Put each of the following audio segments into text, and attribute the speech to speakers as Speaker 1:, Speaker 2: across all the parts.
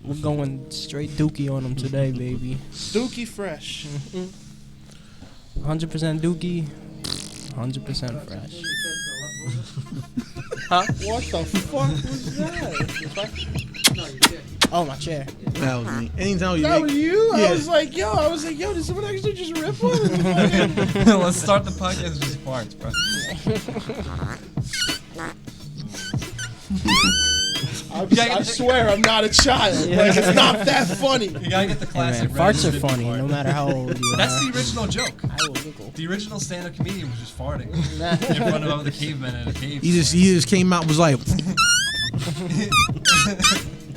Speaker 1: We're going straight dookie on them today, baby.
Speaker 2: Dookie fresh.
Speaker 1: 100% dookie, 100% fresh. Huh?
Speaker 2: What the fuck was that?
Speaker 1: Oh, my chair.
Speaker 3: That was me. Anytime you
Speaker 2: That
Speaker 3: make,
Speaker 2: was you?
Speaker 3: Yeah.
Speaker 2: I was like, yo, did someone actually just rip one?
Speaker 4: Let's start the podcast with just farts, bro.
Speaker 2: I swear I'm not a child. Like, it's not that funny.
Speaker 4: You gotta get the
Speaker 1: Hey,
Speaker 4: classic.
Speaker 1: man, farts are
Speaker 4: Red
Speaker 1: funny,
Speaker 4: fart.
Speaker 1: no matter how old you are.
Speaker 4: That's the original joke.
Speaker 1: I will giggle.
Speaker 4: The original stand-up comedian was just farting in front of the cavemen in a cave.
Speaker 3: he just came out and was like,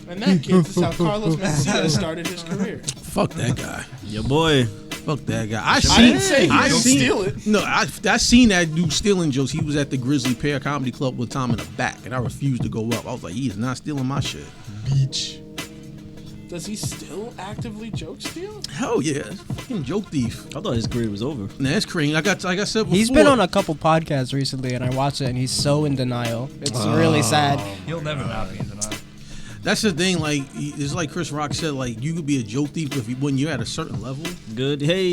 Speaker 2: And that, kids, is how Carlos Mencia started his career.
Speaker 3: fuck that guy.
Speaker 5: Your boy.
Speaker 3: Fuck that guy.
Speaker 2: I didn't say he
Speaker 3: I
Speaker 2: didn't
Speaker 3: seen,
Speaker 2: steal it.
Speaker 3: No, I seen that dude stealing jokes. He was at the Grizzly Pear Comedy Club one time in the back, and I refused to go up. I was like, he is not stealing my shit.
Speaker 4: Beach.
Speaker 2: Does he still actively joke steal?
Speaker 3: Hell yeah, fucking joke thief.
Speaker 5: I thought his career was over.
Speaker 3: Nah, that's cream. Like I said before.
Speaker 1: He's been on a couple podcasts recently, and I watched it, and he's so in denial. It's really sad.
Speaker 4: He'll never not be in denial.
Speaker 3: That's the thing. Like it's like Chris Rock said. Like you could be a joke thief when you're at a certain level.
Speaker 5: Good. Hey.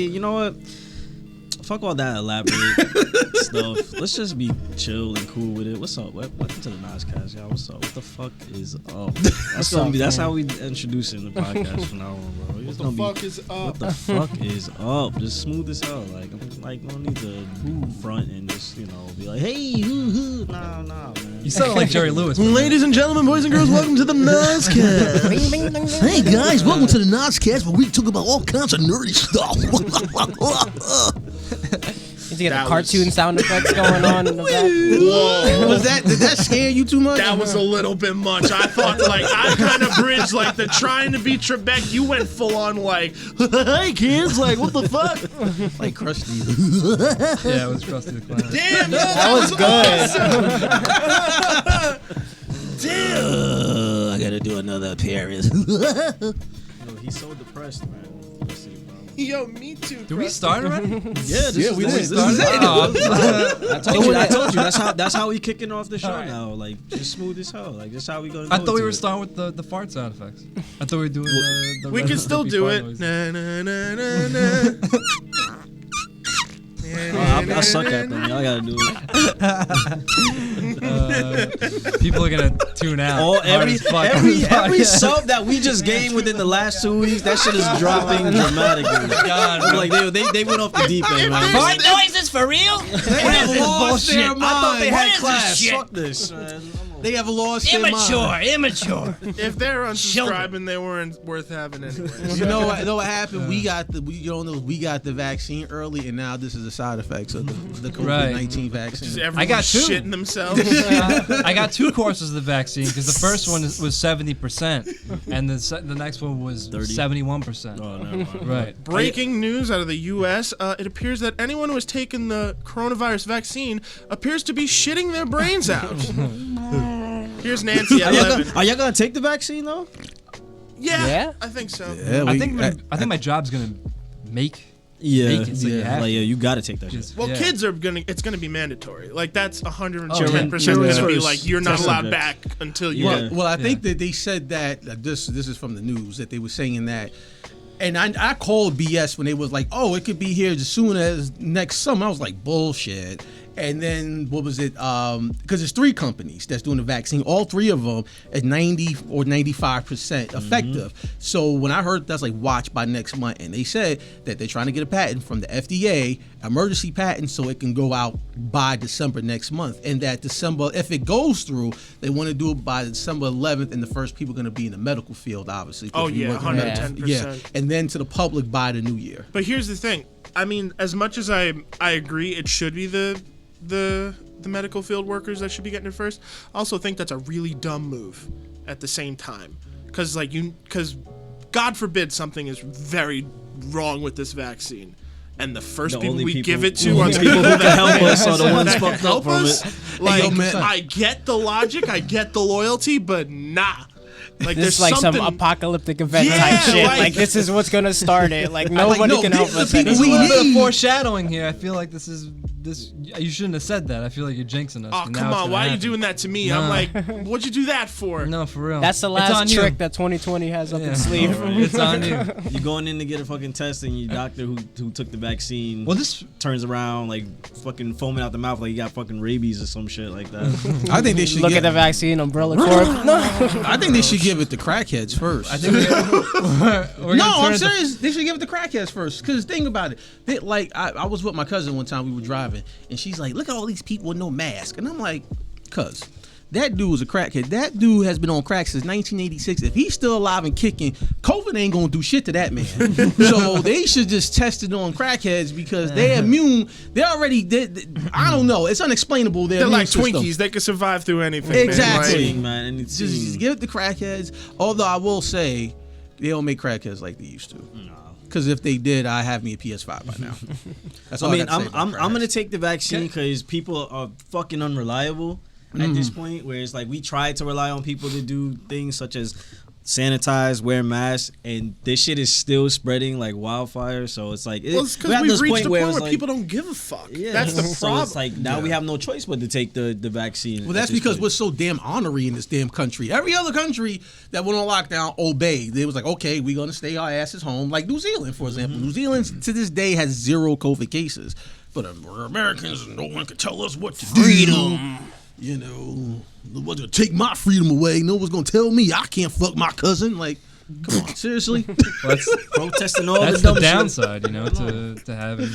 Speaker 5: You know what? Fuck all that elaborate stuff. Let's just be chill and cool with it. What's up? Welcome to the NosCast, y'all. What's up? What the fuck is up? That's how we introduce it in the podcast from now on, bro.
Speaker 2: What the fuck is up?
Speaker 5: What the fuck is up? Just smooth as hell. Like, no need to front and just, be like, hey, nah, man.
Speaker 4: You sound like Jerry Lewis. bro.
Speaker 3: Ladies and gentlemen, boys and girls, welcome to the NosCast. Hey guys, welcome to the NosCast, where we talk about all kinds of nerdy stuff.
Speaker 1: He's got a cartoon sound effects going on in the back.
Speaker 2: Whoa.
Speaker 3: Did that scare you too much?
Speaker 2: That was a little bit much. I thought, like, I kind of bridged, like, the trying to be Trebek. You went full on, like, hey, kids, like, what the fuck?
Speaker 3: like Krusty.
Speaker 4: Yeah, it was Krusty the Clown.
Speaker 2: Damn, yo,
Speaker 1: That was good.
Speaker 2: Damn.
Speaker 5: I gotta do another appearance. He's so depressed, man.
Speaker 2: Yo, me too.
Speaker 4: Did we start already?
Speaker 5: Yeah,
Speaker 3: we did.
Speaker 5: This is it. I told you. That's how we kicking off the show
Speaker 4: All right.
Speaker 5: now. Like, just smooth as hell. Like, that's how we gonna.
Speaker 4: I
Speaker 5: go
Speaker 4: thought we
Speaker 5: to
Speaker 4: were
Speaker 5: it.
Speaker 4: starting with the fart sound effects. I thought we were doing the
Speaker 2: We can still do it.
Speaker 4: noise.
Speaker 2: Na, na, na, na, na.
Speaker 5: I suck at them. Y'all gotta do it.
Speaker 4: People are gonna tune out.
Speaker 5: Oh,
Speaker 4: hard as fuck.
Speaker 5: every sub that we just gained within the last 2 weeks, that shit is dropping dramatically.
Speaker 4: God, bro.
Speaker 5: Like they went off the deep end, man.
Speaker 1: Fart noises for real?
Speaker 3: They have lost their mind.
Speaker 5: I thought they had
Speaker 1: What is
Speaker 5: class.
Speaker 1: this shit?
Speaker 5: Fuck this, man.
Speaker 3: They have lost their mind.
Speaker 1: Immature.
Speaker 2: If they're unsubscribing, they weren't worth having anyway.
Speaker 3: You know what happened? We got the vaccine early, and now this is the side effects of the COVID-19 vaccine.
Speaker 2: Everyone's
Speaker 4: I got two.
Speaker 2: shitting themselves.
Speaker 4: I got 2 courses of the vaccine because the first one was 70%, and the next one was 71%.
Speaker 5: Oh, never mind.
Speaker 4: Right.
Speaker 2: Breaking news out of the U.S. It appears that anyone who has taken the coronavirus vaccine appears to be shitting their brains out. Here's Nancy at 11.
Speaker 5: Are y'all gonna take the vaccine though?
Speaker 1: Yeah?
Speaker 2: I think so.
Speaker 3: Yeah,
Speaker 4: I think my job's gonna make
Speaker 5: Yeah,
Speaker 4: it, so you have to.
Speaker 5: you gotta take that shit.
Speaker 4: Just-
Speaker 2: Well,
Speaker 4: yeah.
Speaker 2: kids are it's gonna be mandatory. Like that's 110%
Speaker 5: Children
Speaker 2: gonna be
Speaker 5: first.
Speaker 2: like you're not
Speaker 5: Test
Speaker 2: allowed
Speaker 5: subjects.
Speaker 2: back until you.
Speaker 5: Yeah.
Speaker 3: Well, I think that they said that this is from the news that they were saying that, and I called BS when they was like, oh, it could be here as soon as next summer. I was like, bullshit. And then what was it? Because there's 3 companies that's doing the vaccine. All 3 of them at 90 or 95% effective. So when I heard that's like watch by next month, and they said that they're trying to get a patent from the FDA, emergency patent, so it can go out by December next month. And that December, if it goes through, they want to do it by December 11th, and the first people going to be in the medical field, obviously.
Speaker 2: Oh yeah, 110%.
Speaker 3: Yeah, and then to the public by the new year.
Speaker 2: But here's the thing. I mean, as much as I agree, it should be the medical field workers that should be getting it first. I also think that's a really dumb move at the same time, because God forbid something is very wrong with this vaccine, and the first people we give it to are the people
Speaker 5: who can help us are the
Speaker 2: that
Speaker 5: ones
Speaker 2: can
Speaker 5: fucked
Speaker 2: help
Speaker 5: up from
Speaker 2: us.
Speaker 5: it.
Speaker 2: Like,
Speaker 3: Hey, yo, man.
Speaker 2: I get the logic, I get the loyalty, but nah. Like
Speaker 1: This is
Speaker 2: there's
Speaker 1: like some
Speaker 2: something.
Speaker 1: apocalyptic event
Speaker 2: Yeah,
Speaker 1: type shit.
Speaker 2: like-
Speaker 1: Like this is what's gonna start it. Like nobody
Speaker 3: no,
Speaker 1: can
Speaker 3: these
Speaker 1: help
Speaker 3: are the
Speaker 1: us.
Speaker 3: people
Speaker 4: There's a
Speaker 3: we
Speaker 4: little bit of
Speaker 3: need.
Speaker 4: foreshadowing here. I feel like this. You shouldn't have said that. I feel like you're jinxing us.
Speaker 2: Oh,
Speaker 4: and now
Speaker 2: come
Speaker 4: it's
Speaker 2: on.
Speaker 4: gonna
Speaker 2: Why are you
Speaker 4: happen.
Speaker 2: doing that to me?
Speaker 4: No.
Speaker 2: I'm like, what'd you do that for?
Speaker 4: No, for real.
Speaker 1: That's the
Speaker 4: It's on
Speaker 1: last
Speaker 4: you.
Speaker 1: trick that 2020 has up
Speaker 4: Yeah.
Speaker 1: its sleeve.
Speaker 4: It's on you.
Speaker 5: You going in to get a fucking test, and your doctor who took the vaccine
Speaker 4: Well, this
Speaker 5: turns around like fucking foaming out the mouth like you got fucking rabies or some shit like that.
Speaker 3: I think they should
Speaker 1: Look
Speaker 3: get,
Speaker 1: at the vaccine umbrella corp. No.
Speaker 3: I think they should give it to crackheads first.
Speaker 4: I think we're
Speaker 3: No,
Speaker 4: gonna turn
Speaker 3: I'm
Speaker 4: it to-
Speaker 3: serious. They should give it to crackheads first. Because think about it. They, like, I was with my cousin one time. We were driving, and she's like, "Look at all these people with no mask." And I'm like, "Cuz, that dude was a crackhead. That dude has been on crack since 1986. If he's still alive and kicking, COVID ain't gonna do shit to that man. So they should just test it on crackheads because they're immune. They're already. I don't know. It's unexplainable.
Speaker 2: They're
Speaker 3: immune
Speaker 2: like
Speaker 3: system.
Speaker 2: Twinkies. They can survive through anything.
Speaker 3: Exactly.
Speaker 2: Man.
Speaker 5: Man, and it's
Speaker 3: Just give it to crackheads. Although I will say, they don't make crackheads like they used to. Because if they did, I have me a PS5 by now. That's all
Speaker 5: I mean,
Speaker 3: got to say about
Speaker 5: I'm gonna
Speaker 3: crackheads.
Speaker 5: take the vaccine because people are fucking unreliable at this point. Where it's like we try to rely on people to do things such as sanitize, wear masks, and this shit is still spreading like wildfire. So it's like
Speaker 2: Well, it's
Speaker 5: we're at
Speaker 2: because
Speaker 5: this
Speaker 2: we've reached the point
Speaker 5: it's
Speaker 2: where
Speaker 5: like,
Speaker 2: people don't give a fuck.
Speaker 5: Yeah,
Speaker 2: That's the
Speaker 5: so
Speaker 2: problem.
Speaker 5: it's like now we have no choice but to take the vaccine.
Speaker 3: Well,
Speaker 5: at
Speaker 3: that's
Speaker 5: this
Speaker 3: because
Speaker 5: point.
Speaker 3: we're so damn honorary in this damn country. Every other country that went on lockdown obeyed. They was like, okay, we're going to stay our asses home. Like New Zealand, for example. New Zealand, to this day, has 0 COVID cases. But we're Americans, and no one can tell us what to do. You know, nobody's going to take my freedom away. No one's going to tell me I can't fuck my cousin. Like, come on, seriously?
Speaker 5: protesting all
Speaker 4: That's
Speaker 5: the
Speaker 4: the
Speaker 5: dumb shit.
Speaker 4: downside, you know, to having.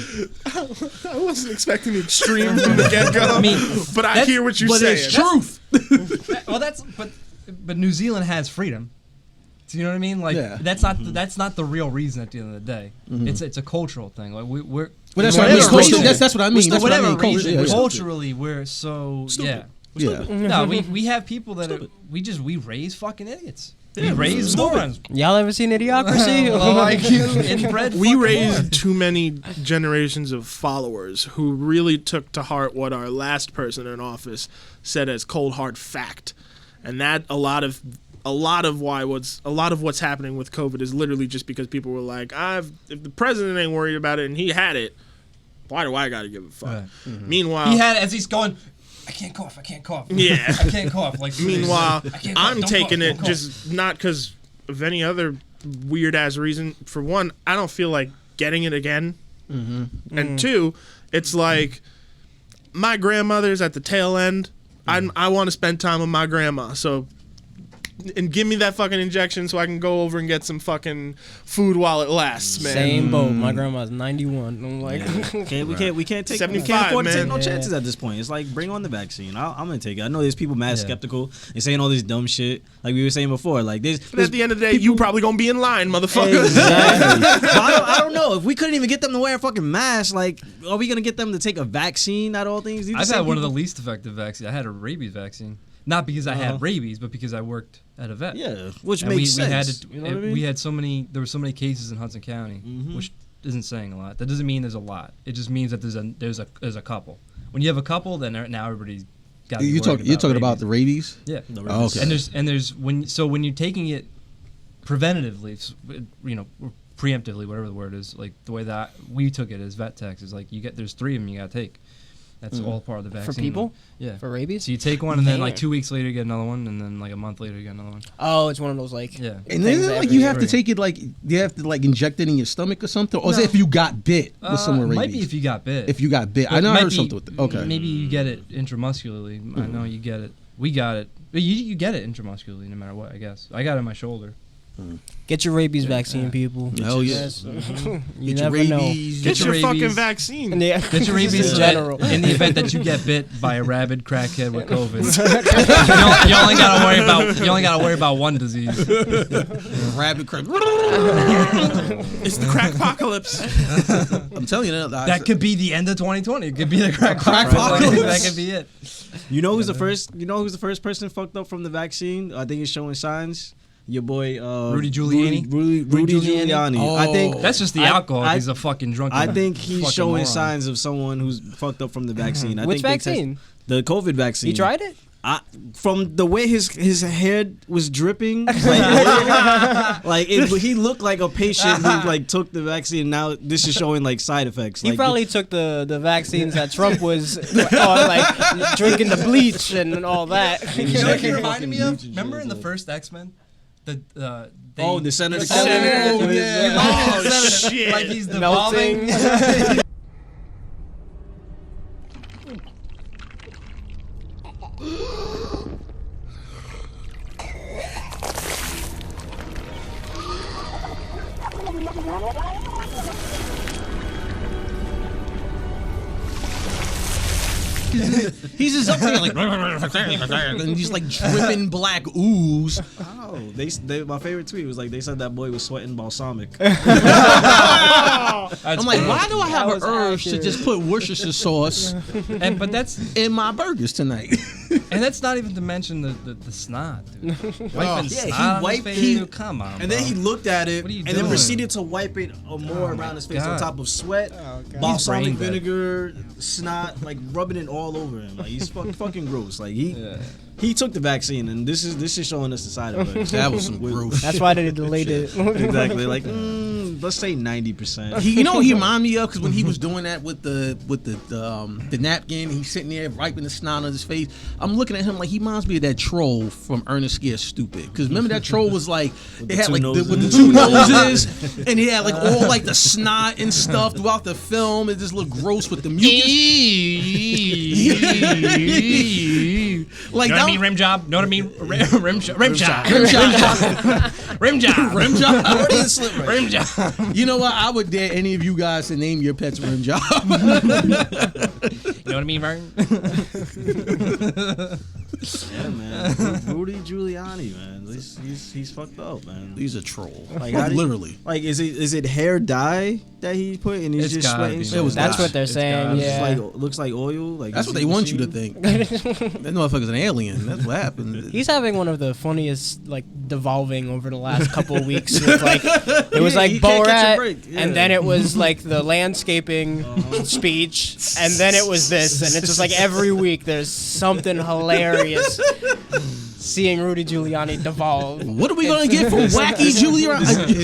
Speaker 2: I wasn't expecting the extreme from the get go.
Speaker 4: I mean,
Speaker 2: but I hear what you're
Speaker 3: But
Speaker 2: saying.
Speaker 3: it's truth.
Speaker 4: Well, but New Zealand has freedom. Do you know what I mean? Like
Speaker 3: Yeah.
Speaker 4: that's not the real reason at the end of the day. It's a cultural thing. Like we're
Speaker 3: Well, that's what I
Speaker 4: whatever
Speaker 3: mean.
Speaker 4: reason-
Speaker 3: That's what I mean. That's what I
Speaker 4: whatever
Speaker 3: mean. Culture,
Speaker 4: reason,
Speaker 3: yeah, yeah.
Speaker 4: culturally we're so
Speaker 3: Stupid.
Speaker 4: yeah.
Speaker 3: Yeah.
Speaker 4: No, we have people that are, we raise fucking idiots. We raise morons.
Speaker 1: Y'all ever seen Idiocracy?
Speaker 4: Inbred.
Speaker 2: We
Speaker 4: fucking
Speaker 2: raised
Speaker 4: morons.
Speaker 2: too many generations of followers who really took to heart what our last person in office said as cold hard fact, and that a lot of what's happening with COVID is literally just because people were like, if the president ain't worried about it and he had it, why do I got to give a fuck?
Speaker 4: Right.
Speaker 2: Meanwhile,
Speaker 4: He had as he's going. I can't cough.
Speaker 2: Yeah.
Speaker 4: I can't cough. Like
Speaker 2: Meanwhile,
Speaker 4: I can't cough,
Speaker 2: I'm
Speaker 4: don't
Speaker 2: taking
Speaker 4: cough,
Speaker 2: it
Speaker 4: don't cough.
Speaker 2: just not because of any other weird ass reason. For one, I don't feel like getting it again, and two, it's like my grandmother's at the tail end. I want to spend time with my grandma, so. And give me that fucking injection so I can go over and get some fucking food while it lasts, man.
Speaker 1: Same boat. My grandma's 91. I'm like,
Speaker 5: We can't take
Speaker 2: 75,
Speaker 5: we can't afford to take
Speaker 2: man.
Speaker 5: no
Speaker 1: Yeah.
Speaker 5: chances at this point. It's like bring on the vaccine. I'm gonna take it. I know there's people mad
Speaker 4: Yeah.
Speaker 5: skeptical and saying all this dumb shit like we were saying before. Like this.
Speaker 2: But at the end of the day, you probably gonna be in line, motherfucker.
Speaker 5: Exactly. But I don't know if we couldn't even get them to wear a fucking mask. Like, are we gonna get them to take a vaccine? Out of all things,
Speaker 4: I've had one of the least effective vaccines. I had a rabies vaccine, not because I
Speaker 5: Uh-huh.
Speaker 4: had rabies, but because I worked at a vet.
Speaker 5: Yeah, which
Speaker 4: And
Speaker 5: makes
Speaker 4: we had
Speaker 5: sense.
Speaker 4: to,
Speaker 5: You know what I mean?
Speaker 4: we had so many. There were so many cases in Hudson County, which isn't saying a lot. That doesn't mean there's a lot. It just means that there's a couple. When you have a couple, then now everybody's got.
Speaker 3: You're talking about the rabies?
Speaker 4: Yeah.
Speaker 3: Oh, okay.
Speaker 4: And there's when you're taking it preventatively, you know, or preemptively, whatever the word is, like the way that we took it as vet techs is like there's 3 of them you gotta take. That's all part of the vaccine.
Speaker 1: for people?
Speaker 4: Yeah.
Speaker 1: For rabies?
Speaker 4: So you take one, and then like
Speaker 1: Damn.
Speaker 4: 2 weeks later you get another one, and then like a month later you get another one.
Speaker 1: Oh, it's one of those like.
Speaker 4: Yeah.
Speaker 3: And
Speaker 1: things
Speaker 3: then
Speaker 1: that
Speaker 3: like
Speaker 1: every
Speaker 3: you have to
Speaker 4: year.
Speaker 3: take it like you have to like inject it in your stomach or something, or is
Speaker 4: No.
Speaker 3: it if you got bit with someone rabies?
Speaker 4: Might be if you got bit.
Speaker 3: If you got bit,
Speaker 4: But
Speaker 3: I know
Speaker 4: it
Speaker 3: I
Speaker 4: might
Speaker 3: heard
Speaker 4: be-
Speaker 3: something with okay.
Speaker 4: Maybe you get it intramuscularly. I know you get it. We got it. But you get it intramuscularly no matter what, I guess. I got it in my shoulder.
Speaker 1: Get your rabies vaccine, people.
Speaker 3: Hell yeah.
Speaker 1: Yes. You
Speaker 3: Get your
Speaker 1: never
Speaker 3: rabies.
Speaker 2: Get your
Speaker 4: rabies.
Speaker 2: fucking vaccine.
Speaker 1: know. Yeah.
Speaker 4: Get your rabies
Speaker 1: in
Speaker 4: so that
Speaker 1: general.
Speaker 4: in the event that you get bit by a rabid crackhead with COVID. you only gotta worry about one disease.
Speaker 3: Rabbit crack.
Speaker 2: It's the crack apocalypse.
Speaker 3: I'm telling you
Speaker 4: That could be the end of 2020. It could be the crack
Speaker 3: apocalypse.
Speaker 4: That could be it.
Speaker 5: You know who's the first? You know who's the first person fucked up from the vaccine? I think it's showing signs. Your boy
Speaker 4: Rudy Giuliani?
Speaker 5: Rudy Giuliani.
Speaker 3: Oh.
Speaker 5: I think
Speaker 4: That's just the alcohol. He's a fucking drunk.
Speaker 5: I think he's
Speaker 4: fucking
Speaker 5: showing
Speaker 4: moron.
Speaker 5: signs of someone who's fucked up from the vaccine. I
Speaker 1: Which
Speaker 5: think they test-
Speaker 1: vaccine?
Speaker 5: The COVID vaccine.
Speaker 1: You tried it?
Speaker 5: From the way his hair was dripping, he looked like a patient who like took the vaccine. Now this is showing like side effects.
Speaker 1: He probably took the vaccines that Trump was like drinking the bleach and all that.
Speaker 4: You know what he reminded me of? Remember in the first X-Men? The
Speaker 5: Senator.
Speaker 2: Oh, shit.
Speaker 4: Like he's devolving.
Speaker 3: He's just up there like, and he's like dripping black ooze.
Speaker 5: Oh, my favorite tweet was like they said that boy was sweating balsamic.
Speaker 3: I'm like, why do I have an urge to just put Worcestershire sauce
Speaker 4: But that's
Speaker 3: in my burgers tonight?
Speaker 4: and that's not even to mention the snot, dude. Wiping snot
Speaker 5: he
Speaker 4: on his
Speaker 5: wiped-
Speaker 4: face,
Speaker 5: he-
Speaker 4: dude. Come on,
Speaker 5: And
Speaker 4: bro.
Speaker 5: then he looked at it
Speaker 4: What are you
Speaker 5: and
Speaker 4: doing?
Speaker 5: then proceeded to wipe it more around his face on
Speaker 4: God.
Speaker 5: top of sweat,
Speaker 1: God.
Speaker 5: balsamic
Speaker 4: He's brain dead.
Speaker 5: vinegar, snot, like rubbing it all over him. Like he's fucking gross. Like he took the vaccine, and this is showing us the side effects.
Speaker 3: That was some gross
Speaker 1: That's
Speaker 3: shit.
Speaker 1: why they delayed it.
Speaker 5: Exactly. Like let's say 90%.
Speaker 3: You know what he reminded me of? Because when he was doing that with the napkin, he's sitting there wiping the snot on his face. I'm looking at him like he reminds me of that troll from Ernest Scared Stupid. Because remember that troll was like it had like with the two noses, and he had like all like the snot and stuff throughout the film. It just looked gross with the mucus. Like
Speaker 4: Know what I
Speaker 3: that-
Speaker 4: mean? Rim job. Know what I mean? Rim job.
Speaker 3: Rim job.
Speaker 4: Rim job.
Speaker 3: Rim job.
Speaker 4: Rim job.
Speaker 3: You know what? I would dare any of you guys to name your pet's rim job.
Speaker 4: You know what I mean, Vern?
Speaker 5: Yeah, man. Rudy Giuliani, man. He's fucked up, man.
Speaker 3: He's a troll.
Speaker 5: Like, how do you-
Speaker 3: Literally.
Speaker 5: Like, is it hair dye that he put and he's
Speaker 4: It's
Speaker 5: just
Speaker 4: gotta
Speaker 5: sweating?
Speaker 4: be,
Speaker 5: so
Speaker 4: man.
Speaker 3: was
Speaker 1: That's
Speaker 3: dye.
Speaker 1: what they're
Speaker 4: It's
Speaker 1: saying.
Speaker 4: gotta be.
Speaker 5: It's
Speaker 1: Yeah.
Speaker 5: like looks like oil. Like
Speaker 3: That's
Speaker 5: is
Speaker 3: what
Speaker 5: he
Speaker 3: they want you to
Speaker 5: machine?
Speaker 3: think. That motherfucker's an alien. That's what happened.
Speaker 1: He's having one of the funniest like devolving over the last couple of weeks. With, like it was
Speaker 5: Yeah,
Speaker 1: like
Speaker 5: you can't catch a
Speaker 1: Borat,
Speaker 5: break. Yeah.
Speaker 1: and then it was like the landscaping speech, and then it was this, and it's just like every week there's something hilarious. Seeing Rudy Giuliani devolve.
Speaker 3: What are we gonna get from wacky
Speaker 5: His
Speaker 3: Rudy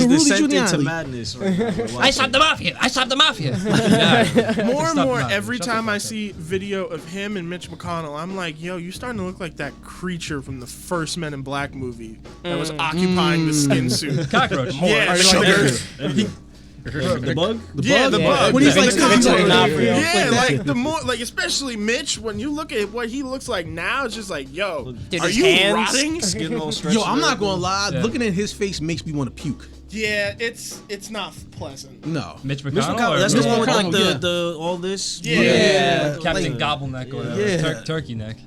Speaker 5: descent into
Speaker 3: Giuliani?
Speaker 5: madness. Right now.
Speaker 4: I stopped the mafia. I stopped the mafia. Yeah.
Speaker 2: More and
Speaker 4: Stop
Speaker 2: more
Speaker 4: nodding.
Speaker 2: every
Speaker 4: Shut the
Speaker 2: time
Speaker 4: fuck
Speaker 2: I
Speaker 4: up.
Speaker 2: see video of him and Mitch McConnell, I'm like, yo, you starting to look like that creature from the first Men in Black movie that was occupying the skin suit.
Speaker 4: Cockroach.
Speaker 2: Yeah,
Speaker 1: Are you
Speaker 2: sure.
Speaker 5: The bug?
Speaker 2: Yeah, the bug.
Speaker 3: When he's like,
Speaker 1: Vincent D'Onofrio.
Speaker 2: Yeah, like the more, like especially Mitch, when you look at what he looks like now, it's just like, yo,
Speaker 1: Dude,
Speaker 2: are
Speaker 1: his
Speaker 2: you
Speaker 1: hands-
Speaker 2: rotting?
Speaker 5: Skin all stretched.
Speaker 3: yo, I'm not gonna lie.
Speaker 4: Yeah.
Speaker 3: Looking at his face makes me want to puke.
Speaker 2: Yeah, it's not pleasant.
Speaker 3: No.
Speaker 4: Mitch McConnell.
Speaker 5: Mitch McConnell.
Speaker 4: or
Speaker 5: That's the
Speaker 3: Mitch
Speaker 5: one with like
Speaker 3: McConnell,
Speaker 5: the all this.
Speaker 2: Yeah.
Speaker 3: Yeah.
Speaker 4: Captain
Speaker 3: Like-
Speaker 4: Gobbleneck or whatever.
Speaker 3: Yeah.
Speaker 4: Turkey neck.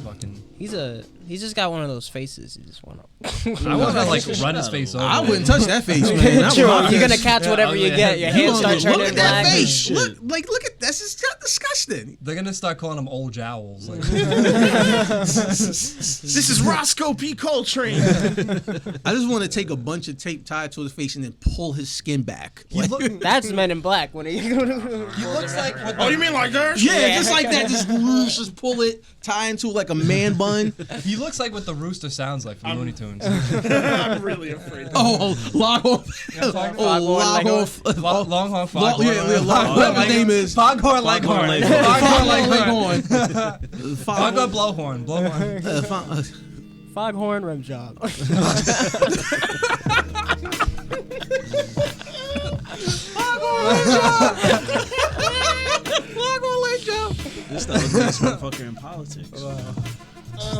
Speaker 4: Fucking.
Speaker 1: He's just got one of those faces. You just want to.
Speaker 4: I want to like run his face over.
Speaker 3: I wouldn't touch that face, man. That
Speaker 1: Sure,
Speaker 3: would-
Speaker 1: you're gonna catch whatever you
Speaker 4: ugly
Speaker 1: get. Your
Speaker 4: head.
Speaker 3: You
Speaker 1: hands
Speaker 3: gonna
Speaker 1: start
Speaker 3: look
Speaker 1: turning
Speaker 3: at that
Speaker 1: black.
Speaker 3: face.
Speaker 4: Shit.
Speaker 3: Look at that's just disgusting.
Speaker 4: They're gonna start calling him old jowls. Like,
Speaker 2: This is Roscoe P. Coltrane.
Speaker 3: I just want to take a bunch of tape tied to his face and then pull his skin back. Like-
Speaker 1: That's Men in Black when he.
Speaker 4: he looks like what
Speaker 2: Oh, you mean like that?
Speaker 3: yeah, just like that. Just pull it, tie into like a man bun.
Speaker 4: he looks like what the rooster sounds like from Looney Tunes.
Speaker 2: I'm really afraid.
Speaker 3: Oh, Longhorn.
Speaker 4: Foghorn
Speaker 3: Longhorn.
Speaker 4: Longhorn Foghorn.
Speaker 3: Yeah, whatever his name is.
Speaker 4: Foghorn Leghorn.
Speaker 5: Leghorn.
Speaker 4: Foghorn
Speaker 3: Leghorn.
Speaker 4: Leghorn. Foghorn Blowhorn. Blowhorn.
Speaker 1: Foghorn rim job.
Speaker 5: This the ugliest motherfucker in politics.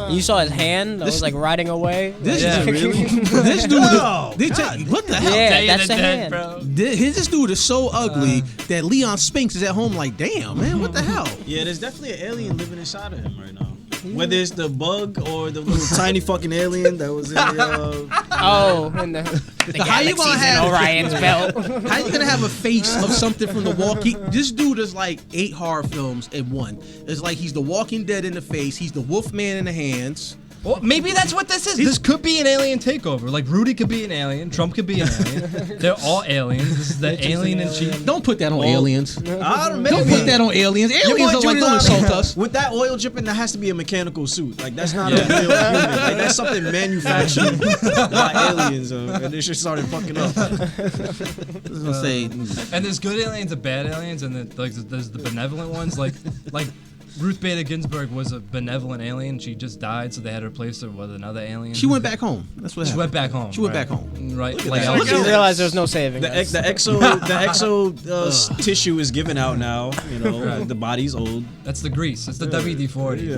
Speaker 1: You saw his hand that was like riding away.
Speaker 3: This
Speaker 4: Yeah.
Speaker 3: is really. This dude. What the hell?
Speaker 1: Yeah,
Speaker 4: Day of
Speaker 1: that's
Speaker 4: the
Speaker 1: the
Speaker 4: Dead,
Speaker 1: hand.
Speaker 4: bro.
Speaker 3: This dude is so ugly that Leon Spinks is at home like, damn, man, what the hell?
Speaker 5: Yeah, there's definitely an alien living inside of him right now. Whether it's the bug or the little tiny fucking alien that was in the.
Speaker 1: Oh, and the
Speaker 3: How you gonna
Speaker 1: galaxies in
Speaker 3: have-
Speaker 1: Orion's belt.
Speaker 3: How you gonna have a face of something from The Walking? This dude is like 8 horror films in one. It's like he's The Walking Dead in the face, he's the Wolfman in the hands,
Speaker 4: Well, maybe that's what this is. This could be an alien takeover. Like Rudy could be an alien, Trump could be an alien. They're all aliens. This is the alien in chief.
Speaker 3: Don't put that on aliens.
Speaker 5: I don't know.
Speaker 3: Don't put that on aliens. Aliens are like, don't insult us.
Speaker 5: With that oil dripping, that has to be a mechanical suit. Like that's not a real human. Like that's something manufactured by aliens, and they just started fucking up.
Speaker 3: I was gonna say,
Speaker 4: And there's good aliens and bad aliens, and then like there's the benevolent ones. Like Ruth Bader Ginsburg was a benevolent alien. She just died, so they had to replace her with another alien.
Speaker 3: she went back home. That's what happened.
Speaker 4: She went back home.
Speaker 3: She went
Speaker 4: right.
Speaker 3: back home.
Speaker 4: Right.
Speaker 5: Look at
Speaker 4: Like
Speaker 5: that.
Speaker 4: Alex-
Speaker 1: You realize there's no saving
Speaker 5: The
Speaker 1: us.
Speaker 5: exo tissue is given out now. You know,
Speaker 4: Right.
Speaker 5: the body's old.
Speaker 4: That's the grease. It's the WD-40.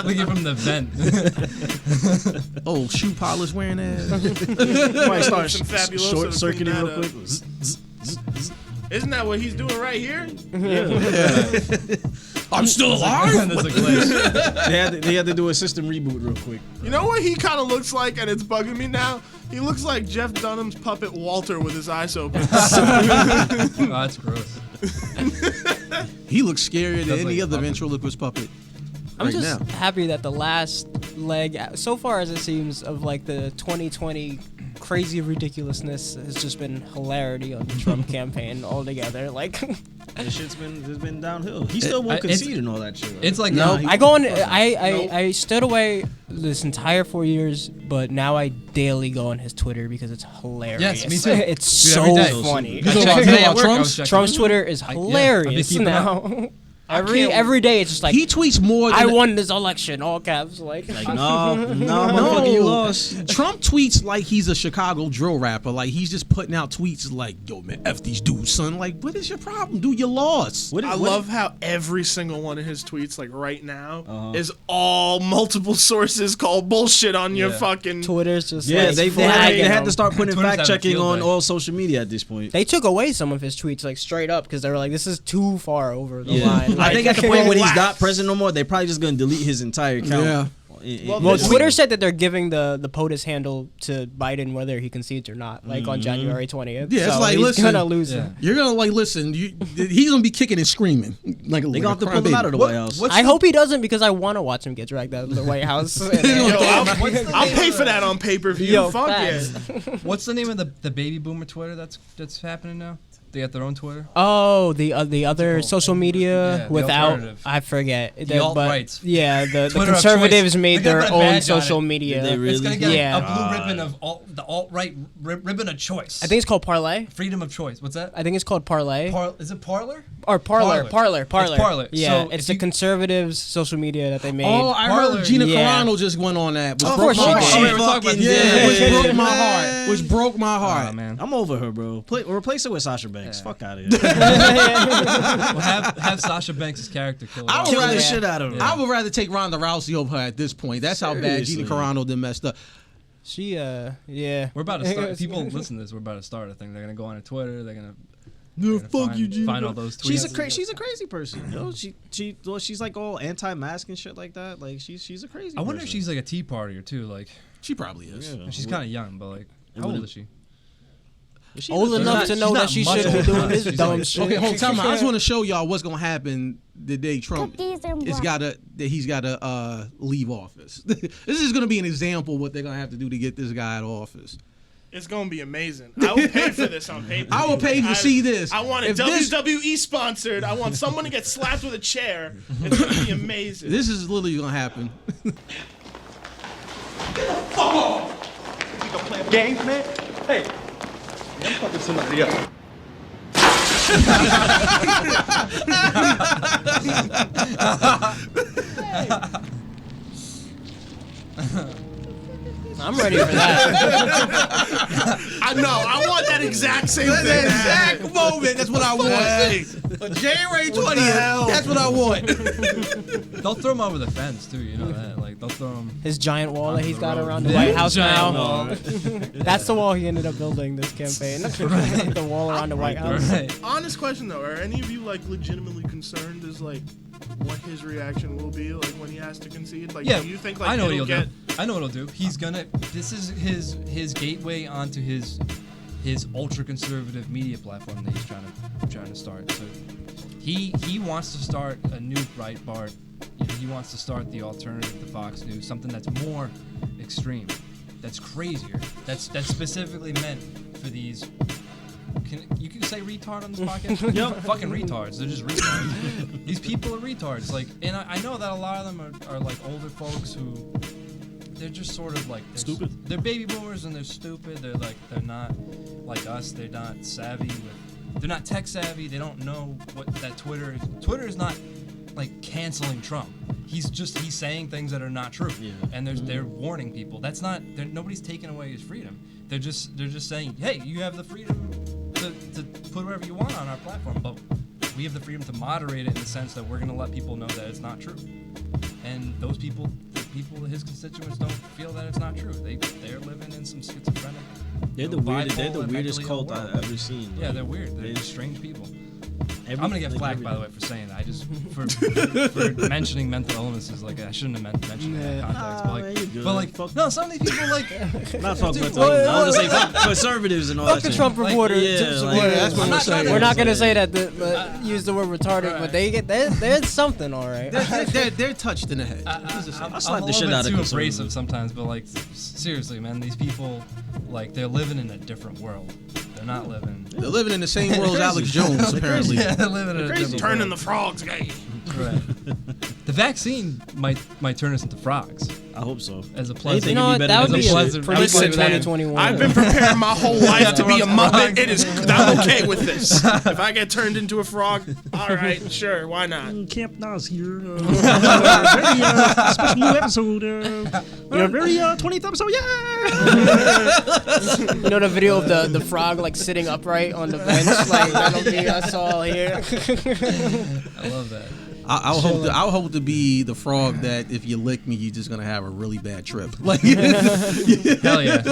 Speaker 4: Looking from the vent.
Speaker 3: Oh, shoe polish wearing ass.
Speaker 5: Might start
Speaker 2: Some Fabuloso
Speaker 5: short
Speaker 2: to
Speaker 5: circuiting
Speaker 2: clean
Speaker 5: real
Speaker 2: that
Speaker 5: quick.
Speaker 2: Isn't that what he's doing right here?
Speaker 3: I'm still alive.
Speaker 4: There's a glitch.
Speaker 5: They had to do a system reboot real quick.
Speaker 2: You know what he kind of looks like, and it's bugging me now? He looks like Jeff Dunham's puppet Walter with his eyes open.
Speaker 4: Oh, that's gross.
Speaker 3: He looks scarier than
Speaker 4: That's
Speaker 3: any
Speaker 4: like
Speaker 3: other
Speaker 4: puppet.
Speaker 3: ventriloquist puppet.
Speaker 1: I'm
Speaker 3: right
Speaker 1: just
Speaker 3: now.
Speaker 1: happy that the last leg, so far as it seems, of like the 2020 crazy ridiculousness has just been hilarity on the Trump campaign altogether. Like,
Speaker 5: This shit's been downhill. He still won't
Speaker 4: it's-
Speaker 5: concede and all that shit. Right?
Speaker 4: It's like
Speaker 1: no,
Speaker 4: no.
Speaker 1: I go on.
Speaker 2: Nope.
Speaker 1: I stood away this entire 4 years, but now I daily go on his Twitter because it's hilarious.
Speaker 4: Yes, me too.
Speaker 1: It's
Speaker 4: Dude,
Speaker 1: so
Speaker 4: every day.
Speaker 1: funny.
Speaker 3: You talking about today at Trump's?
Speaker 1: Trump's Twitter is
Speaker 4: I've been
Speaker 1: hilarious
Speaker 4: keeping
Speaker 1: now.
Speaker 2: can't-
Speaker 1: Every day it's just like
Speaker 3: He tweets more than
Speaker 1: I won this election, all caps. Like
Speaker 5: no, motherfucker, you lost.
Speaker 3: Trump tweets like he's a Chicago drill rapper. Like he's just putting out tweets like, "Yo, man, f these dudes, son." Like, what is your problem, dude? You lost.
Speaker 5: What,
Speaker 2: I
Speaker 5: what-
Speaker 2: love how every single one of his tweets, like right now,
Speaker 5: Uh-huh.
Speaker 2: is all multiple sources called bullshit on your
Speaker 4: Yeah.
Speaker 2: fucking.
Speaker 1: Twitter's just
Speaker 5: Yeah,
Speaker 1: like,
Speaker 5: they
Speaker 1: flagging
Speaker 5: had
Speaker 1: him.
Speaker 5: to start putting
Speaker 4: Twitter's
Speaker 5: fact
Speaker 4: having a
Speaker 5: checking
Speaker 4: field
Speaker 5: on
Speaker 4: day.
Speaker 5: all social media at this point.
Speaker 1: They took away some of his tweets like straight up because they were like, "This is too far over the
Speaker 5: Yeah.
Speaker 1: line."
Speaker 5: I think
Speaker 1: Like,
Speaker 5: at the point when he's
Speaker 2: Relax.
Speaker 5: not president no more, they're probably just gonna delete his entire account.
Speaker 3: Yeah.
Speaker 1: Well, Twitter said that they're giving the POTUS handle to Biden whether he concedes or not, like on January 20th.
Speaker 3: Yeah, it's
Speaker 1: so
Speaker 3: like,
Speaker 1: he's
Speaker 3: listen,
Speaker 1: gonna lose
Speaker 4: Yeah.
Speaker 1: him.
Speaker 3: You're gonna like listen. He's gonna be kicking and screaming like a
Speaker 5: They gonna have to
Speaker 3: crybaby.
Speaker 5: pull him out of the White House.
Speaker 1: I hope he doesn't because I want to watch him get dragged out of the White House.
Speaker 2: Yo, I'll pay for that on pay per view.
Speaker 1: Yo,
Speaker 2: Fuck
Speaker 1: facts.
Speaker 2: it.
Speaker 4: What's the name of the baby boomer Twitter that's happening now? They got their own Twitter.
Speaker 1: Oh, the other social media
Speaker 4: Yeah, the
Speaker 1: walt
Speaker 4: alternative.
Speaker 1: I forget
Speaker 4: The alt-rights.
Speaker 1: Yeah, the
Speaker 4: Twitter of
Speaker 1: conservatives
Speaker 4: choice.
Speaker 1: made
Speaker 4: They got
Speaker 1: their
Speaker 4: that
Speaker 1: own
Speaker 4: badge on
Speaker 1: social
Speaker 4: it.
Speaker 1: media.
Speaker 5: Did they really?
Speaker 4: It's gonna get
Speaker 1: Yeah.
Speaker 4: a blue ribbon of the alt-right ribbon of choice.
Speaker 1: I think it's called Parlay.
Speaker 4: freedom of choice. What's that?
Speaker 1: I think it's called Parlay
Speaker 4: Is it Parlor?
Speaker 1: or Parlor.
Speaker 4: Parler.
Speaker 1: Parlor.
Speaker 4: It's Parler.
Speaker 1: Yeah,
Speaker 4: So
Speaker 1: it's
Speaker 4: if
Speaker 1: the
Speaker 4: you-
Speaker 1: conservatives' social media that they made.
Speaker 3: Oh, I
Speaker 4: Parler.
Speaker 3: heard Gina
Speaker 1: Yeah.
Speaker 3: Carano just went on that. Which
Speaker 1: Of
Speaker 3: broke
Speaker 1: course
Speaker 3: my
Speaker 1: she
Speaker 3: heart.
Speaker 1: did.
Speaker 4: we were talking about
Speaker 3: Yeah, which
Speaker 5: Yeah.
Speaker 3: broke my heart. Which broke my heart.
Speaker 4: Oh man.
Speaker 5: I'm over her, bro. Replace her with Sasha Banks.
Speaker 4: Yeah.
Speaker 5: Fuck out of here.
Speaker 4: Well, have Sasha Banks' character killed.
Speaker 3: I would
Speaker 5: Kill
Speaker 3: rather-
Speaker 5: the shit out of her.
Speaker 3: I would rather take Ronda Rousey over her at this point. That's how bad Gina
Speaker 5: Seriously.
Speaker 3: Carano done messed up.
Speaker 1: She yeah.
Speaker 4: We're about to start. People listen to this. We're about to start. I think they're gonna go on her Twitter. They're gonna.
Speaker 3: Yeah,
Speaker 4: Find all those tweets.
Speaker 5: She's a crazy person. Yo, she's like all anti-mask and shit like that. Like she's a crazy.
Speaker 4: I wonder if
Speaker 5: person.
Speaker 4: she's like a tea partier too. Like
Speaker 3: She probably is.
Speaker 5: Yeah.
Speaker 4: she's kind of young, but like how old is she?
Speaker 5: Is she
Speaker 1: Old
Speaker 5: the-
Speaker 1: enough
Speaker 4: not-
Speaker 1: to know
Speaker 4: she's
Speaker 1: that
Speaker 4: not
Speaker 1: she
Speaker 4: much
Speaker 1: shouldn't be
Speaker 4: older.
Speaker 1: doing this
Speaker 4: She's
Speaker 1: dumb
Speaker 4: like-
Speaker 1: shit.
Speaker 3: Okay, hold on. Time out. I just want to show y'all what's gonna happen the day Trump
Speaker 6: Cookies and
Speaker 3: is
Speaker 6: what?
Speaker 3: he's gotta leave office. This is gonna be an example of what they're gonna have to do to get this guy out of office.
Speaker 2: It's gonna be amazing. I will pay for this on paper.
Speaker 3: I will pay to see this.
Speaker 2: I want it
Speaker 3: If this-
Speaker 2: WWE sponsored. I want someone to get slapped with a chair. It's gonna be amazing.
Speaker 3: This is literally gonna happen.
Speaker 7: Games, man? Hey, I'm fucking somebody else.
Speaker 1: I'm ready for that.
Speaker 2: I know. I want that exact same
Speaker 3: That's
Speaker 2: thing.
Speaker 3: the exact moment. That's what I
Speaker 2: Hey,
Speaker 3: want. January
Speaker 2: What the
Speaker 3: 20th.
Speaker 2: hell?
Speaker 3: That's what I want.
Speaker 4: They'll throw him over the fence too. You know that. Like they'll throw him.
Speaker 1: His giant wall that he's got
Speaker 4: road.
Speaker 1: around the
Speaker 4: Yeah,
Speaker 1: White House
Speaker 4: giant
Speaker 1: now.
Speaker 4: wall.
Speaker 1: That's the wall he ended up building this campaign. The wall around the White House.
Speaker 4: Right.
Speaker 2: honest question though, are any of you like legitimately concerned as like what his reaction will be like when he has to concede? Like,
Speaker 4: Yeah,
Speaker 2: do you think like
Speaker 4: I know what
Speaker 2: it'll
Speaker 4: he'll
Speaker 2: get?
Speaker 4: do. I know what he'll do. He's gonna. This is his gateway onto his ultra conservative media platform that he's trying to start. So he wants to start a new Breitbart he wants to start the alternative to Fox News, something that's more extreme, that's crazier, that's specifically meant for these. You can say retard on this podcast? Yep. Fucking retards. They're just retards. These people are retards. Like, and I know that a lot of them are like older folks who they're just sort of like
Speaker 5: stupid.
Speaker 4: They're baby boomers and they're stupid. They're not like us. They're not savvy. They're not tech savvy. They don't know what that Twitter is. Twitter is not like canceling Trump. He's saying things that are not true. Yeah. And they're warning people. That's not. Nobody's taking away his freedom. They're just saying, hey, you have the freedom to put whatever you want on our platform, but we have the freedom to moderate it in the sense that we're going to let people know that it's not true. And those people, his constituents, don't feel that it's not true. They're living in some schizophrenic.
Speaker 5: They're the weirdest cult I've ever seen.
Speaker 4: Yeah, they're weird. They're strange people. I'm gonna get flack, by the way, for saying that. I just for mentioning mental illnesses. Like, I shouldn't have mentioned it in that context. But like, no, some of these people like
Speaker 5: not fuck mental. I was gonna say fuck conservatives and all that.
Speaker 1: Fuck the Trump reporter.
Speaker 3: That's what I'm saying.
Speaker 1: We're not gonna say that. Use the word retarded, but they're something, all right.
Speaker 3: They're touched in the head.
Speaker 4: I slap the shit out of too abrasive sometimes, but like, seriously, man, these people, like, they're living in a different world. They're not living.
Speaker 3: They're living in the same world as Alex Jones, apparently.
Speaker 4: Yeah, they're living in a different
Speaker 2: Turning
Speaker 4: world.
Speaker 2: the frogs gay.
Speaker 4: Right. The vaccine might turn us into frogs.
Speaker 5: I hope so.
Speaker 4: As a pleasant,
Speaker 1: you know what? That would be a
Speaker 4: pleasant
Speaker 1: prediction 2021.
Speaker 2: I've been preparing my whole life to be a Muppet. I'm okay with this. If I get turned into a frog, all right, sure, why not?
Speaker 5: Camp Nas here. Very special new episode. Very 20th episode, yeah!
Speaker 1: You know the video of the frog like sitting upright on the bench, like that'll be us all here.
Speaker 4: I love that.
Speaker 3: I'll hope to be the frog that if you lick me, you're just gonna have a really bad trip. Like,
Speaker 4: hell yeah!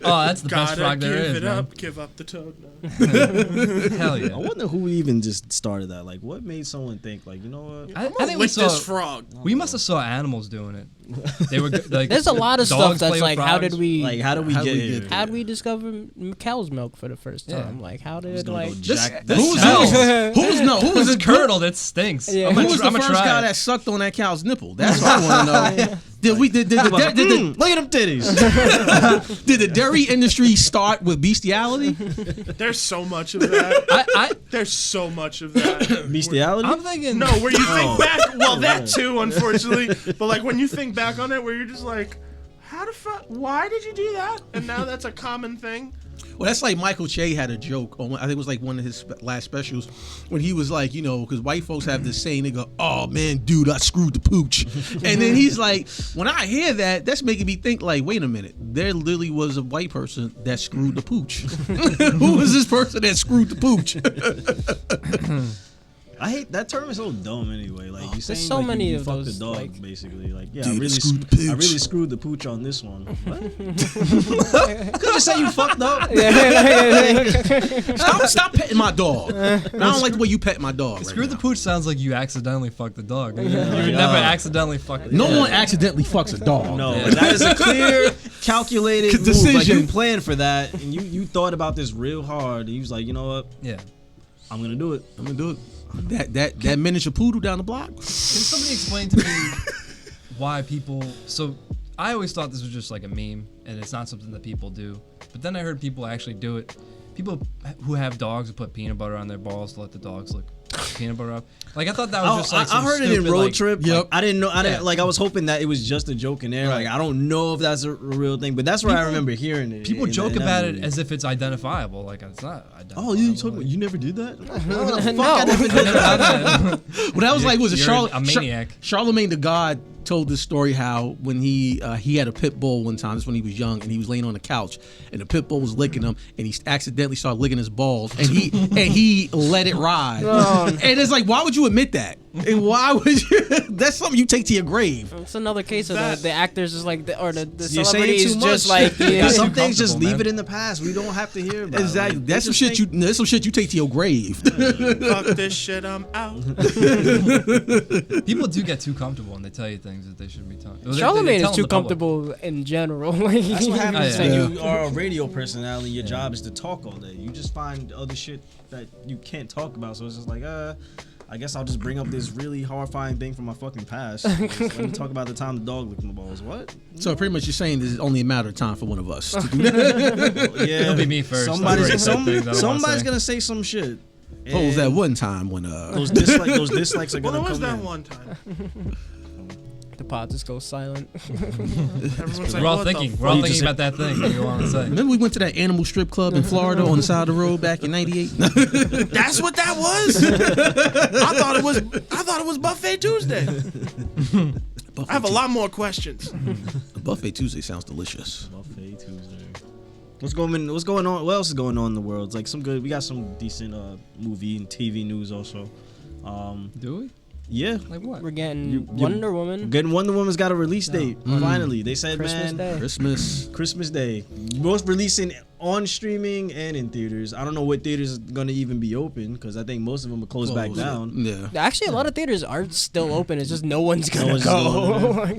Speaker 4: Oh, that's the best frog there is.
Speaker 2: Give up the toad. No.
Speaker 4: Hell yeah!
Speaker 5: I wonder who even just started that. Like, what made someone think, like, you know what?
Speaker 4: I think
Speaker 2: lick this frog.
Speaker 4: We must have saw animals doing it. They were like.
Speaker 1: There's a lot of stuff that's like, how did we
Speaker 5: get here?
Speaker 1: How did we discover cow's milk for the first time?
Speaker 4: Yeah.
Speaker 1: Like, how did like
Speaker 3: who's this
Speaker 4: curdle that stinks?
Speaker 1: Yeah.
Speaker 3: Who was the first guy that sucked on that cow's nipple? That's what I want to know. Did
Speaker 5: look at them titties.
Speaker 3: Did the dairy industry start with bestiality?
Speaker 2: There's so much of that. There's so much of that.
Speaker 5: Bestiality?
Speaker 4: I'm thinking
Speaker 2: No, where you think back. Well, that too, unfortunately. But like when you think back on it, where you're just like, how the fuck? Why did you do that? And now that's a common thing.
Speaker 3: Well, that's like Michael Che had a joke on, I think it was like one of his last specials, when he was like, you know, because white folks have this saying, they go, oh man, dude, I screwed the pooch. And then he's like, when I hear that, that's making me think like, wait a minute, there literally was a white person that screwed the pooch. Who was this person that screwed the pooch?
Speaker 5: I hate that term. Is so dumb anyway. Like, you saying
Speaker 1: so
Speaker 5: like,
Speaker 1: many
Speaker 5: you
Speaker 1: of
Speaker 5: fucked
Speaker 1: those,
Speaker 5: the dog,
Speaker 1: like,
Speaker 5: basically. Like, yeah,
Speaker 3: dude,
Speaker 5: I really screwed the pooch on this one. What? Could just say you fucked up.
Speaker 3: Stop petting my dog. I don't like the way you pet my dog.
Speaker 4: screw the pooch sounds like you accidentally fucked the dog. You
Speaker 5: Yeah.
Speaker 4: never accidentally fucked the
Speaker 3: No
Speaker 4: dog.
Speaker 3: one accidentally fucks a dog.
Speaker 5: No,
Speaker 4: Yeah.
Speaker 5: that is a clear, calculated move.
Speaker 3: Decision.
Speaker 5: Like, you planned for that, and you thought about this real hard. And you was like, you know what?
Speaker 4: Yeah.
Speaker 5: I'm gonna do it.
Speaker 3: I'm gonna do it. That miniature poodle down the block.
Speaker 4: Can somebody explain to me why people? So I always thought this was just like a meme, and it's not something that people do. But then I heard people actually do it. People who have dogs who put peanut butter on their balls to let the dogs lick peanut butter up. Like, I thought that was just like
Speaker 5: I heard it in
Speaker 4: stupid,
Speaker 5: Road
Speaker 4: like,
Speaker 5: Trip.
Speaker 3: Yep.
Speaker 5: Like, I didn't know. I didn't
Speaker 4: Yeah.
Speaker 5: like. I was hoping that it was just a joke in there.
Speaker 4: Right.
Speaker 5: Like, I don't know if that's a real thing, but that's where I remember hearing it.
Speaker 4: People
Speaker 5: in
Speaker 4: joke
Speaker 5: that
Speaker 4: about it
Speaker 5: movie.
Speaker 4: as if it's identifiable. Like, it's not identifiable.
Speaker 5: Oh, you talking about? You never did that?
Speaker 1: No.
Speaker 4: I never had that.
Speaker 3: Well, that was like, was it
Speaker 4: You're a maniac.
Speaker 3: Charlemagne the God told this story how when he had a pit bull one time, this when he was young, and he was laying on the couch, and the pit bull was licking him, and he accidentally started licking his balls, and he let it ride. And it's like, why would you admit that? And why would you? That's something you take to your grave.
Speaker 1: It's another case of the actors is like or the
Speaker 5: You're saying
Speaker 1: celebrities
Speaker 5: too
Speaker 1: just
Speaker 5: much.
Speaker 1: like
Speaker 5: Yeah, some things just
Speaker 4: comfortable,
Speaker 5: leave
Speaker 4: man.
Speaker 5: it in the past. We don't have to hear about
Speaker 3: Exactly.
Speaker 5: it. Like,
Speaker 3: That's some shit you. That's some shit you take to your grave.
Speaker 2: Fuck this shit, I'm out.
Speaker 4: People do get too comfortable and they tell you things that they shouldn't be telling. Well, they
Speaker 1: Charlemagne
Speaker 4: tell
Speaker 1: is too
Speaker 4: the public.
Speaker 1: comfortable in general.
Speaker 5: That's what happens
Speaker 4: Oh, yeah.
Speaker 5: when you are a radio personality. Your job is to talk all day. You just find other shit that you can't talk about. So it's just like, I guess I'll just bring up this really horrifying thing from my fucking past. Let me talk about the time the dog licked my balls. What?
Speaker 3: So pretty much you're saying this is only a matter of time for one of us to do that.
Speaker 5: Yeah,
Speaker 4: It'll be me first.
Speaker 5: Somebody's gonna say some shit.
Speaker 3: What was that one time when
Speaker 5: those dislikes are
Speaker 2: Well,
Speaker 5: gonna
Speaker 2: there was
Speaker 5: come
Speaker 2: that
Speaker 5: in.
Speaker 2: one time.
Speaker 1: The pod just goes silent.
Speaker 2: Everyone's like,
Speaker 4: We're all
Speaker 2: what the
Speaker 4: thinking.
Speaker 2: fuck?
Speaker 4: We're all thinking about that thing that you want to say.
Speaker 3: Remember we went to that animal strip club in Florida on the side of the road back in '98?
Speaker 2: That's what that was. I thought it was Buffet Tuesday. I have a lot more questions.
Speaker 3: Buffet Tuesday sounds delicious.
Speaker 5: Buffet Tuesday. What's going on? What else is going on in the world? It's like some good. We got some decent movie and TV news also.
Speaker 4: Do we?
Speaker 5: Yeah.
Speaker 4: Like what?
Speaker 1: We're getting Wonder Woman.
Speaker 5: Getting Wonder Woman's got a release date. Finally, they said,
Speaker 1: Christmas Day.
Speaker 5: Christmas Day. Both releasing on streaming and in theaters. I don't know what theaters are gonna even be open because I think most of them are closed back down.
Speaker 3: Yeah.
Speaker 1: Actually, a lot of theaters are still open. It's just no one's gonna
Speaker 5: one's
Speaker 1: go.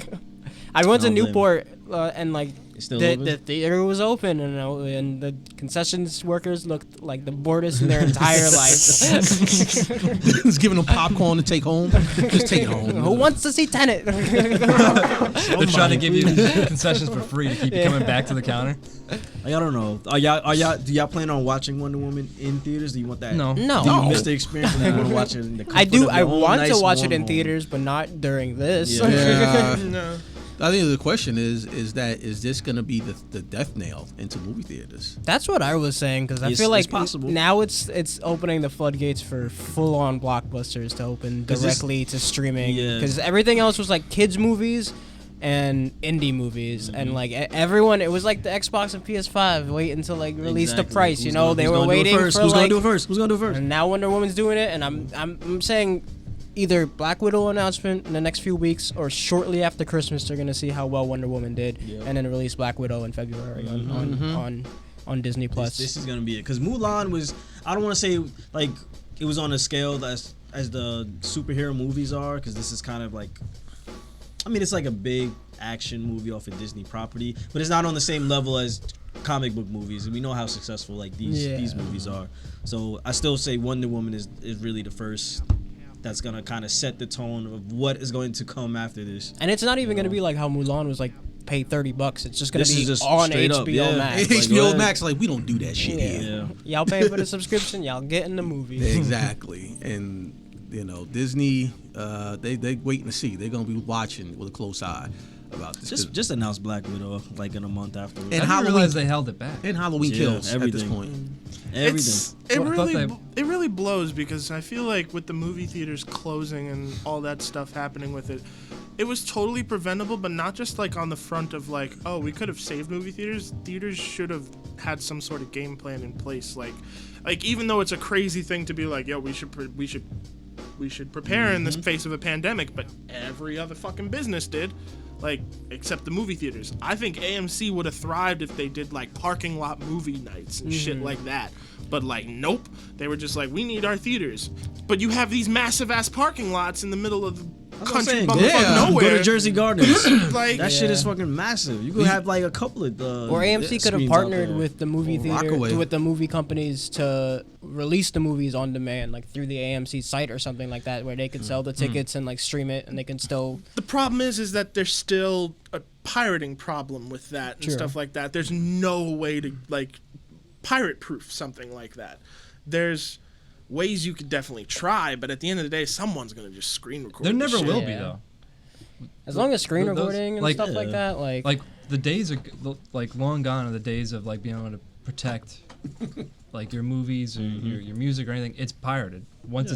Speaker 1: I went to
Speaker 5: Don't blame
Speaker 1: Newport and like
Speaker 5: It's still open?
Speaker 1: the theater was open and the concessions workers looked like the boredest in their entire life.
Speaker 3: Just giving them popcorn to take home. Just take it home.
Speaker 1: Who wants to see Tenet?
Speaker 4: They're trying to give you concessions for free to keep you coming back to the counter.
Speaker 5: Like, I don't know. Do y'all plan on watching Wonder Woman in theaters? Do you want that?
Speaker 4: No.
Speaker 1: No.
Speaker 5: Do you miss the experience when you want to watch it in the comfort
Speaker 1: I do.
Speaker 5: of
Speaker 1: I
Speaker 5: your own
Speaker 1: want
Speaker 5: nice
Speaker 1: to watch it
Speaker 5: warm
Speaker 1: in
Speaker 5: home?
Speaker 1: theaters, but not during this.
Speaker 5: Yeah.
Speaker 3: Yeah.
Speaker 2: No.
Speaker 3: I think the question is this going to be the death nail into movie theaters?
Speaker 1: That's what I was saying because I
Speaker 5: It's-
Speaker 1: feel like
Speaker 5: it's possible.
Speaker 1: now it's opening the floodgates for full-on blockbusters to open
Speaker 5: 'Cause this-
Speaker 1: directly to streaming.
Speaker 5: Yeah.
Speaker 1: Because everything else was like kids movies and indie movies,
Speaker 5: Mm-hmm.
Speaker 1: and like everyone, it was like the Xbox and PS5 wait until like release the
Speaker 5: Exactly.
Speaker 1: price.
Speaker 5: Who's gonna
Speaker 1: They
Speaker 5: do
Speaker 1: were
Speaker 5: it
Speaker 1: waiting
Speaker 5: first?
Speaker 1: for
Speaker 5: Who's
Speaker 1: like.
Speaker 5: gonna do it first? Who's gonna do it first?
Speaker 1: And now Wonder Woman's doing it, and I'm saying either Black Widow announcement in the next few weeks or shortly after Christmas they're gonna see how well Wonder Woman did, and then release Black Widow in February on Disney Plus.
Speaker 5: This is gonna be it because Mulan was. I don't want to say like it was on a scale that's as the superhero movies are because this is kind of like. I mean, it's like a big action movie off a Disney property, but it's not on the same level as comic book movies. And we know how successful like these movies are. So I still say Wonder Woman is really the first. That's gonna kind of set the tone of what is going to come after this.
Speaker 1: And it's not even gonna be like how Mulan was like pay $30. It's just gonna
Speaker 5: This
Speaker 1: be
Speaker 5: is just
Speaker 1: on
Speaker 5: straight
Speaker 1: HBO
Speaker 5: up, yeah.
Speaker 1: Max.
Speaker 5: Like,
Speaker 3: HBO
Speaker 5: what?
Speaker 3: Max, like we don't do that shit
Speaker 1: Yeah.
Speaker 3: here.
Speaker 5: Yeah.
Speaker 1: Y'all pay for the subscription, y'all get in the movie.
Speaker 3: Exactly. And Disney, they waiting to see. They're gonna be watching with a close eye about this.
Speaker 5: Just announce Black Widow like in a month afterwards.
Speaker 3: And
Speaker 4: I didn't
Speaker 3: Halloween-
Speaker 4: realize they held it back.
Speaker 3: and Halloween
Speaker 5: Yeah,
Speaker 3: kills at this
Speaker 5: everything.
Speaker 3: point.
Speaker 5: Everything.
Speaker 2: It
Speaker 4: Well, I thought
Speaker 2: really
Speaker 4: they-
Speaker 2: it really blows because I feel like with the movie theaters closing and all that stuff happening with it, it was totally preventable, but not just like on the front of like, oh, we could have saved movie theaters. Theaters should have had some sort of game plan in place. Like even though it's a crazy thing to be like, yo, we should prepare in the face of a pandemic, but every other fucking business did. Like, except the movie theaters. I think AMC would have thrived if they did, like, parking lot movie nights and shit like that. But, like, nope. They were just like, we need our theaters. But you have these massive-ass parking lots in the middle of the country
Speaker 5: saying,
Speaker 2: bumfuck
Speaker 3: yeah.
Speaker 2: nowhere.
Speaker 5: Go to Jersey Gardens.
Speaker 2: Like,
Speaker 5: That shit is fucking massive. You could have like a couple of
Speaker 1: Or AMC could have partnered with the movie theater,
Speaker 3: Rockaway.
Speaker 1: with the movie companies to release the movies on demand, like through the AMC site or something like that, where they could sell the tickets and like stream it, and they can still.
Speaker 2: the problem is that there's still a pirating problem with that and
Speaker 1: Sure.
Speaker 2: stuff like that. There's no way to, like, pirate-proof something like that. There's ways you could definitely try, but at the end of the day, someone's gonna just screen record.
Speaker 4: There
Speaker 2: the
Speaker 4: never
Speaker 2: shit.
Speaker 4: will be
Speaker 1: Yeah.
Speaker 4: though.
Speaker 1: As long as screen
Speaker 4: Those-
Speaker 1: recording and
Speaker 4: like-
Speaker 1: stuff like that,
Speaker 4: Like the days are like long gone are the days of like being able to protect like your movies or your music or anything. It's pirated. Once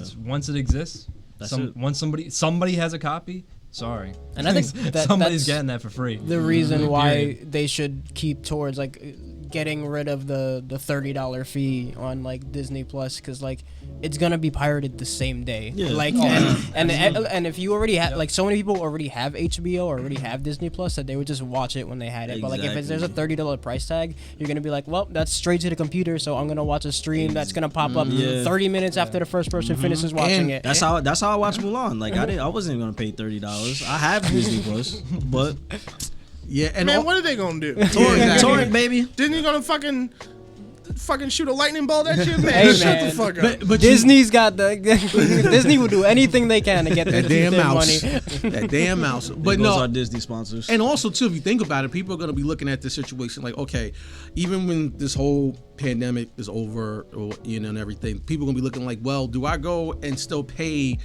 Speaker 4: it exists,
Speaker 5: That's it.
Speaker 4: once somebody has a copy. Sorry,
Speaker 1: And I think that
Speaker 4: somebody's
Speaker 1: that's
Speaker 4: getting that for free.
Speaker 1: the reason why
Speaker 4: Period.
Speaker 1: they should keep towards like getting rid of the $30 fee on like Disney Plus, because like it's gonna be pirated the same day.
Speaker 5: Yeah.
Speaker 1: Like and if you already have like so many people already have HBO or already have Disney Plus that they would just watch it when they had it. But like if there's a $30 price tag, you're gonna be like, well, that's straight to the computer, so I'm gonna watch a stream that's gonna pop up 30 minutes after the first person finishes watching it.
Speaker 5: That's how I watch Mulan. Like I wasn't gonna pay $30. I have Disney Plus, but
Speaker 3: Yeah, and
Speaker 2: Man,
Speaker 3: all-
Speaker 2: what are they gonna do?
Speaker 3: Exactly.
Speaker 5: torrent baby.
Speaker 2: Disney gonna fucking fucking shoot a lightning bolt at you, man.
Speaker 1: Hey,
Speaker 2: Shut
Speaker 1: man.
Speaker 2: the fuck up.
Speaker 3: But
Speaker 1: Disney's got the Disney will do anything they can to get their
Speaker 3: that damn
Speaker 1: teeth in
Speaker 3: mouse.
Speaker 1: money.
Speaker 3: That damn mouse.
Speaker 5: But
Speaker 3: But
Speaker 5: those
Speaker 3: no,
Speaker 5: are Disney sponsors.
Speaker 3: and also too, if you think about it, people are gonna be looking at this situation like, okay, even when this whole pandemic is over, or and everything, people are gonna be looking like, well, do I go and still pay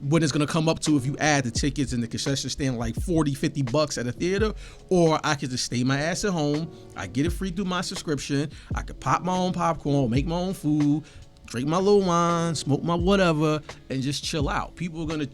Speaker 3: what it's gonna come up to if you add the tickets and the concession stand like $40-$50 at a theater, or I could just stay my ass at home. I get it free through my subscription. I could pop my own popcorn, make my own food, drink my little wine, smoke my whatever, and just chill out. People are gonna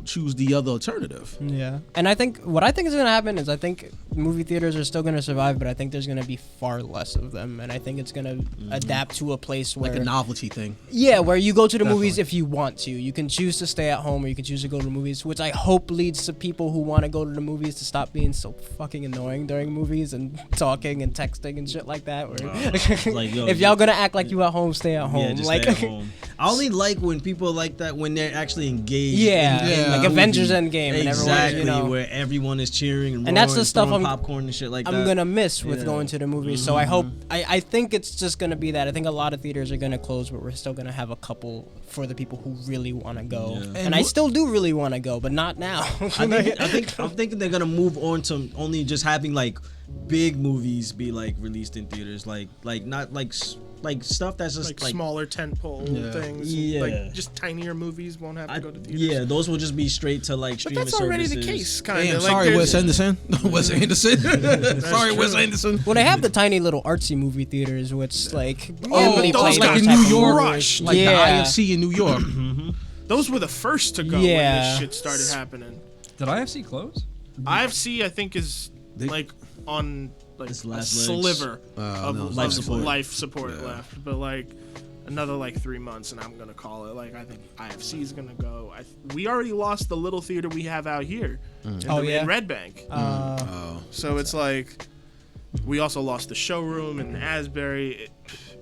Speaker 3: choose the other alternative.
Speaker 1: Yeah, and I think what I think is gonna happen is I think movie theaters are still gonna survive, but I think there's gonna be far less of them, and I think it's gonna adapt to a place where
Speaker 3: Like a novelty thing.
Speaker 1: yeah, where you go to the
Speaker 3: Definitely.
Speaker 1: movies if you want to. You can choose to stay at home, or you can choose to go to the movies, which I hope leads to people who want to go to the movies to stop being so fucking annoying during movies and talking and texting and shit like that. Where
Speaker 5: Like, yo,
Speaker 1: if y'all gonna act like you at home, stay at home.
Speaker 5: Yeah, just
Speaker 1: like,
Speaker 5: stay at home. I only like when people like that when they're actually engaged.
Speaker 1: yeah,
Speaker 5: in
Speaker 1: like
Speaker 5: the
Speaker 1: Avengers
Speaker 5: movie.
Speaker 1: Endgame and
Speaker 5: Exactly,
Speaker 1: everyone,
Speaker 5: where everyone is cheering and
Speaker 1: And that's the
Speaker 5: roaring,
Speaker 1: stuff
Speaker 5: throwing
Speaker 1: I'm-
Speaker 5: popcorn and shit like that.
Speaker 1: I'm gonna miss with
Speaker 5: Yeah.
Speaker 1: going to the movies. So I hope I think it's just gonna be that. I think a lot of theaters are gonna close, but we're still gonna have a couple for the people who really want to go.
Speaker 5: Yeah.
Speaker 1: And I still do really want to go, but not now.
Speaker 5: I'm thinking they're gonna move on to only just having like big movies be like released in theaters, like not like stuff that's just
Speaker 2: Like smaller tentpole things,
Speaker 5: Yeah.
Speaker 2: like just tinier movies won't have to go to theaters.
Speaker 5: yeah, those will just be straight to like
Speaker 2: But
Speaker 5: streaming
Speaker 2: that's already
Speaker 5: services.
Speaker 2: the case, kind
Speaker 3: Damn,
Speaker 2: of.
Speaker 3: sorry, Wes Anderson. Wes Anderson. Sorry, Wes Anderson.
Speaker 1: Well, they have the tiny little artsy movie theaters, which like
Speaker 2: Oh,
Speaker 1: only
Speaker 2: those
Speaker 1: play
Speaker 2: like
Speaker 1: those
Speaker 2: in
Speaker 1: type
Speaker 2: New
Speaker 1: of
Speaker 2: York.
Speaker 1: movies.
Speaker 2: Rush,
Speaker 3: Like
Speaker 1: Yeah.
Speaker 3: the IFC in New York.
Speaker 2: Those were the first to go when
Speaker 1: Yeah.
Speaker 2: this shit started happening.
Speaker 4: Did IFC close?
Speaker 2: IFC, I think, is like on like
Speaker 5: Its
Speaker 2: a
Speaker 5: last legs.
Speaker 2: sliver
Speaker 3: no,
Speaker 2: of
Speaker 5: life support.
Speaker 2: life support left, but like another like 3 months, and I'm gonna call it. Like I think IFC is gonna go. We already lost the little theater we have out here in Red Bank, so it's like we also lost the showroom in Asbury.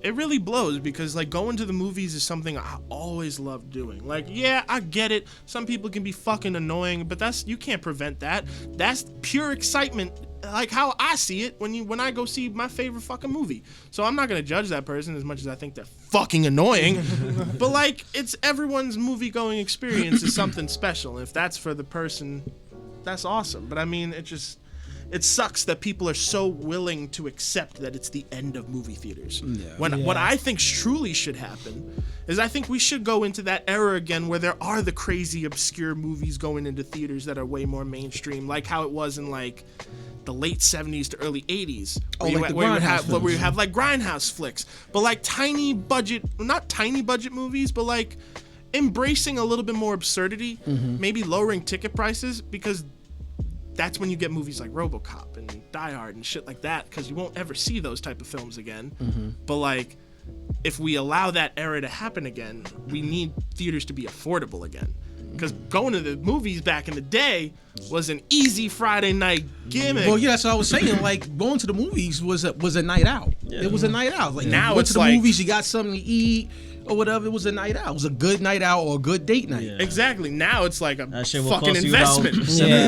Speaker 2: It really blows because like going to the movies is something I always loved doing. Like, yeah, I get it. Some people can be fucking annoying, but you can't prevent that. That's pure excitement, like how I see it when I go see my favorite fucking movie. So I'm not gonna judge that person as much as I think they're fucking annoying. But like, it's everyone's movie going experience is something special. If that's for the person, that's awesome. But I mean, it sucks that people are so willing to accept that it's the end of movie theaters. What I think truly should happen is I think we should go into that era again where there are the crazy obscure movies going into theaters that are way more mainstream, like how it was in like the late 70s to early 80s. Where you have like grindhouse flicks, but like not tiny budget movies, but like embracing a little bit more absurdity, maybe lowering ticket prices, because that's when you get movies like RoboCop and Die Hard and shit like that, because you won't ever see those type of films again. But like, if we allow that era to happen again, we need theaters to be affordable again. Because going to the movies back in the day was an easy Friday night gimmick.
Speaker 3: Well, yeah, that's what I was saying. Like going to the movies was a night out. It was a night out. Like
Speaker 2: Now
Speaker 3: you went
Speaker 2: it's
Speaker 3: to the
Speaker 2: like-
Speaker 3: movies, you got something to eat or whatever. It was a night out. It was a good night out or a good date night.
Speaker 5: Yeah.
Speaker 2: Exactly. Now it's like a
Speaker 5: That shit will
Speaker 2: fucking
Speaker 5: cost you
Speaker 2: investment.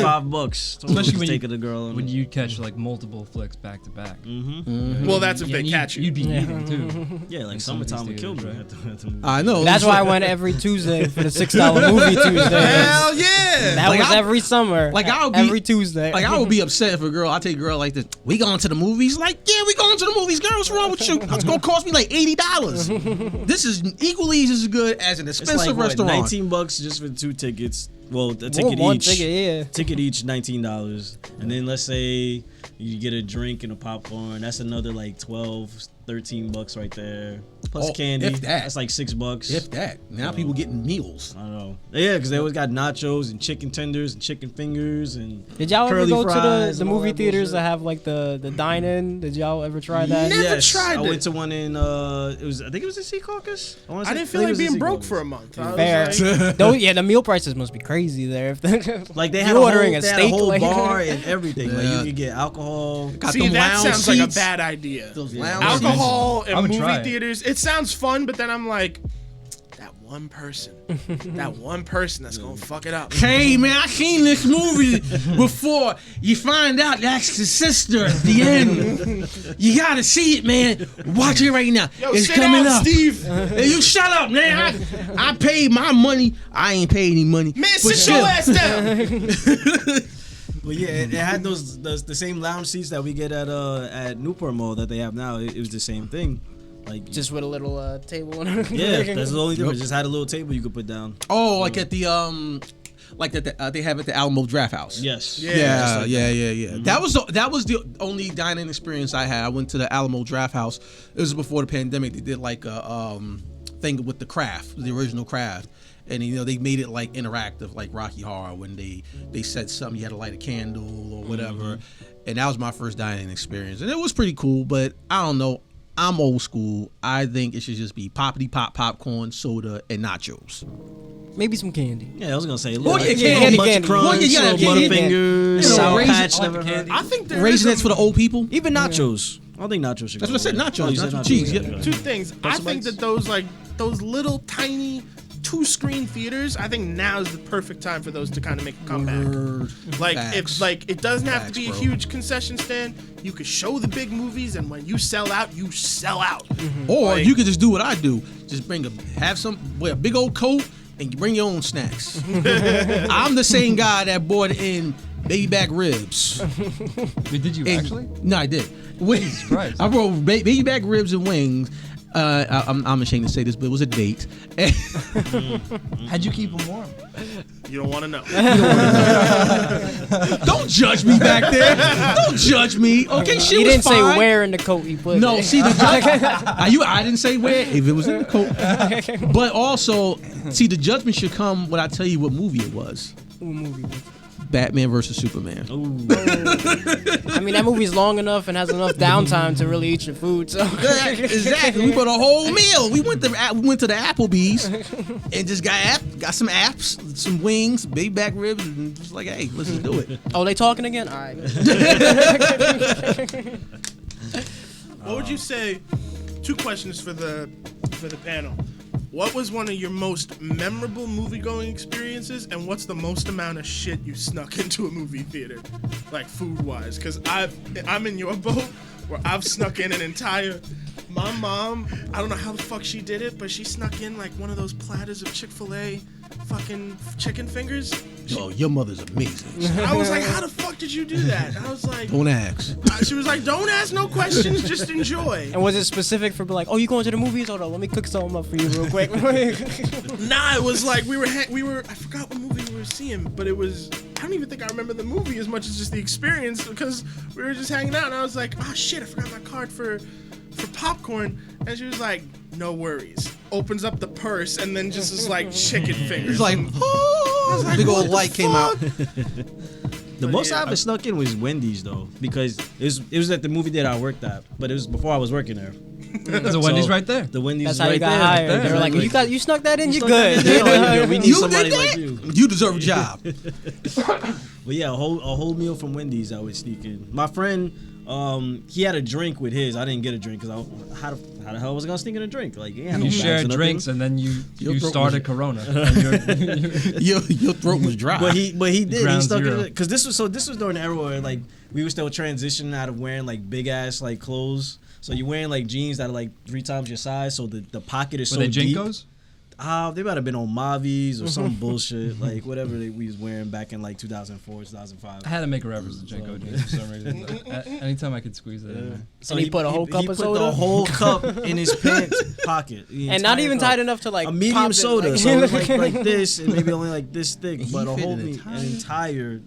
Speaker 5: about $75.
Speaker 4: Especially when
Speaker 5: taking a girl
Speaker 4: when you catch like multiple flicks back to back.
Speaker 2: Well, that's if
Speaker 4: Yeah,
Speaker 2: they
Speaker 4: and
Speaker 2: catch you.
Speaker 4: You'd be eating too.
Speaker 5: yeah, like
Speaker 4: in some of these
Speaker 5: summertime would kill me
Speaker 4: theaters,
Speaker 5: at the movie.
Speaker 3: I know.
Speaker 1: That's why I went every Tuesday for the $6 movie Tuesday.
Speaker 2: Hell yeah!
Speaker 1: That
Speaker 3: Like,
Speaker 1: was every summer.
Speaker 3: like, I would be-
Speaker 1: every Tuesday.
Speaker 3: Like I would be upset if a girl, I take a girl like this. We going to the movies? Like, yeah, we going to the movies. Girl, what's wrong with you? It's gonna cost me like $80. This is equally as good as an
Speaker 5: It's
Speaker 3: expensive
Speaker 5: like what,
Speaker 3: restaurant.
Speaker 5: $19 just for 2 tickets. Well, the
Speaker 1: Well,
Speaker 5: ticket
Speaker 1: one
Speaker 5: each.
Speaker 1: ticket, yeah.
Speaker 5: Ticket each $19, and then let's say you get a drink and a popcorn. That's another like $12-13 right there. Plus
Speaker 3: Oh,
Speaker 5: candy.
Speaker 3: if that.
Speaker 5: That's like $6.
Speaker 3: If that. Now people getting meals.
Speaker 5: I don't know. Yeah, because they always got nachos and chicken tenders and chicken fingers and.
Speaker 1: Did y'all ever
Speaker 5: curly
Speaker 1: go to
Speaker 5: fries
Speaker 1: the
Speaker 5: and all
Speaker 1: movie
Speaker 5: that
Speaker 1: theaters
Speaker 5: bullshit.
Speaker 1: that have like the dine-in? Did y'all ever try that?
Speaker 2: Never tried
Speaker 5: I
Speaker 2: it.
Speaker 5: went to one in I think it was the Sea Caucus.
Speaker 2: I didn't feel like being broke for a month. I was
Speaker 1: Fair.
Speaker 2: like,
Speaker 1: Yeah, the meal prices must be crazy there. If
Speaker 5: Like they
Speaker 1: if
Speaker 5: had
Speaker 1: you're
Speaker 5: a
Speaker 1: ordering
Speaker 5: whole,
Speaker 1: a
Speaker 5: they had
Speaker 1: steak,
Speaker 5: a whole
Speaker 1: like-
Speaker 5: bar and everything. Like
Speaker 3: Yeah.
Speaker 5: you could get alcohol.
Speaker 3: Got
Speaker 2: see,
Speaker 3: them
Speaker 2: that
Speaker 3: lounge
Speaker 2: sounds like a
Speaker 3: seats.
Speaker 2: bad idea.
Speaker 3: Those lounge
Speaker 2: Alcohol
Speaker 4: I
Speaker 2: and
Speaker 4: would
Speaker 2: movie
Speaker 4: try it.
Speaker 2: theaters. It sounds fun, but then I'm like, that one person. That one person that's gonna fuck it up.
Speaker 3: Hey man, I seen this movie before. You find out that's the sister at the end. You gotta see it, man. Watch it right now.
Speaker 2: Yo,
Speaker 3: it's
Speaker 2: sit
Speaker 3: coming
Speaker 2: down,
Speaker 3: up.
Speaker 2: Steve.
Speaker 3: Hey, you shut up, man. I paid my money. I ain't paid any money.
Speaker 2: Man,
Speaker 3: But
Speaker 2: sit your
Speaker 3: still.
Speaker 2: ass down.
Speaker 5: But yeah, it had the same lounge seats that we get at Newport Mall that they have now. It was the same thing. Like
Speaker 1: Just with a little table.
Speaker 5: yeah, that's the only difference. Just had a little table you could put down.
Speaker 3: Oh, like at the like that they have at the Alamo Draft House.
Speaker 5: Yes.
Speaker 3: Yeah.
Speaker 5: Mm-hmm.
Speaker 3: That was the only dining experience I had. I went to the Alamo Draft House. It was before the pandemic. They did like a thing with the craft, the original craft. And they made it like interactive, like Rocky Horror, when they said something, you had to light a candle or whatever. And that was my first dining experience, and it was pretty cool. But I don't know, I'm old school. I think it should just be poppity pop popcorn, soda, and nachos.
Speaker 1: Maybe some candy.
Speaker 5: Yeah, I was gonna say.
Speaker 1: candy.
Speaker 5: Munch Crunch,
Speaker 3: Well, yeah,
Speaker 5: little
Speaker 3: candy.
Speaker 5: Butterfingers, Sour
Speaker 3: raisin-
Speaker 5: Patch, never.
Speaker 2: I think there is
Speaker 3: Raisinets for the old people.
Speaker 5: Even nachos. I don't think nachos should.
Speaker 3: That's
Speaker 5: go
Speaker 3: what I said.
Speaker 5: away.
Speaker 3: Nachos,
Speaker 5: Oh, you said
Speaker 3: nacho cheese.
Speaker 5: Okay,
Speaker 3: Yeah.
Speaker 5: okay.
Speaker 2: two things. I think that those little tiny 2-screen theaters, I think now is the perfect time for those to kind of make a comeback. Like
Speaker 3: Facts.
Speaker 2: it doesn't have to be
Speaker 3: Facts,
Speaker 2: a
Speaker 3: bro.
Speaker 2: huge concession stand. You could show the big movies, and when you sell out, you sell out.
Speaker 3: Or
Speaker 2: Like-
Speaker 3: you could just do what I do. Just wear a big old coat and you bring your own snacks. I'm the same guy that bought in baby back ribs.
Speaker 4: Wait, did you
Speaker 3: And-
Speaker 4: actually?
Speaker 3: No, I did.
Speaker 4: Jesus Christ.
Speaker 3: I brought baby back ribs and wings. I'm ashamed to say this, but it was a date.
Speaker 4: How'd you keep them warm?
Speaker 2: You don't want to know.
Speaker 3: Don't judge me back there. Don't judge me. Okay, she
Speaker 1: He
Speaker 3: was
Speaker 1: didn't
Speaker 3: fine.
Speaker 1: say where in the coat he put
Speaker 3: No,
Speaker 1: it.
Speaker 3: see the I didn't say where. If it was in the coat, but also see the judgment should come when I tell you what movie it was.
Speaker 1: What movie was it?
Speaker 3: Batman versus Superman.
Speaker 1: I mean, that movie's long enough and has enough downtime to really eat your food. So
Speaker 3: Yeah, exactly. We bought a whole meal. We went to the Applebee's and just got some apps, some wings, baby back ribs, and just like, hey, let's just do it.
Speaker 1: Oh, they talking again? All right.
Speaker 2: What would you say? 2 questions for the panel. What was one of your most memorable movie-going experiences, and what's the most amount of shit you snuck into a movie theater, like food-wise? Because I'm in your boat where I've snuck in an entire. My mom, I don't know how the fuck she did it, but she snuck in like one of those platters of Chick-fil-A fucking chicken fingers.
Speaker 3: Oh, your mother's amazing.
Speaker 2: I was like, how the fuck did you do that? I was like,
Speaker 3: Don't ask.
Speaker 2: she was like, don't ask no questions, just enjoy.
Speaker 1: And was it specific for like, oh, you going to the movies? Hold on, let me cook something up for you real quick.
Speaker 2: Nah, it was like we were I forgot what movie we were seeing, but it was, I don't even think I remember the movie as much as just the experience, because we were just hanging out and I was like, oh shit, I forgot my card for popcorn. And she was like, no worries. Opens up the purse and then just is like chicken fingers.
Speaker 3: It's like, oh,
Speaker 2: like,
Speaker 3: big
Speaker 2: what
Speaker 3: old
Speaker 2: the
Speaker 3: light came out.
Speaker 5: The most
Speaker 2: yeah.
Speaker 5: I ever snuck in was Wendy's though, because it was at the movie theater I worked at, but it was before I was working there.
Speaker 4: There's a Wendy's
Speaker 5: So,
Speaker 4: right there.
Speaker 5: The Wendy's
Speaker 1: That's
Speaker 5: is
Speaker 1: how
Speaker 5: right
Speaker 1: you got
Speaker 5: there.
Speaker 1: hired. They were like,
Speaker 5: Exactly.
Speaker 1: you snuck that in, you're
Speaker 5: Snuck
Speaker 1: good.
Speaker 5: that in. Yeah, we need
Speaker 3: You
Speaker 5: somebody
Speaker 3: did
Speaker 5: like
Speaker 3: that?
Speaker 5: you.
Speaker 3: You deserve a job.
Speaker 5: But yeah, a whole meal from Wendy's I would sneak in. My friend, he had a drink with his. I didn't get a drink because how the hell was I gonna sneak in a drink? Like, yeah,
Speaker 4: You shared drinks and then you
Speaker 3: throat
Speaker 4: started
Speaker 3: was-
Speaker 4: Corona. And
Speaker 3: Your throat was dry.
Speaker 5: But he did. He
Speaker 4: Ground
Speaker 5: stuck
Speaker 4: zero.
Speaker 5: in it because this was during the era where like we were still transitioning out of wearing like big ass like clothes. So you're wearing like jeans that are like 3 times your size. So the pocket is
Speaker 4: Were
Speaker 5: so
Speaker 4: they
Speaker 5: deep.
Speaker 4: Jinkos?
Speaker 5: They might have been on Mavis or some bullshit like whatever we was wearing back in like 2004, 2005.
Speaker 4: I had to make a reference to Jinko jeans for some reason. Anytime I could squeeze it in there.
Speaker 5: So
Speaker 1: And he put a whole cup
Speaker 5: he
Speaker 1: of
Speaker 5: put
Speaker 1: soda?
Speaker 5: the whole cup in his pants pocket. The
Speaker 1: And not
Speaker 5: entire
Speaker 1: even
Speaker 5: cup.
Speaker 1: tight enough to like
Speaker 5: A medium
Speaker 1: pop it,
Speaker 5: soda,
Speaker 1: like-
Speaker 5: so it was like this, and maybe only like this thick,
Speaker 3: He
Speaker 5: but a
Speaker 3: fit
Speaker 5: whole
Speaker 3: an
Speaker 5: an entire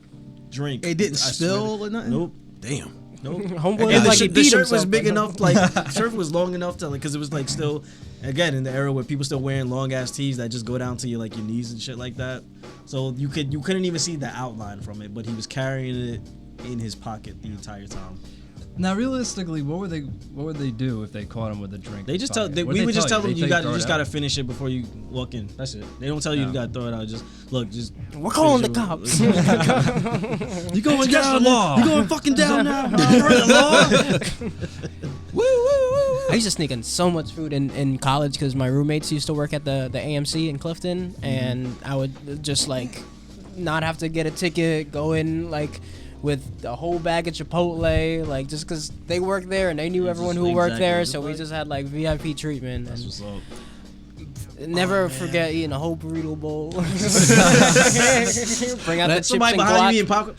Speaker 5: drink.
Speaker 3: It didn't
Speaker 5: I swear
Speaker 3: spill
Speaker 5: to-
Speaker 3: or nothing?
Speaker 5: Nope.
Speaker 3: Damn.
Speaker 5: Nope.
Speaker 1: Homeboy
Speaker 5: And
Speaker 1: looked
Speaker 5: the,
Speaker 1: like he
Speaker 5: the
Speaker 1: beat
Speaker 5: shirt
Speaker 1: himself.
Speaker 5: was big enough, like the shirt was long enough to like, because it was like still, again in the era where people still wearing long ass tees that just go down to your like your knees and shit like that. So you couldn't even see the outline from it, but he was carrying it in his pocket the entire time.
Speaker 4: Now, realistically, what would they do if they caught him with a drink?
Speaker 5: They
Speaker 4: in
Speaker 5: just
Speaker 4: his
Speaker 5: tell
Speaker 4: pocket? What
Speaker 5: we
Speaker 4: did
Speaker 5: would just tell them
Speaker 4: They
Speaker 5: you
Speaker 4: throw
Speaker 5: just
Speaker 4: it
Speaker 5: gotta
Speaker 4: out?
Speaker 5: finish it before you walk in. That's it. They don't tell you
Speaker 4: No.
Speaker 5: you gotta throw it out. Just look, just
Speaker 1: We're calling the
Speaker 5: finish
Speaker 1: cops.
Speaker 5: it. You going
Speaker 4: against
Speaker 5: down?
Speaker 4: the law.
Speaker 5: You going fucking down now? Bro. The law?
Speaker 3: Woo, woo, woo, woo.
Speaker 1: used to sneak in so much food in college because my roommates used to work at the AMC in Clifton, and I would just like not have to get a ticket, go in like with a whole bag of Chipotle, like just because they worked there and they knew everyone who worked there, so we just had like VIP treatment.
Speaker 5: That's what's up.
Speaker 1: Never forget eating a whole burrito bowl. Bring out the chips
Speaker 5: Somebody
Speaker 1: and
Speaker 5: behind
Speaker 1: guac.
Speaker 5: you eating popcorn.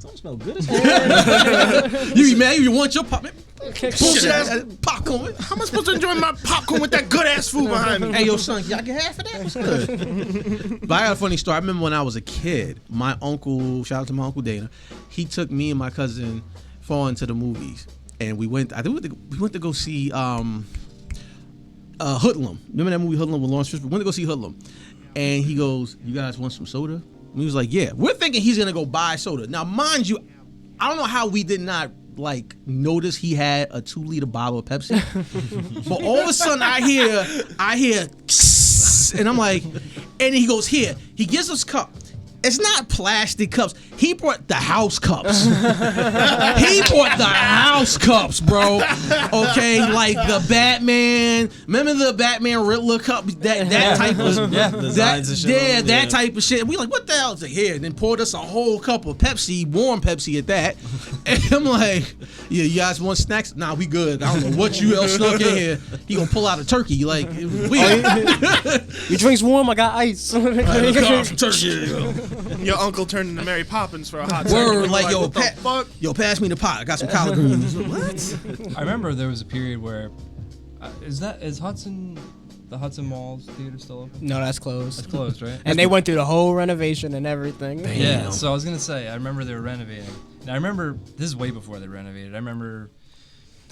Speaker 5: Don't smell good as hell.
Speaker 3: You be mad? You want your pop?
Speaker 2: Bullshit ass
Speaker 3: popcorn.
Speaker 2: How am I supposed to enjoy my popcorn with that good ass food behind me?
Speaker 3: Hey, yo, son, y'all get half of that? What's good? But I got a funny story. I remember when I was a kid, my uncle, shout out to my Uncle Dana, he took me and my cousin Fawn to the movies. And we went to go see Hoodlum. Remember that movie Hoodlum with Lawrence Fishburne? We went to go see Hoodlum. And he goes, you guys want some soda? And he was like, yeah. We're thinking he's going to go buy soda. Now, mind you, I don't know how we did not like notice he had a 2-liter bottle of Pepsi. But all of a sudden I hear and I'm like, and he goes, here. He gives us cup. It's not plastic cups. He brought the house cups. He brought the house cups, bro. Okay, like the Batman. Remember the Batman Riddler cup? That type of that type of shit. We like, what the hell is it here? And then poured us a whole cup of Pepsi, warm Pepsi at that. And I'm like, yeah, you guys want snacks? Nah, we good. I don't know what you else snuck in here. He gonna pull out a turkey. Like,
Speaker 1: Your drink's warm. I got ice.
Speaker 3: Some turkey.
Speaker 2: Your uncle turned into Mary Poppins for a hot
Speaker 3: Word,
Speaker 2: second.
Speaker 3: like, yo,
Speaker 2: what the fuck?
Speaker 3: Yo, pass me the pot. I got some collard greens. What?
Speaker 4: I remember there was a period where is the Hudson Mall's theater still open?
Speaker 1: No, that's closed.
Speaker 4: It's closed, right?
Speaker 1: And they went through the whole renovation and everything.
Speaker 4: Yeah. So I was gonna say, I remember they were renovating. And I remember this is way before they renovated. I remember.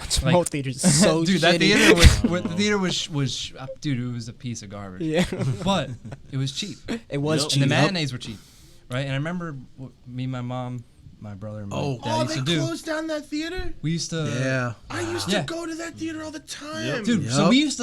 Speaker 1: Small theater's so
Speaker 4: dude,
Speaker 1: shitty.
Speaker 4: that theater was dude, it was a piece of garbage.
Speaker 1: Yeah.
Speaker 4: But it was cheap.
Speaker 1: It was
Speaker 4: And
Speaker 1: cheap.
Speaker 4: the mayonnaise were cheap, right? And I remember what me, my mom, my brother, and my dad used
Speaker 2: they
Speaker 4: to do.
Speaker 2: closed down that theater?
Speaker 4: We used to.
Speaker 3: Yeah.
Speaker 2: I used to go to that theater all the time.
Speaker 4: Dude,
Speaker 3: Yep.
Speaker 4: so we used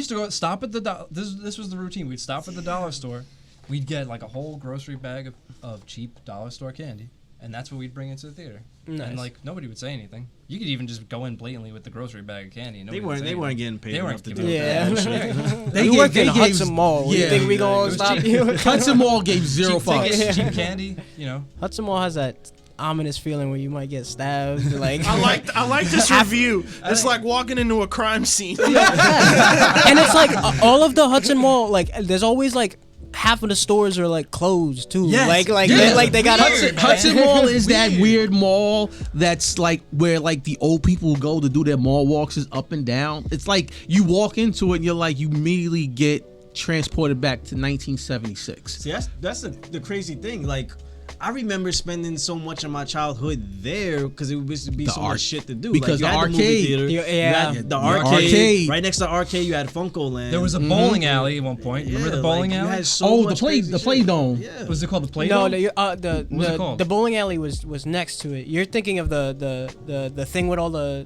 Speaker 4: to go stop at the this was the routine. We'd stop at the dollar store. We'd get like a whole grocery bag of cheap dollar store candy, and that's what we'd bring into the theater.
Speaker 1: Nice.
Speaker 4: And like nobody would say anything. You could even just go in blatantly with the grocery bag of candy. And
Speaker 5: They weren't getting paid
Speaker 4: They
Speaker 5: enough
Speaker 4: weren't
Speaker 5: to
Speaker 4: giving
Speaker 5: do
Speaker 1: Yeah.
Speaker 5: that.
Speaker 1: You work in Hudson Mall. You think we gonna stop you?
Speaker 3: Hudson Mall gave zero
Speaker 4: cheap tickets,
Speaker 3: fucks.
Speaker 4: cheap candy, you know.
Speaker 1: Hudson Mall has that ominous feeling where you might get stabbed. Like
Speaker 2: I like this review. It's like walking into a crime scene.
Speaker 1: and it's like all of the Hudson Mall, like there's always like half of the stores are like closed too.
Speaker 4: Yes.
Speaker 1: Like they got
Speaker 3: Hudson Mall is that weird mall that's like where like the old people go to do their mall walks is up and down. It's like you walk into it and you're like you immediately get transported back to 1976.
Speaker 5: See, that's the crazy thing. Like, I remember spending so much of my childhood there because it used to be so much shit to do.
Speaker 3: Because
Speaker 5: like, you
Speaker 3: the
Speaker 5: had the movie
Speaker 3: arcade.
Speaker 5: theater,
Speaker 1: Yeah.
Speaker 5: you had the
Speaker 3: arcade.
Speaker 5: arcade. Right next to the arcade, you had Funko Land.
Speaker 4: There was a bowling alley at one point. Remember the bowling
Speaker 5: like, you
Speaker 4: alley?
Speaker 5: had so much
Speaker 3: the
Speaker 5: crazy
Speaker 3: play
Speaker 5: shit.
Speaker 3: dome.
Speaker 5: Yeah.
Speaker 4: Was it called the Play
Speaker 1: No,
Speaker 4: Dome?
Speaker 1: no,
Speaker 4: What was it called?
Speaker 1: the bowling alley was next to it. You're thinking of the thing with all the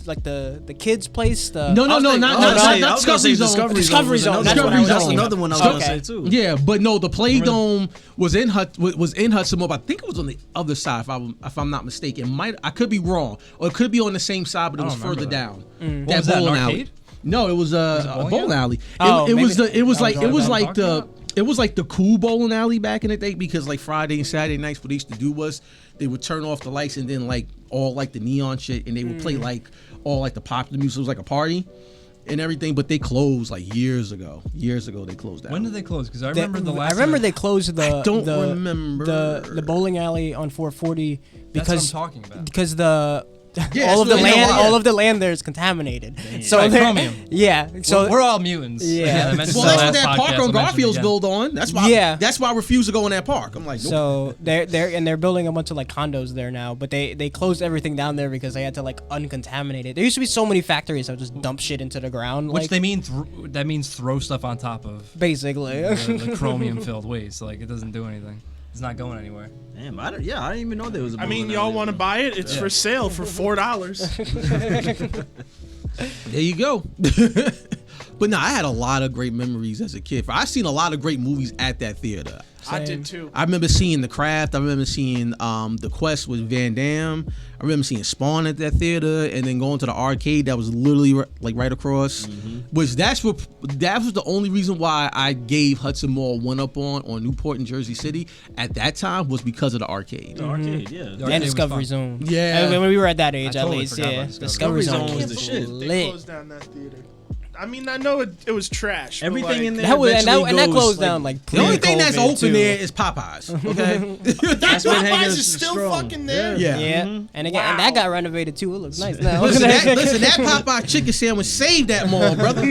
Speaker 1: like the kids' place.
Speaker 3: No, not Discovery Zone.
Speaker 1: Discovery Zone.
Speaker 3: That's what I was
Speaker 5: That's
Speaker 3: saying.
Speaker 5: another one I was gonna
Speaker 1: Okay.
Speaker 5: say too.
Speaker 3: Yeah, but no, the Play Dome was in Hudson Mall. But I think it was on the other side, if I'm not mistaken. I could be wrong, or it could be on the same side, but it
Speaker 4: I
Speaker 3: was
Speaker 4: don't remember
Speaker 3: further
Speaker 4: that.
Speaker 3: down.
Speaker 4: What was that, an
Speaker 3: bowling alley.
Speaker 4: arcade?
Speaker 3: No, it was a bowling alley.
Speaker 1: Oh,
Speaker 3: It was
Speaker 1: maybe-
Speaker 3: it was like
Speaker 4: talking
Speaker 3: it was like the cool bowling alley back in the day, because like Friday and Saturday nights, what they used to do was they would turn off the lights and then like all like the neon shit, and they would play like all like the popular music. It was like a party and everything, but they closed like years ago. Years ago they closed down.
Speaker 4: When did they close? Because I remember the last.
Speaker 1: I remember
Speaker 4: time
Speaker 1: they closed the.
Speaker 3: I don't
Speaker 1: the,
Speaker 3: remember.
Speaker 1: the bowling alley on 440
Speaker 4: That's
Speaker 1: because
Speaker 4: what I'm talking about.
Speaker 1: because the.
Speaker 3: Yeah,
Speaker 1: all of the
Speaker 3: so they
Speaker 1: land,
Speaker 3: know why.
Speaker 1: all of the land there is contaminated. So
Speaker 4: Right,
Speaker 1: they're-
Speaker 4: chromium.
Speaker 1: yeah. So
Speaker 4: we're all mutants.
Speaker 1: Yeah.
Speaker 4: I mentioned
Speaker 3: Well,
Speaker 4: the
Speaker 3: that's what
Speaker 4: last
Speaker 3: that
Speaker 4: podcast,
Speaker 3: park
Speaker 4: I'll
Speaker 3: on
Speaker 4: mention it
Speaker 3: Garfield's
Speaker 4: again.
Speaker 3: built on. That's why.
Speaker 1: Yeah.
Speaker 3: That's why I refuse to go in that park. I'm like, nope.
Speaker 1: So they're building a bunch of like condos there now, but they closed everything down there because they had to like uncontaminate it. There used to be so many factories that would just dump shit into the ground,
Speaker 4: Which
Speaker 1: like,
Speaker 4: they mean that means throw stuff on top of
Speaker 1: basically.
Speaker 4: the chromium filled waste. Like it doesn't do anything. It's not going anywhere.
Speaker 5: Damn, I didn't even know there was a
Speaker 2: I mean,
Speaker 5: bowling
Speaker 2: y'all
Speaker 5: alley.
Speaker 2: want to buy it? It's for sale for $4.
Speaker 3: There you go. But no, I had a lot of great memories as a kid. I seen a lot of great movies at that theater.
Speaker 2: I did too.
Speaker 3: I remember seeing The Craft. I remember seeing The Quest with Van Damme. I remember seeing Spawn at that theater, and then going to the arcade that was literally like right across. Which that was the only reason why I gave Hudson Mall one up on Newport in Jersey City at that time was because of the arcade.
Speaker 5: The arcade, yeah.
Speaker 4: The
Speaker 1: And
Speaker 4: arcade was
Speaker 1: Discovery
Speaker 4: fun.
Speaker 1: Zone.
Speaker 3: Yeah.
Speaker 1: When we were at that age,
Speaker 4: I
Speaker 1: at
Speaker 4: totally
Speaker 1: least,
Speaker 4: forgot
Speaker 1: yeah.
Speaker 4: about
Speaker 1: Discovery Zone
Speaker 5: was
Speaker 1: was
Speaker 5: the shit.
Speaker 2: They
Speaker 1: lit.
Speaker 2: closed down that theater. I mean, I know it was trash. but,
Speaker 5: Everything
Speaker 2: like,
Speaker 5: in there
Speaker 1: That was
Speaker 5: eventually
Speaker 1: and that
Speaker 5: goes,
Speaker 1: closed down like
Speaker 3: The only thing that's
Speaker 1: pre-COVID,
Speaker 3: open
Speaker 1: too.
Speaker 3: there is Popeyes. Okay.
Speaker 2: That
Speaker 5: been hanging
Speaker 2: Popeyes is still
Speaker 5: strong.
Speaker 2: fucking there.
Speaker 3: Yeah.
Speaker 1: Yeah, and again, and that got renovated too. It looks nice now.
Speaker 3: Listen, that Popeye chicken sandwich saved that mall, brother.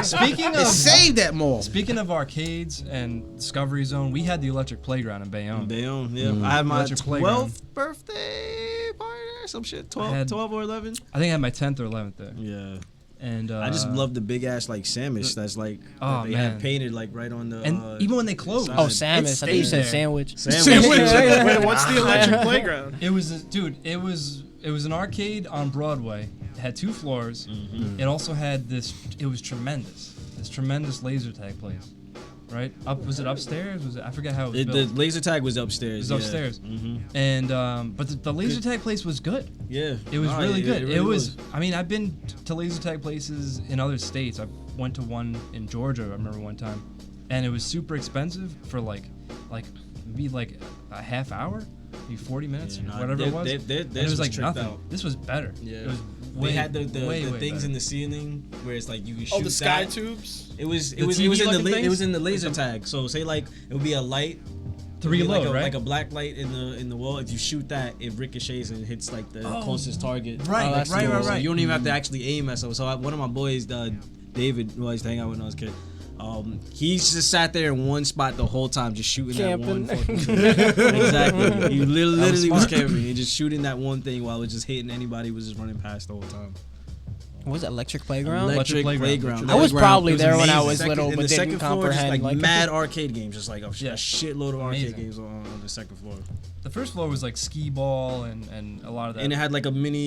Speaker 4: Speaking
Speaker 3: It
Speaker 4: of
Speaker 3: saved that mall.
Speaker 4: Speaking of arcades and Discovery Zone, we had the electric playground in Bayonne.
Speaker 5: Bayonne, yeah. I had my
Speaker 4: Electric playground.
Speaker 5: 12th birthday party or some shit. 12,
Speaker 4: had-
Speaker 5: 12 or 11.
Speaker 4: I think I had my 10th or 11th there.
Speaker 5: Yeah.
Speaker 4: And
Speaker 5: I just love the big ass like sandwich that's like
Speaker 4: Oh,
Speaker 5: that they
Speaker 4: man.
Speaker 5: have painted like right on the.
Speaker 4: and even when they closed,
Speaker 5: side.
Speaker 1: Oh,
Speaker 5: It
Speaker 1: Samus. I thought you
Speaker 4: stayed
Speaker 1: said
Speaker 4: there.
Speaker 1: sandwich.
Speaker 5: Sandwich.
Speaker 2: Wait, what's the electric playground?
Speaker 4: it was it was an arcade on Broadway. It had 2 floors. It also had this. It was tremendous. This tremendous laser tag place. Right? Was it upstairs? Was it? I forget how it was
Speaker 5: The
Speaker 4: built.
Speaker 5: laser tag was upstairs.
Speaker 4: It was upstairs. And but the laser tag place was good.
Speaker 5: Yeah.
Speaker 4: It was
Speaker 5: No,
Speaker 4: really good.
Speaker 5: really
Speaker 4: It was. I mean, I've been to laser tag places in other states. I went to one in Georgia. I remember one time, and it was super expensive for like maybe like a half hour, maybe 40 minutes,
Speaker 5: Yeah, nah,
Speaker 4: whatever it was.
Speaker 5: theirs
Speaker 4: And it was
Speaker 5: was
Speaker 4: like
Speaker 5: tricked
Speaker 4: nothing.
Speaker 5: out.
Speaker 4: This was better.
Speaker 5: Yeah.
Speaker 4: It was
Speaker 5: They
Speaker 4: way,
Speaker 5: had the
Speaker 4: way
Speaker 5: things
Speaker 4: better.
Speaker 5: in the ceiling where it's like you can shoot
Speaker 2: Oh, the sky
Speaker 5: that.
Speaker 2: tubes.
Speaker 5: It was
Speaker 4: The
Speaker 5: it was
Speaker 4: TV
Speaker 5: in the
Speaker 4: looking
Speaker 5: it was
Speaker 4: things?
Speaker 5: in the laser tag. So say like it would be a light.
Speaker 4: To
Speaker 5: It'd be
Speaker 4: reload,
Speaker 5: like a,
Speaker 4: right?
Speaker 5: Like a black light in the wall. If you shoot that, it ricochets and hits like the closest target.
Speaker 4: right,
Speaker 1: Oh, that's
Speaker 4: right,
Speaker 1: cool.
Speaker 4: right,
Speaker 5: So
Speaker 4: right.
Speaker 5: you don't even have to actually aim at someone. So one of my boys, David, who I used to hang out with when I was a kid, he just sat there in one spot the whole time, just shooting
Speaker 1: Camping.
Speaker 5: that one fucking Exactly. He literally was
Speaker 4: smart.
Speaker 5: camping and just shooting that one thing while it was just hitting anybody who was just running past the whole time.
Speaker 1: What was it, electric playground?
Speaker 5: Electric
Speaker 4: Playground.
Speaker 5: playground.
Speaker 1: I was probably
Speaker 5: It
Speaker 1: there when I
Speaker 5: amazing.
Speaker 1: was little,
Speaker 5: In
Speaker 1: but
Speaker 5: the
Speaker 1: didn't
Speaker 5: second floor, just
Speaker 1: comprehend.
Speaker 5: like mad arcade games, just like a
Speaker 4: Yeah.
Speaker 5: shitload of arcade
Speaker 4: Amazing.
Speaker 5: games on the second floor.
Speaker 4: The first floor was like skee ball and a lot of that.
Speaker 5: And it had like a mini,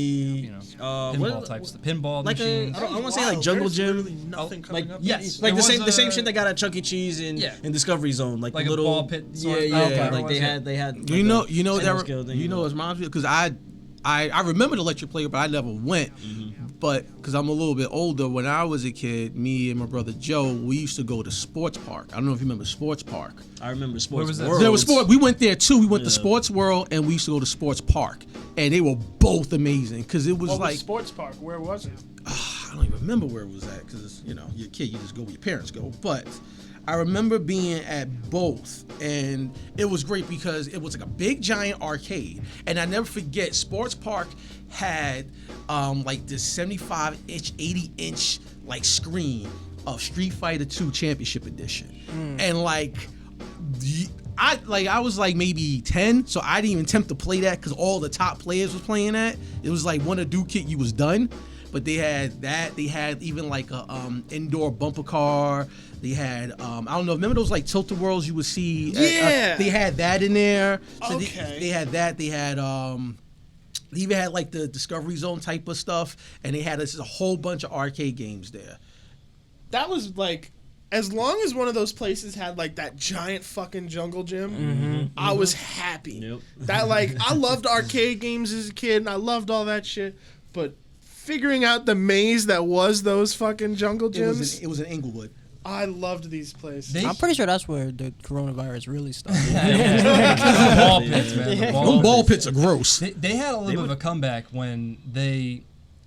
Speaker 4: you know, pinball
Speaker 5: what-
Speaker 4: types, the pinball
Speaker 5: like
Speaker 4: machines.
Speaker 5: I want to say like Jungle
Speaker 2: There's
Speaker 5: Gym.
Speaker 2: literally nothing coming
Speaker 5: Like
Speaker 2: up.
Speaker 4: yes,
Speaker 5: like
Speaker 4: It
Speaker 5: the same
Speaker 4: was,
Speaker 5: shit they got at Chuck E. Cheese and
Speaker 4: Yeah.
Speaker 5: in Discovery Zone, like
Speaker 4: Like
Speaker 5: the
Speaker 4: a
Speaker 5: little
Speaker 4: ball pit
Speaker 5: Yeah,
Speaker 4: sort of-
Speaker 5: yeah,
Speaker 4: Oh, okay.
Speaker 5: like they had like
Speaker 3: You know
Speaker 5: a
Speaker 3: that
Speaker 5: scale thing,
Speaker 3: you know what reminds me because I remember the electric playground, but I never went. But because I'm a little bit older, when I was a kid, me and my brother Joe, we used to go to Sports Park. I don't know if you remember Sports Park.
Speaker 5: I remember Sports
Speaker 4: was that?
Speaker 5: World.
Speaker 3: There was sport. We went there too. We went to
Speaker 5: Yeah.
Speaker 3: Sports World and we used to go to Sports Park, and they were both amazing because it was
Speaker 2: Well,
Speaker 3: like
Speaker 2: the sports park. Where was it?
Speaker 3: I don't even remember where it was at because you're a kid, you just go where your parents go. But I remember being at both, and it was great because it was like a big giant arcade, and I never forget Sports Park had like this 75-inch, 80-inch like screen of Street Fighter 2 Championship Edition, and like. I was like maybe 10, so I didn't even attempt to play that because all the top players was playing that. It was like one a do kit, you was done. But they had that. They had even like a indoor bumper car. They had I don't know. Remember those like tilt-a-whirls you would see?
Speaker 2: Yeah.
Speaker 3: They had that in there. So
Speaker 2: Okay.
Speaker 3: they had that. They had they even had like the Discovery Zone type of stuff, and they had a whole bunch of arcade games there.
Speaker 2: That was like, as long as one of those places had like that giant fucking jungle gym, I was happy.
Speaker 5: Yep.
Speaker 2: That like I loved arcade games as a kid, and I loved all that shit. But figuring out the maze that was those fucking jungle gyms,
Speaker 3: It was in Inglewood.
Speaker 2: I loved these places.
Speaker 1: I'm pretty sure that's where the coronavirus really started.
Speaker 4: The ball pits, man. The
Speaker 3: Those ball pits are gross.
Speaker 4: They had a little bit of a comeback when they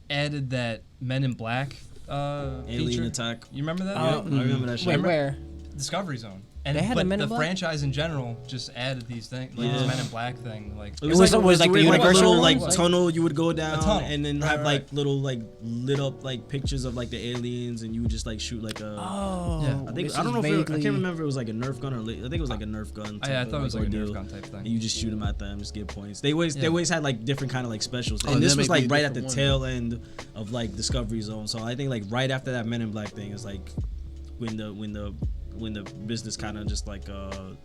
Speaker 4: added that Men in Black
Speaker 5: Alien
Speaker 4: feature.
Speaker 5: Attack.
Speaker 4: You remember that?
Speaker 5: Yep, I remember that shit.
Speaker 1: Wait, where?
Speaker 4: Discovery Zone. And
Speaker 1: They had a
Speaker 4: but
Speaker 1: Men in
Speaker 4: the
Speaker 1: Black?
Speaker 4: franchise in general just added these things, like this
Speaker 5: Yeah.
Speaker 4: Men in Black thing. Like
Speaker 5: It
Speaker 1: was like the
Speaker 5: weird,
Speaker 1: Universal
Speaker 5: little
Speaker 1: one?
Speaker 5: like
Speaker 1: Like-
Speaker 5: tunnel you would go down
Speaker 4: tunnel.
Speaker 5: and then
Speaker 4: Right,
Speaker 5: have
Speaker 4: right.
Speaker 5: like little like lit up like pictures of like the aliens and you would just like shoot like a.
Speaker 1: Oh,
Speaker 4: Yeah.
Speaker 5: I think
Speaker 1: this
Speaker 5: I don't
Speaker 1: is
Speaker 5: know if I
Speaker 1: vaguely-
Speaker 5: can't remember if it was like a Nerf gun or I think it was like a Nerf gun.
Speaker 4: I thought it was like a
Speaker 5: ordeal.
Speaker 4: Nerf gun type thing.
Speaker 5: And you just shoot them at them, just get points. They always
Speaker 4: Yeah.
Speaker 5: had like different kind of like specials,
Speaker 3: Oh,
Speaker 5: and this
Speaker 3: that
Speaker 5: was
Speaker 3: may be
Speaker 5: like
Speaker 3: a
Speaker 5: right at the
Speaker 3: different
Speaker 5: tail end of like Discovery Zone. So I think like right after that Men in Black thing is like when the business kind of just like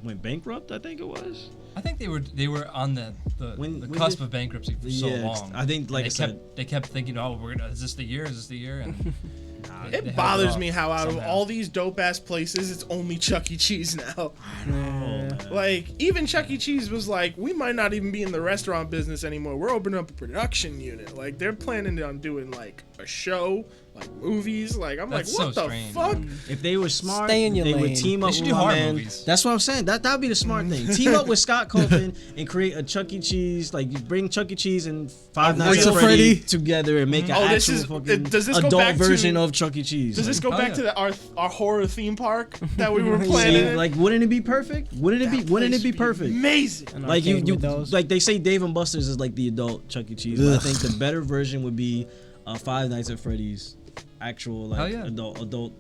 Speaker 5: went bankrupt. I think it was.
Speaker 4: I think they were on the
Speaker 5: When
Speaker 4: cusp
Speaker 5: did-
Speaker 4: of bankruptcy for so
Speaker 5: Yeah,
Speaker 4: long.
Speaker 5: I think, like
Speaker 4: And
Speaker 5: I said-
Speaker 4: they kept thinking, oh, is this the year? Is this the year? And
Speaker 2: It bothers me how out of all these dope ass places, it's only Chuck E. Cheese now. Like, even Chuck E. Cheese was like, we might not even be in the restaurant business anymore. We're opening up a production unit. Like, they're planning on doing like a show, like movies. Like, I'm
Speaker 4: That's
Speaker 2: like, what
Speaker 4: so
Speaker 2: the
Speaker 4: strange.
Speaker 2: fuck?
Speaker 5: If they were smart,
Speaker 1: Stay in your
Speaker 5: they would
Speaker 1: lane.
Speaker 5: team up
Speaker 4: They should
Speaker 5: with
Speaker 4: do
Speaker 5: my
Speaker 4: horror
Speaker 5: man.
Speaker 4: movies.
Speaker 5: That's what I'm saying. That'd be the smart thing. Team up with Scott Colton and create a Chuck E. Cheese. Like, you bring Chuck E. Cheese and Five Nights at Freddy together and make an
Speaker 2: this
Speaker 5: actual
Speaker 2: is-
Speaker 5: fucking
Speaker 2: does this go
Speaker 5: adult
Speaker 2: back to-
Speaker 5: version of Chuck E. Cheese.
Speaker 2: Does this go
Speaker 4: Oh,
Speaker 2: back
Speaker 4: yeah.
Speaker 2: to our horror theme park that we were
Speaker 5: See,
Speaker 2: planning?
Speaker 5: like, wouldn't it be perfect? Wouldn't it be perfect?
Speaker 2: Amazing.
Speaker 1: An
Speaker 5: Like
Speaker 1: arcade with those.
Speaker 5: like they say Dave and Buster's is like the adult Chuck E. Cheese. But I think the better version would be Five Nights at Freddy's actual
Speaker 4: Hell
Speaker 5: like
Speaker 4: yeah.
Speaker 5: adult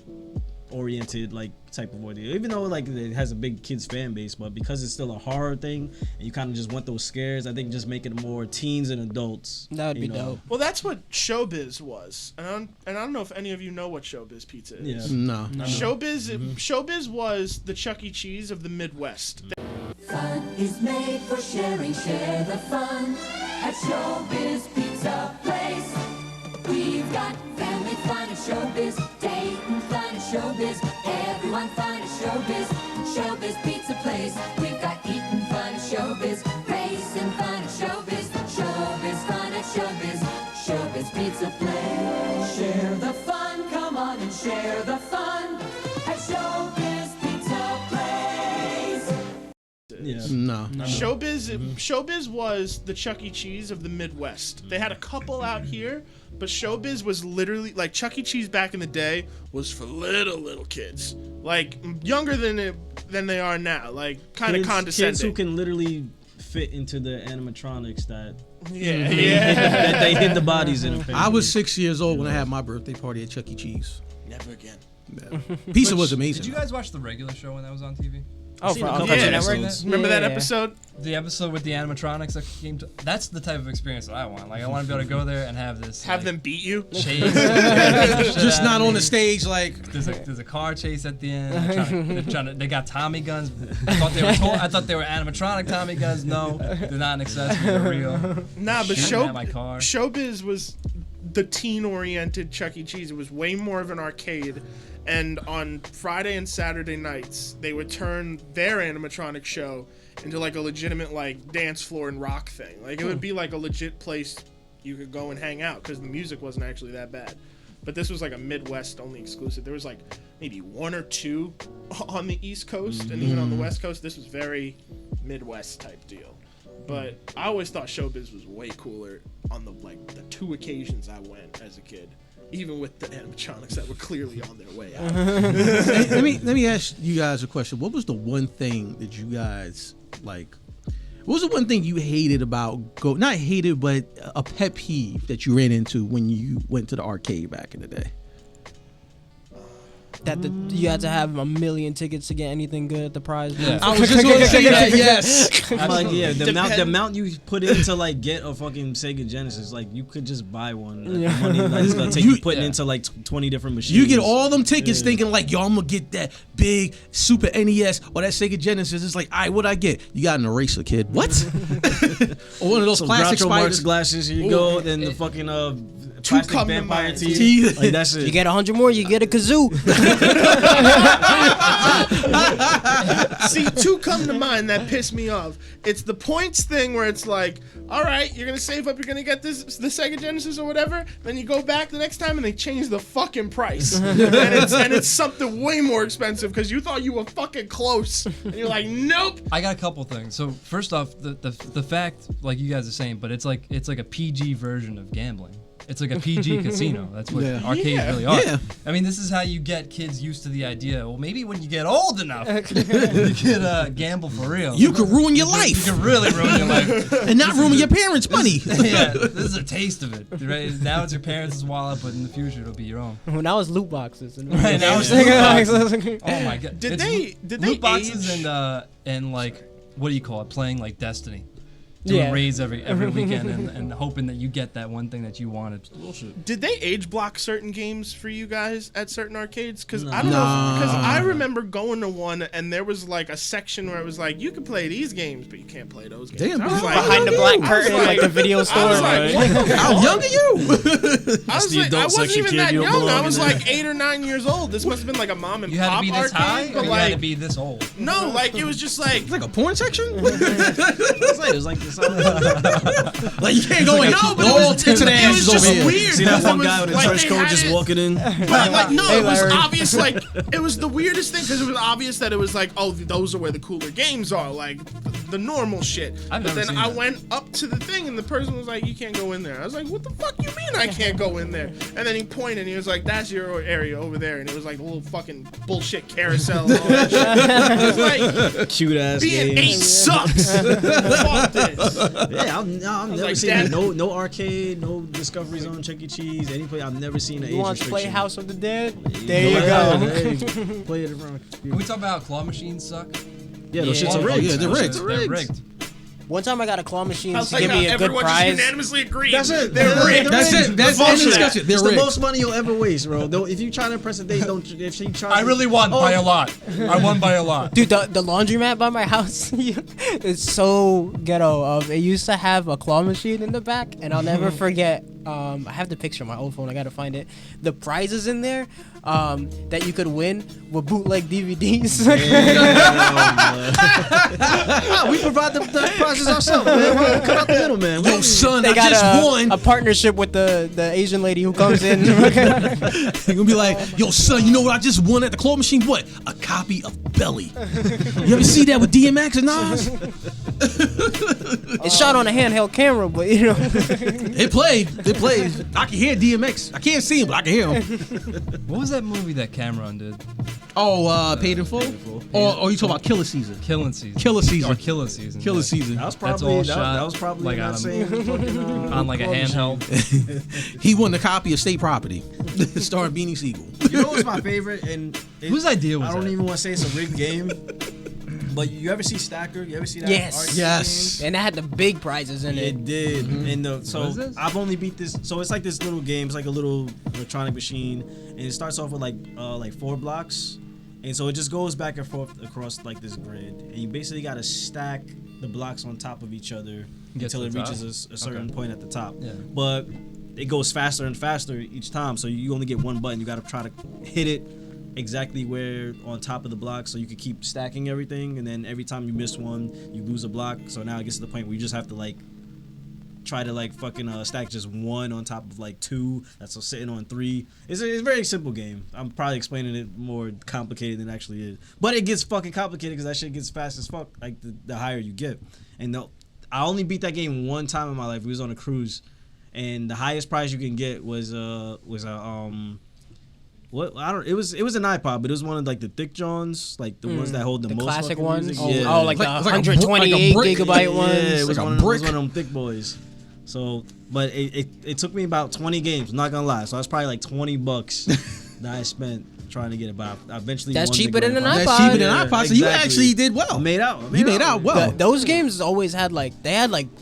Speaker 5: oriented like type of ordeal. Even though like it has a big kids fan base, but because it's still a horror thing and you kind of just want those scares, I think just make it more teens and adults.
Speaker 1: That would
Speaker 5: you
Speaker 1: be
Speaker 5: know.
Speaker 1: dope.
Speaker 2: Well, that's what Showbiz was, and I don't know if any of you know what Showbiz Pizza is.
Speaker 5: Yeah.
Speaker 3: No.
Speaker 2: Showbiz was the Chuck E. Cheese of the Midwest.
Speaker 6: Fun is made for sharing, share the fun at Showbiz Pizza Place. We've got family fun at Showbiz, Dayton fun at Showbiz, everyone fun at Showbiz, Showbiz Pizza Place. We've got eating fun at Showbiz, racing fun at Showbiz, Showbiz fun at Showbiz, Showbiz Pizza Place. Share the fun, come on and share the fun at Showbiz Pizza Place.
Speaker 5: Yeah.
Speaker 3: No.
Speaker 2: Showbiz was the Chuck E. Cheese of the Midwest. They had a couple out here, but Showbiz was literally like Chuck E. Cheese back in the day was for little kids, like younger than they are now, like kind of condescending.
Speaker 5: Kids who can literally fit into the animatronics that
Speaker 2: yeah.
Speaker 5: that they hid the bodies in.
Speaker 3: I was 6 years old when I had my birthday party at Chuck E. Cheese.
Speaker 2: Never again.
Speaker 3: Pizza was amazing.
Speaker 4: Did you guys watch the regular show when that was on TV?
Speaker 1: Oh,
Speaker 5: seen
Speaker 1: for
Speaker 5: a couple
Speaker 1: Cartoon
Speaker 2: episodes.
Speaker 1: Network?
Speaker 2: Remember that
Speaker 1: Yeah.
Speaker 2: episode?
Speaker 4: The episode with the animatronics that came to. That's the type of experience that I want. Like, I want to be able to go there and have this.
Speaker 2: Have
Speaker 4: like,
Speaker 2: them beat you?
Speaker 4: chase.
Speaker 3: Just not on the stage like.
Speaker 4: There's a car chase at the end. They're trying to, they got Tommy guns. I thought they were animatronic Tommy guns. No, they're not an accessory. They're real.
Speaker 2: Nah, but
Speaker 4: Shooting at my car.
Speaker 2: Showbiz was the teen-oriented Chuck E. Cheese. It was way more of an arcade. And on Friday and Saturday nights, they would turn their animatronic show into like a legitimate like dance floor and rock thing. Like it would be like a legit place you could go and hang out because the music wasn't actually that bad. But this was like a Midwest only exclusive. There was like maybe one or two on the East Coast, and even on the West Coast, this was very Midwest type deal. But I always thought Showbiz was way cooler on the two occasions I went as a kid. Even with the animatronics that were clearly on their way out.
Speaker 3: Hey, let me ask you guys a question. What was the one thing that you guys like? What was the one thing you hated about not hated, but a pet peeve that you ran into when you went to the arcade back in the day?
Speaker 1: That you had to have a million tickets to get anything good at the prize.
Speaker 4: Yeah.
Speaker 3: I was just gonna say that. Yes.
Speaker 5: I'm like, yeah, the amount you put in to like get a fucking Sega Genesis, like you could just buy one. Like, the money like, it's gonna take you putting into like 20 different machines.
Speaker 3: You get all them tickets thinking like, yo, I'm gonna get that big Super NES or that Sega Genesis. It's like, all right, what I get? You got an eraser, kid. What? Or one of those
Speaker 5: some
Speaker 3: classic
Speaker 5: Groucho Marx
Speaker 3: spiders.
Speaker 5: glasses. Here you go. Then the fucking plastic
Speaker 2: come to
Speaker 5: vampire
Speaker 2: mind.
Speaker 5: teeth. Like that's it.
Speaker 1: You get 100 more, you get a kazoo.
Speaker 2: See, two come to mind that piss me off. It's the points thing where it's like, all right, you're gonna save up, you're gonna get the Sega Genesis or whatever. Then you go back the next time and they change the fucking price, and it's something way more expensive because you thought you were fucking close, and you're like, nope.
Speaker 4: I got a couple things. So first off, the fact, like you guys are saying, but it's like a PG version of gambling. It's like a PG casino. That's what
Speaker 3: Yeah.
Speaker 4: arcades
Speaker 2: Yeah.
Speaker 4: really are.
Speaker 3: Yeah.
Speaker 4: I mean, this is how you get kids used to the idea. Well, maybe when you get old enough, you could gamble for real.
Speaker 3: You could ruin your
Speaker 4: You
Speaker 3: life
Speaker 4: can really ruin your life.
Speaker 3: and not ruin your parents' money.
Speaker 4: Yeah, this is a taste of it. Right now, it's your parents' wallet, but in the future, it'll be your own.
Speaker 1: When I was loot boxes. And
Speaker 4: Right now, it's
Speaker 1: Yeah.
Speaker 4: loot boxes. Oh my god!
Speaker 2: Did
Speaker 4: It's
Speaker 2: they
Speaker 4: loot boxes
Speaker 2: age?
Speaker 4: and like what do you call it? Playing like Destiny. doing raids every weekend and hoping that you get that one thing that you wanted.
Speaker 5: Bullshit.
Speaker 2: Did they age block certain games for you guys at certain arcades? Because I don't know. Because I remember going to one and there was like a section where it was like, you can play these games, but you can't play those games.
Speaker 3: Damn,
Speaker 2: I was like,
Speaker 1: Behind the black curtain, like the video store.
Speaker 2: I was like, what the
Speaker 3: How young are you?
Speaker 2: I was
Speaker 5: the
Speaker 2: like, I
Speaker 5: adult
Speaker 2: wasn't
Speaker 5: section,
Speaker 2: even
Speaker 5: kid.
Speaker 2: that
Speaker 5: You don't
Speaker 2: young.
Speaker 5: belong
Speaker 2: I
Speaker 5: in
Speaker 2: was
Speaker 5: there.
Speaker 2: like 8 or 9 years old. This must have been like a mom and
Speaker 4: You had
Speaker 2: pop
Speaker 4: to be this
Speaker 2: arcade.
Speaker 4: high,
Speaker 2: But
Speaker 4: or you had to
Speaker 2: like,
Speaker 4: be this old.
Speaker 2: no, like it was just like.
Speaker 3: It's like a porn section.
Speaker 5: It was like this.
Speaker 3: Like you can't go in.
Speaker 2: No, but
Speaker 3: all
Speaker 2: it was
Speaker 3: tits and
Speaker 2: it
Speaker 3: asses
Speaker 2: was just
Speaker 3: over here.
Speaker 2: weird.
Speaker 5: See that
Speaker 2: because it
Speaker 5: one guy
Speaker 2: was
Speaker 5: with a
Speaker 2: like
Speaker 5: trench
Speaker 2: they
Speaker 5: coat
Speaker 2: had
Speaker 5: just
Speaker 2: it-
Speaker 5: walking in?
Speaker 2: But like no,
Speaker 1: Hey,
Speaker 2: it was
Speaker 1: Larry.
Speaker 2: obvious. Like it was the weirdest thing because it was obvious that it was like, oh, those are where the cooler games are, like the normal shit.
Speaker 4: I've
Speaker 2: But
Speaker 4: never
Speaker 2: then
Speaker 4: seen
Speaker 2: I
Speaker 4: that.
Speaker 2: went up to the thing and the person was like, you can't go in there. I was like, what the fuck you mean I can't go in there? And then he pointed and he was like, that's your area over there, and it was like a little fucking bullshit carousel. And all that shit. It was like
Speaker 5: Cute ass
Speaker 2: being 8
Speaker 5: games.
Speaker 2: sucks. Fuck this.
Speaker 5: Yeah, I've never
Speaker 2: like,
Speaker 5: seen
Speaker 2: Dad-
Speaker 5: no arcade, no Discovery Zone, Chuck E. Cheese, any place. I've never seen an age
Speaker 1: You want to play
Speaker 5: restriction.
Speaker 1: House of the Dead? There you go.
Speaker 5: Hey, play it around.
Speaker 4: Can we talk about how claw machines suck?
Speaker 5: Yeah, those
Speaker 1: Yeah.
Speaker 5: shits are
Speaker 3: Oh,
Speaker 5: rigged.
Speaker 3: yeah, they're
Speaker 5: Those
Speaker 3: rigged.
Speaker 5: shits are
Speaker 4: They're rigged.
Speaker 1: One time I got a claw machine
Speaker 2: I
Speaker 1: to
Speaker 2: was like,
Speaker 1: give me a good
Speaker 2: everyone just
Speaker 1: prize.
Speaker 2: unanimously agreed.
Speaker 5: That's it.
Speaker 2: They're rigged.
Speaker 3: That's it. That's the end of the discussion. They're
Speaker 5: It's the
Speaker 3: rigged.
Speaker 5: most money you'll ever waste, bro. If you try to impress a date, don't. If she tries,
Speaker 4: I really won by a lot. I won by a lot.
Speaker 1: Dude, the laundromat by my house is so ghetto. It used to have a claw machine in the back, and I'll never forget. I have the picture on my old phone. I gotta find it. The prizes in there that you could win were bootleg DVDs.
Speaker 5: we provide the prizes ourselves, man. We'll cut out the middleman.
Speaker 3: Yo, son,
Speaker 1: They
Speaker 3: I
Speaker 1: got
Speaker 3: just won.
Speaker 1: a partnership with the Asian lady who comes in.
Speaker 3: You're gonna be like, yo, son, you know what I just won at the claw machine? What? A copy of Belly. You ever see that with DMX and Nas?
Speaker 1: It's shot on a handheld camera, but you know.
Speaker 3: It played. It played. I can hear DMX. I can't see him, but I can hear him.
Speaker 4: What was that movie that Cameron did?
Speaker 3: Oh, Paid in Full? Or you talking about Killer Season?
Speaker 4: Killing Season.
Speaker 3: Killer Season.
Speaker 4: Or Killer Season.
Speaker 3: Killer
Speaker 4: yeah.
Speaker 3: Season.
Speaker 5: That was
Speaker 4: That's
Speaker 5: probably
Speaker 4: all
Speaker 5: that,
Speaker 4: shot,
Speaker 5: that was probably
Speaker 4: like,
Speaker 5: that
Speaker 4: on a-
Speaker 5: same fucking
Speaker 4: On like a
Speaker 5: claw machine.
Speaker 4: handheld.
Speaker 3: He won a copy of State Property, starring Beanie Siegel.
Speaker 5: You know what's my favorite? And
Speaker 4: Whose idea was
Speaker 5: I don't
Speaker 4: that?
Speaker 5: even want to say it's a rigged game. But you ever see Stacker? You ever see that?
Speaker 1: Yes.
Speaker 5: arcade
Speaker 3: Yes.
Speaker 5: game?
Speaker 1: And that had the big prizes in it.
Speaker 5: It did. And
Speaker 4: What
Speaker 5: so
Speaker 4: is this?
Speaker 5: I've only beat this. So it's like this little game. It's like a little electronic machine, and it starts off with like 4 blocks, and so it just goes back and forth across like this grid, and you basically got to stack the blocks on top of each other
Speaker 4: Get
Speaker 5: until
Speaker 4: to
Speaker 5: it
Speaker 4: the top?
Speaker 5: reaches a certain point at the top.
Speaker 4: Yeah.
Speaker 5: But it goes faster and faster each time, so you only get one button. You got to try to hit it exactly where on top of the block, so you can keep stacking everything, and then every time you miss one, you lose a block. So now it gets to the point where you just have to like try to like fucking stack just 1 on top of like 2 that's sitting on 3. It's a very simple game. I'm probably explaining it more complicated than it actually is, but it gets fucking complicated because that shit gets fast as fuck like the higher you get. And I only beat that game one time in my life. We was on a cruise, and the highest prize you can get was a what I don't. It was an iPod, but it was one of like the thick Johns, like the ones that hold the most
Speaker 1: classic
Speaker 5: fucking
Speaker 1: ones.
Speaker 5: music.
Speaker 1: Oh,
Speaker 5: Yeah.
Speaker 1: like the
Speaker 3: It's like a brick-
Speaker 1: 128
Speaker 3: like a brick.
Speaker 1: gigabyte
Speaker 5: Yeah,
Speaker 1: ones.
Speaker 5: it was,
Speaker 3: like a
Speaker 5: one of, it
Speaker 3: brick.
Speaker 5: was one of them thick boys. So, but it took me about 20 games. I'm not gonna lie. So that's probably like $20 that I spent trying to get it. But I eventually
Speaker 1: That's
Speaker 5: won the
Speaker 1: cheaper than
Speaker 5: grand
Speaker 1: an
Speaker 5: prize.
Speaker 3: That's
Speaker 1: iPod.
Speaker 3: cheaper than
Speaker 5: Yeah,
Speaker 3: iPod, so you
Speaker 5: exactly.
Speaker 3: actually did well.
Speaker 5: I made out.
Speaker 3: You made out well.
Speaker 1: Those games always had like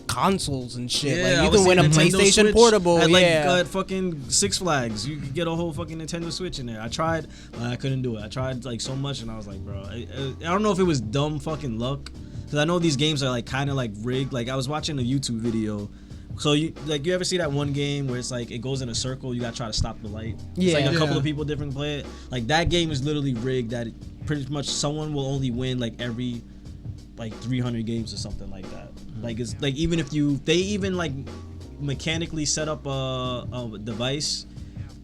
Speaker 1: consoles and shit.
Speaker 5: Yeah,
Speaker 1: like
Speaker 5: I
Speaker 1: you
Speaker 5: was
Speaker 1: can win a
Speaker 5: seeing Nintendo
Speaker 1: PlayStation
Speaker 5: Switch
Speaker 1: Portable.
Speaker 5: at like
Speaker 1: Yeah.
Speaker 5: fucking Six Flags. You could get a whole fucking Nintendo Switch in there. I tried, but I couldn't do it. I tried like so much, and I was like, bro, I don't know if it was dumb fucking luck, because I know these games are like kind of like rigged. Like I was watching a YouTube video. So you ever see that one game where it's like it goes in a circle, you gotta try to stop the light. It's like a
Speaker 1: Yeah.
Speaker 5: couple
Speaker 3: Yeah.
Speaker 5: of people different play it. Like that game is literally rigged that pretty much someone will only win like every like 300 games or something like that. Like it's like even if they even like mechanically set up a device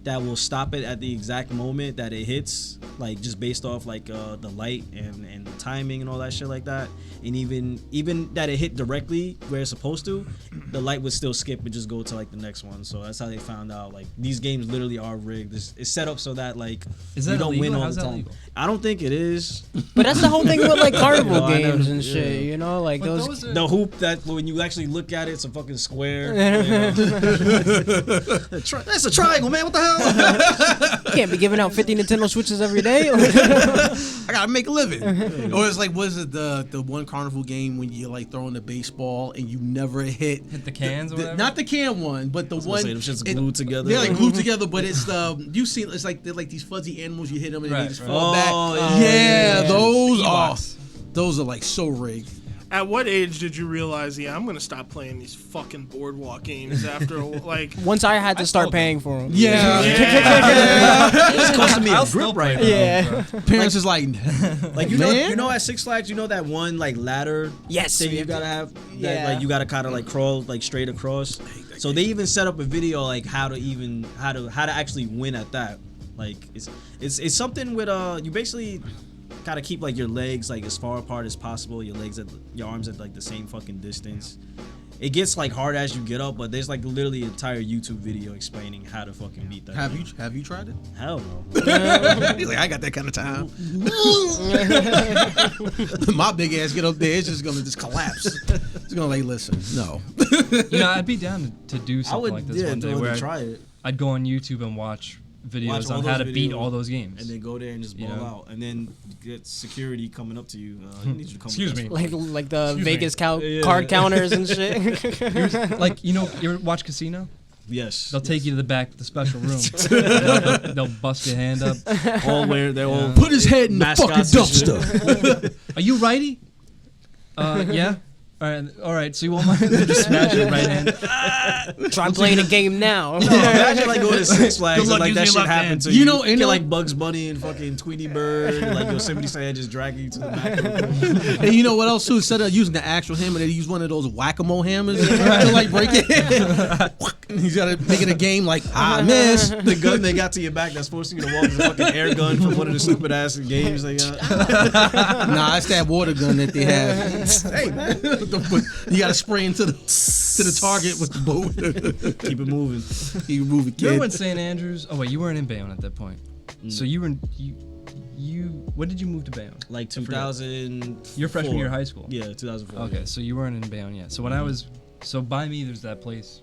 Speaker 5: that will stop it at the exact moment that it hits, like just based off like the light and the timing and all that shit like that. And even that it hit directly where it's supposed to, the light would still skip and just go to like the next one. So that's how they found out like these games literally are rigged. It's set up so that like
Speaker 4: Is that
Speaker 5: you don't
Speaker 4: illegal?
Speaker 5: win all
Speaker 4: How's
Speaker 5: the
Speaker 4: that
Speaker 5: time.
Speaker 4: legal?
Speaker 5: I don't think it is.
Speaker 1: But that's the whole thing with like carnival
Speaker 5: You know, I
Speaker 1: games
Speaker 5: know,
Speaker 1: and shit.
Speaker 5: yeah.
Speaker 1: You know, like
Speaker 4: But
Speaker 1: those.
Speaker 4: those are-
Speaker 5: The hoop that when you actually look at it, it's a fucking square. You know? That's a triangle, man. What the hell?
Speaker 1: You can't be giving out 50 Nintendo Switches every day.
Speaker 3: I gotta make a living. Or it's like, was it the one carnival game when you're like throwing the baseball and you never hit
Speaker 4: the cans or whatever?
Speaker 3: not the can one, but the one.
Speaker 5: Say, them shit's glued together.
Speaker 3: They're like glued together, but it's you see, it's like they're like these fuzzy animals. You hit them and they just fall
Speaker 5: Oh,
Speaker 3: back.
Speaker 5: yeah.
Speaker 3: Those are like so rigged.
Speaker 2: At what age did you realize, I'm gonna stop playing these fucking boardwalk games after like?
Speaker 1: Once I had to start paying for them.
Speaker 3: Yeah.
Speaker 5: It's costing me a grip right now.
Speaker 1: Yeah.
Speaker 3: Parents is like
Speaker 5: you know at Six Flags, you know that one like ladder
Speaker 1: Yes.
Speaker 5: thing you gotta have that
Speaker 1: Yeah.
Speaker 5: like you gotta kind of like crawl like straight across. So they even set up a video like how to actually win at that. Like it's something with you basically gotta keep like your legs like as far apart as possible, your arms at like the same fucking distance. It gets like hard as you get up, but there's like literally an entire YouTube video explaining how to fucking beat that.
Speaker 3: Have you tried it?
Speaker 5: Hell no.
Speaker 3: He's like, I got that kind of time. My big ass get up there, it's just gonna collapse. It's gonna like, listen, no.
Speaker 4: I'd be down to do something like this one day where
Speaker 5: try it.
Speaker 4: I'd go on YouTube and watch videos on how to beat all those games,
Speaker 5: and then go there and just ball out, and then get security coming up to you. You need to come.
Speaker 4: Excuse me.
Speaker 1: Like the Vegas card counters and shit.
Speaker 4: Like you ever watch Casino?
Speaker 5: Yes.
Speaker 4: They'll take you to the back of the special room. they'll bust your hand up.
Speaker 5: They're all
Speaker 3: put his head in the fucking dumpster.
Speaker 4: Are you righty? Yeah. All right. So you won't mind just smash your right hand.
Speaker 1: Try playing a game now.
Speaker 5: Imagine like going to Six Flags and like that shit
Speaker 4: left
Speaker 5: happened
Speaker 4: hand.
Speaker 5: to you.
Speaker 3: And
Speaker 5: like Bugs Bunny and fucking Tweety Bird, and like Yosemite Sam just dragging you to the back.
Speaker 3: And you know what else too? Instead of using the actual hammer, they use one of those whack-a-mole hammers to like break it. He's got to make it a game like I miss.
Speaker 5: The gun they got to your back that's forcing you to walk is a fucking air gun from one of the stupid ass games they got.
Speaker 3: Nah, it's that water gun that they have. Hey, man. You got to spray into the target with the boat.
Speaker 5: Keep it moving.
Speaker 3: Keep it moving, kid.
Speaker 4: You remember when St. Andrews? Oh wait, you weren't in Bayonne at that point. So you were in when did you move to Bayonne?
Speaker 5: Like 2000.
Speaker 4: Your freshman year of high school.
Speaker 5: Yeah, 2004.
Speaker 4: Okay, so you weren't in Bayonne yet. So when I was, by me, there's that place.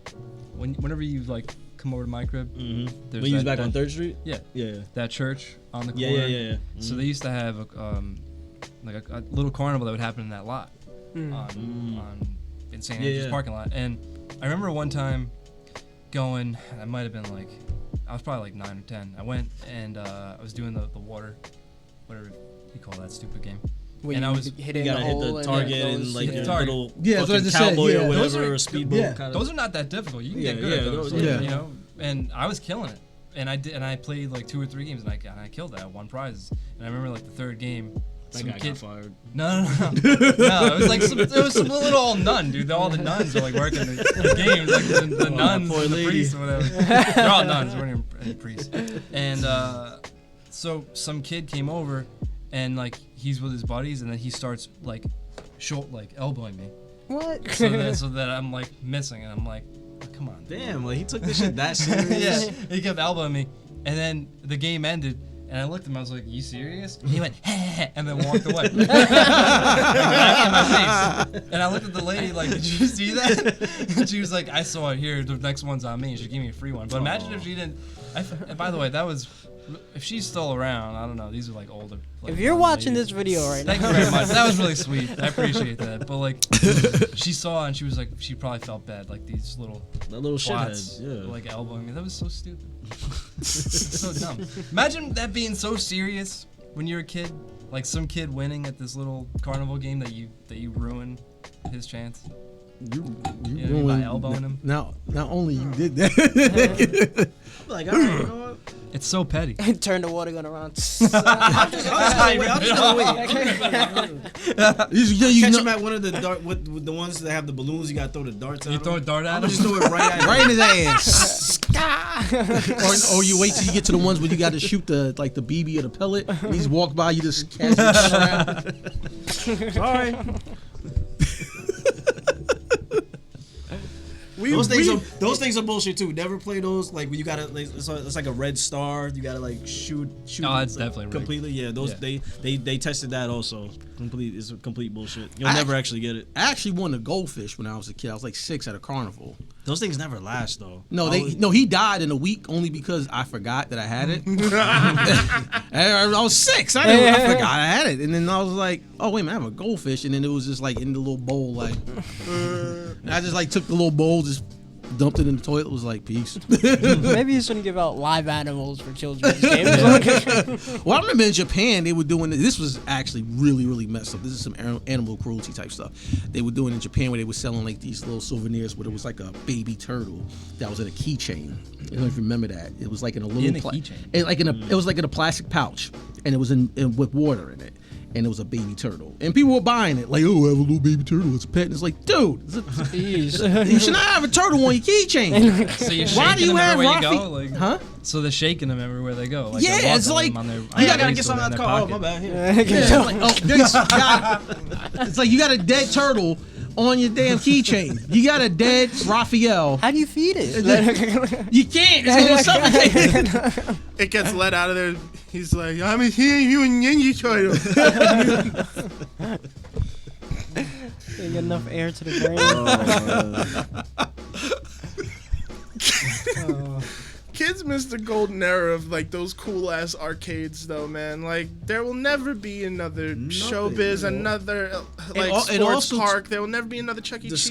Speaker 4: Whenever you like come over to my crib,
Speaker 5: When you was back on 3rd Street.
Speaker 4: Yeah.
Speaker 5: Yeah.
Speaker 4: That church on the corner.
Speaker 5: Yeah.
Speaker 4: So they used to have a little carnival that would happen in that lot. In St. Andrews parking lot. And I remember one time going, I might have been like, I was probably like 9 or 10. I went and I was doing the water, whatever you call that stupid game.
Speaker 1: Wait,
Speaker 4: and I was
Speaker 1: hitting
Speaker 5: You gotta
Speaker 1: the
Speaker 5: hit
Speaker 1: hole
Speaker 5: the target and
Speaker 1: those-
Speaker 5: like
Speaker 4: hit
Speaker 5: a
Speaker 4: the target.
Speaker 5: little
Speaker 3: Yeah, that's what I
Speaker 5: fucking
Speaker 3: just said,
Speaker 5: cowboy
Speaker 3: yeah.
Speaker 5: or
Speaker 3: Those
Speaker 5: whatever,
Speaker 3: are-
Speaker 5: or speedboat
Speaker 3: yeah.
Speaker 5: kind of.
Speaker 4: Those are not that difficult. You can get
Speaker 5: Yeah,
Speaker 4: good
Speaker 5: yeah,
Speaker 4: at those.
Speaker 5: those-
Speaker 3: yeah.
Speaker 4: You know, and I was killing it. And I played like 2 or 3 games and I killed that. I won prizes. And I remember like the 3rd game.
Speaker 5: That guy got fired.
Speaker 4: No. No, it was like some little old nun, dude. All the nuns are like working the games, like the nuns
Speaker 5: poor
Speaker 4: and the
Speaker 5: lady.
Speaker 4: priests or whatever. They're all nuns, they weren't even any priests. And so some kid came over, and like he's with his buddies, and then he starts like elbowing me.
Speaker 1: What?
Speaker 4: So that I'm like missing, and I'm like, oh, come on.
Speaker 5: Damn, like he took this shit that serious.
Speaker 4: Yeah, he kept elbowing me, and then the game ended. And I looked at him, I was like, you serious? And he went, heh, and then walked away. Like, laughing in my face. And I looked at the lady like, did you see that? And she was like, I saw it here, the next one's on me, and she gave me a free one. But imagine if she didn't, and by the way, if she's still around, I don't know, these are like older. Like,
Speaker 1: If you're watching this video right
Speaker 4: thank
Speaker 1: now.
Speaker 4: you very much. That was really sweet. I appreciate that. But like, she saw and she was like, she probably felt bad. Like these little
Speaker 5: shithead,
Speaker 4: were, like elbowing me. That was so stupid. So dumb. Imagine that being so serious when you're a kid. Like some kid winning at this little carnival game that you ruin his chance.
Speaker 3: You
Speaker 4: know, by elbowing him.
Speaker 3: Now, not only you did that.
Speaker 5: Like, all right, you know what?
Speaker 4: It's so petty.
Speaker 1: Turn the water gun around.
Speaker 5: I'm just gonna wait. Catch him at one of the dart with the ones that have the balloons. You gotta throw the darts.
Speaker 4: You throw a dart at
Speaker 5: I'm
Speaker 4: him.
Speaker 5: just throw it right at him.
Speaker 3: Right in his ass. or you wait till you get to the ones where you got to shoot the BB or the pellet. And he just walk by, you just catch it around.
Speaker 5: Sorry. Those things are bullshit too. Never play those. Like when you gotta, like, it's like a red star. You gotta like shoot.
Speaker 4: Oh, it's definitely rigged.
Speaker 5: completely. Yeah, those
Speaker 4: Yeah.
Speaker 5: they tested that also. It's complete bullshit. You'll never actually get it.
Speaker 3: I actually won a goldfish when I was a kid. I was like 6 at a carnival.
Speaker 5: Those things never last though.
Speaker 3: No, he died in a week only because I forgot that I had it. I was 6. I forgot I had it, and then I was like, oh wait a minute, I have a goldfish, and then it was just like in the little bowl, like. And I just like took the little bowl, just dumped it in the toilet. Was like, peace.
Speaker 1: Maybe you shouldn't give out live animals for children's games.
Speaker 3: Well, I remember in Japan they were doing this. Was actually really, really messed up. This is some animal cruelty type stuff. They were doing in Japan where they were selling like these little souvenirs where it was like a baby turtle that was in a keychain. I don't know if you remember that. It was like in a little
Speaker 4: keychain.
Speaker 3: It was like in a plastic pouch, and it was with water in it. And it was a baby turtle. And people were buying it. Like, oh, I have a little baby turtle. It's a pet. And it's like, dude, you should not have a turtle on your keychain.
Speaker 4: So you're
Speaker 3: Why do you have
Speaker 4: everywhere
Speaker 3: Rafi?
Speaker 4: you go? Like,
Speaker 3: huh?
Speaker 4: So they're shaking them everywhere they go. Like
Speaker 3: Yeah, it's like,
Speaker 5: I gotta get some of that car. Oh, my bad.
Speaker 3: Yeah, it's like you got a dead turtle on your damn keychain. You got a dead Raphael.
Speaker 1: How do you feed it?
Speaker 3: You can't. It's gonna suffocate.
Speaker 2: It gets let out of there. He's like, I'm hearing you in Ninja Turtle.
Speaker 1: Didn't get enough air to the brain.
Speaker 2: Kids missed the golden era of like those cool ass arcades, though, man. Like there will never be another Showbiz, another sports park. There will never be another Chuck E. Cheese.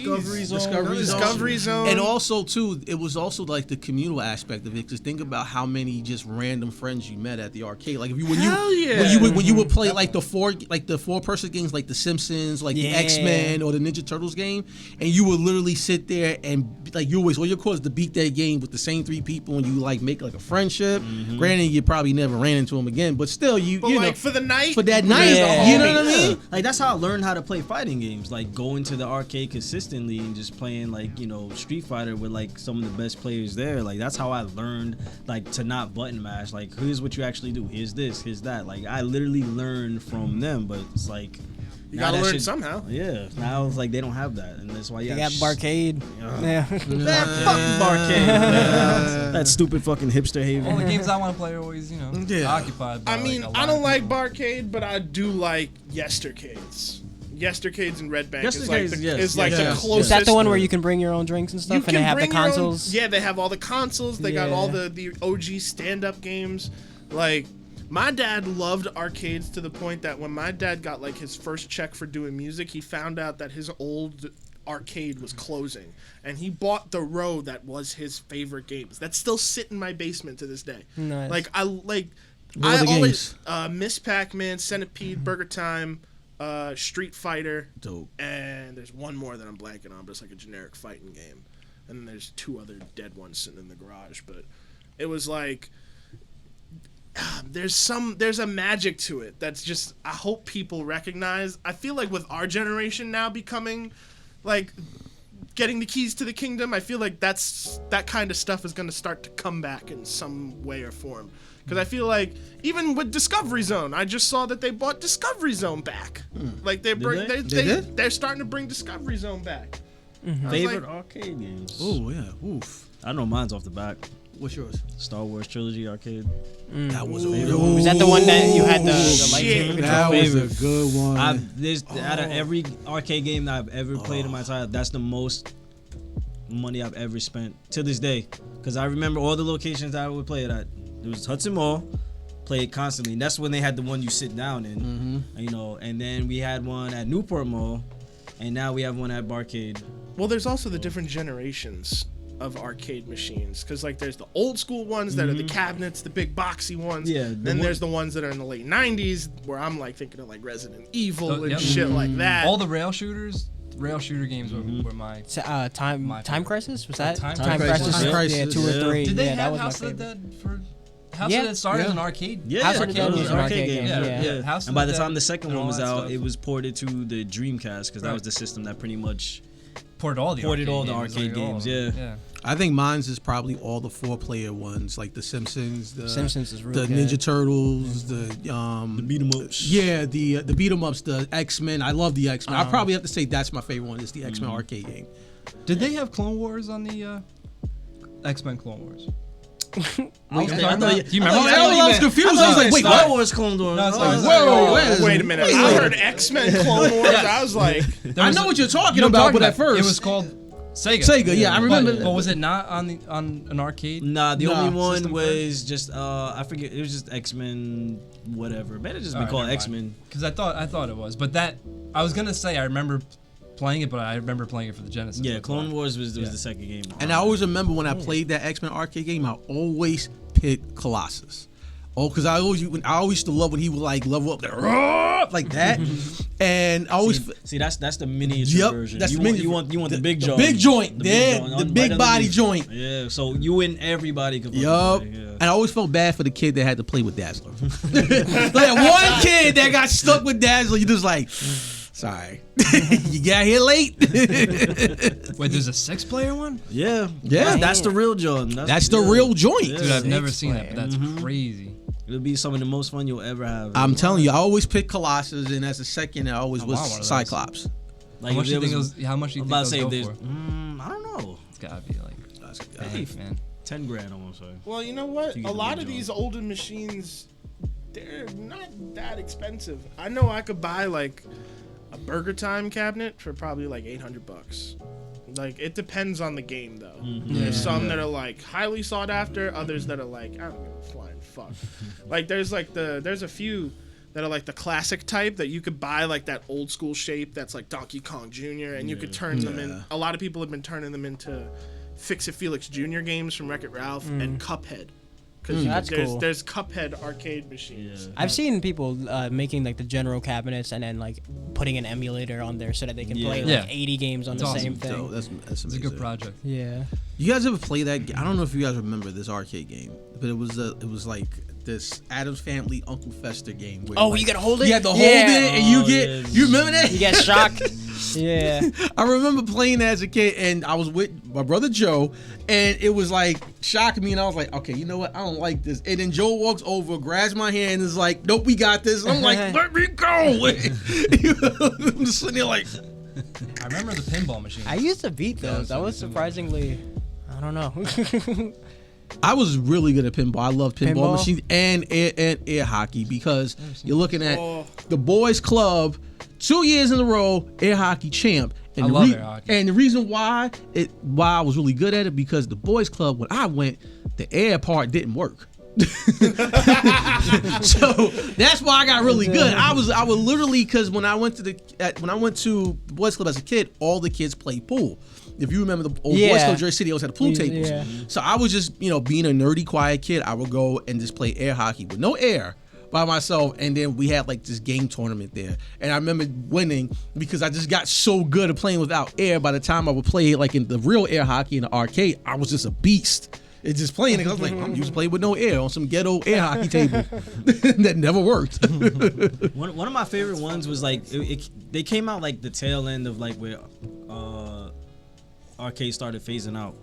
Speaker 2: Discovery Zone.
Speaker 3: And also too, it was also like the communal aspect of it. Because think about how many just random friends you met at the arcade. Like when you would play like the four person games, like the Simpsons, like the X-Men or the Ninja Turtles game, and you would literally sit there and like you always your cause to beat that game with the same 3 people, and you like make like a friendship. Granted, you probably never ran into them again, but still, you know,
Speaker 2: for the night,
Speaker 3: for that night, you know what I mean?
Speaker 5: Like that's how I learned how to play fighting games. Like going to the arcade consistently and just playing like Street Fighter with like some of the best players there. Like that's how I learned like to not button mash. Like here's what you actually do. Here's this. Here's that. Like I literally learned from them, but it's like.
Speaker 2: You gotta learn somehow.
Speaker 5: Yeah. Now it's like they don't have that, and that's why
Speaker 1: they got Barcade. Yeah.
Speaker 5: Fucking Barcade. That stupid fucking hipster haven.
Speaker 4: All the games I want to play are always, occupied. By,
Speaker 2: I mean, I don't like Barcade, but I do like Yestercades. Yestercades and Red Bank is like the closest.
Speaker 1: Is that the one where you can bring your own drinks and stuff, and they have the consoles?
Speaker 2: Yeah, they have all the consoles. They got all the OG stand-up games, like. My dad loved arcades to the point that when my dad got like his first check for doing music, he found out that his old arcade was closing, and he bought the row that was his favorite games. That's still sit in my basement to this day.
Speaker 1: Nice.
Speaker 2: I always Miss Pac-Man, Centipede, Burger Time, Street Fighter,
Speaker 3: dope,
Speaker 2: and there's one more that I'm blanking on, but it's like a generic fighting game, and then there's 2 other dead ones sitting in the garage. But it was like. There's a magic to it that's just I hope people recognize. I feel like with our generation now becoming like getting the keys to the kingdom, I feel like that kind of stuff is going to start to come back in some way or form. Because I feel like even with Discovery Zone, I just saw that they bought Discovery Zone back. Like they're starting to bring Discovery Zone back.
Speaker 5: Favorite arcade games?
Speaker 3: Oh yeah, oof.
Speaker 5: I know mine's off the back.
Speaker 3: What's yours?
Speaker 5: Star Wars Trilogy arcade.
Speaker 3: That was
Speaker 1: Was that the one that you had the lightsaber control?
Speaker 3: That was a good one.
Speaker 5: Out of every arcade game that I've ever played in my time, that's the most money I've ever spent to this day. Because I remember all the locations that I would play it at. There was Hudson Mall, play it constantly. And that's when they had the one you sit down in, and then we had one at Newport Mall, and now we have one at Barcade.
Speaker 2: Well, there's also the different generations of arcade machines, because like there's the old school ones that are the cabinets, the big boxy ones. Then there's the ones that are in the late 90s where I'm like thinking of like Resident Evil and shit like that.
Speaker 4: All the rail shooter games were my
Speaker 1: Time Crisis, was that
Speaker 4: Time
Speaker 1: Crisis? Yeah, 2 or 3.
Speaker 4: Did they
Speaker 1: that
Speaker 4: have
Speaker 1: was
Speaker 4: House
Speaker 1: my
Speaker 4: of the
Speaker 1: favorite.
Speaker 4: Dead for? House of the Dead started as an arcade.
Speaker 5: Yeah,
Speaker 1: House of the Dead was an arcade game.
Speaker 5: Yeah. And by the time the second one was out, it was ported to the Dreamcast, because that was the system that pretty much
Speaker 4: ported all the
Speaker 5: arcade games. Yeah.
Speaker 3: I think mine's is probably all the 4-player ones, like the Simpsons, the
Speaker 1: Simpsons is really
Speaker 3: the
Speaker 1: good.
Speaker 3: Ninja Turtles, the
Speaker 5: beat 'em ups.
Speaker 3: Yeah, the beat 'em ups, the X-Men. I love the X-Men. I probably have to say that's my favorite one. Is the X-Men arcade game.
Speaker 4: Did they have Clone Wars on the X-Men Clone Wars?
Speaker 5: Do you remember?
Speaker 3: I was confused. I was like, wait,
Speaker 5: Star
Speaker 3: what?
Speaker 5: Wars Clone Wars.
Speaker 4: No, it's
Speaker 3: Whoa,
Speaker 2: Wait a minute. I heard X-Men Clone Wars. I was like,
Speaker 3: I know what you're talking about, but at first
Speaker 4: it was called
Speaker 3: Sega, yeah, I remember.
Speaker 4: But was it not on an arcade?
Speaker 5: Nah, the only one
Speaker 4: system
Speaker 5: was just I forget. It was just X-Men, whatever. Man, it just been called X-Men.
Speaker 4: Because I thought it was, but that I was gonna say I remember playing it, but I remember playing it for the Genesis.
Speaker 5: Yeah, Clone Wars was the second game.
Speaker 3: And I always remember when I played that X-Men arcade game, I always picked Colossus. Oh, because I always used to love when he would like level up there like that, and I always
Speaker 5: see that's the miniature version.
Speaker 3: That's
Speaker 5: you want the big joint.
Speaker 3: Big joint, the big body joint.
Speaker 5: Yeah, so you and everybody could.
Speaker 3: Yup. Yeah. And I always felt bad for the kid that had to play with Dazzler. Like one kid that got stuck with Dazzler, you just like, sorry, you got here late.
Speaker 4: Wait, there's a 6-player one?
Speaker 5: Yeah. That's the real joint.
Speaker 3: That's the real joint.
Speaker 5: Yeah.
Speaker 4: Dude, I've never seen that, but that's crazy.
Speaker 5: It'll be some of the most fun you'll ever have.
Speaker 3: I'm telling you, I always pick Colossus, and as a second, I always was Cyclops.
Speaker 5: Like
Speaker 4: how much do you think those go for?
Speaker 5: I don't know.
Speaker 4: It's gotta be like, hey, man,
Speaker 5: $10,000 almost. Sorry.
Speaker 2: Well, you know what? A lot of these older machines, they're not that expensive. I know I could buy like a Burger Time cabinet for probably like $800. Like, it depends on the game, though. There's some that are like highly sought after, others that are like, I don't give a flying fuck. Like, there's a few that are like the classic type that you could buy like that old school shape that's like Donkey Kong Jr. and you could turn them in. A lot of people have been turning them into Fix-It Felix Jr. games from Wreck-It Ralph and Cuphead. Because there's Cuphead arcade machines.
Speaker 1: I've seen people making like the general cabinets and then like putting an emulator on there so that they can play like 80 games on the same thing.
Speaker 3: So that's amazing.
Speaker 4: It's a good project.
Speaker 1: Yeah.
Speaker 3: You guys ever play that? I don't know if you guys remember this arcade game, but it was like this Addams Family Uncle Fester game. Where
Speaker 1: You gotta hold it.
Speaker 3: You had to hold it, and you remember that?
Speaker 1: You get shocked. Yeah.
Speaker 3: I remember playing that as a kid, and I was with my brother Joe, and it was like shocking me, and I was like, okay, you know what? I don't like this. And then Joe walks over, grabs my hand, and is like, nope, we got this. And I'm like, let me go. I'm just sitting there like.
Speaker 4: I remember the pinball machine.
Speaker 1: I used to beat those. That was surprisingly, I don't know.
Speaker 3: I was really good at pinball. I love pinball machines and air hockey because you're looking at the boys club 2 years in a row air hockey champ. And
Speaker 4: I love air hockey.
Speaker 3: And the reason why I was really good at it because the boys club when I went, the air part didn't work. So that's why I got really good. I would literally because when I went to the boys club as a kid, all the kids played pool. If you remember the old boys club, Jersey City always had the pool tables. Yeah. So I was just being a nerdy quiet kid, I would go and just play air hockey with no air by myself, and then we had like this game tournament there, and I remember winning because I just got so good at playing without air. By the time I would play like in the real air hockey in the arcade, I was just a beast. It's just playing it. I was like, I'm used to playing with no air on some ghetto air hockey table that never worked.
Speaker 5: One of my favorite ones was like they came out like the tail end of like where arcade started phasing out.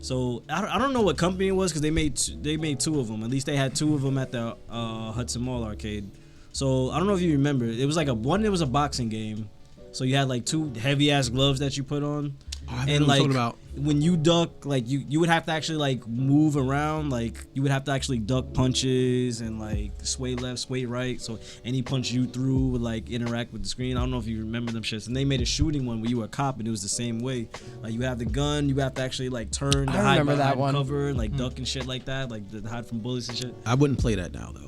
Speaker 5: So I don't know what company it was because they made two of them. At least they had two of them at the Hudson Mall arcade. So I don't know if you remember. It was like it was a boxing game. So you had like two heavy ass gloves that you put on.
Speaker 3: And like
Speaker 5: when you duck, like you would have to actually like move around, like you would have to actually duck punches and like sway left, sway right. So any punch you threw would like interact with the screen. I don't know if you remember them shits. And they made a shooting one where you were a cop and it was the same way. Like you have the gun, you have to actually like turn to hide behind cover and like duck and shit like that, like to hide from bullets and shit.
Speaker 3: I wouldn't play that now though.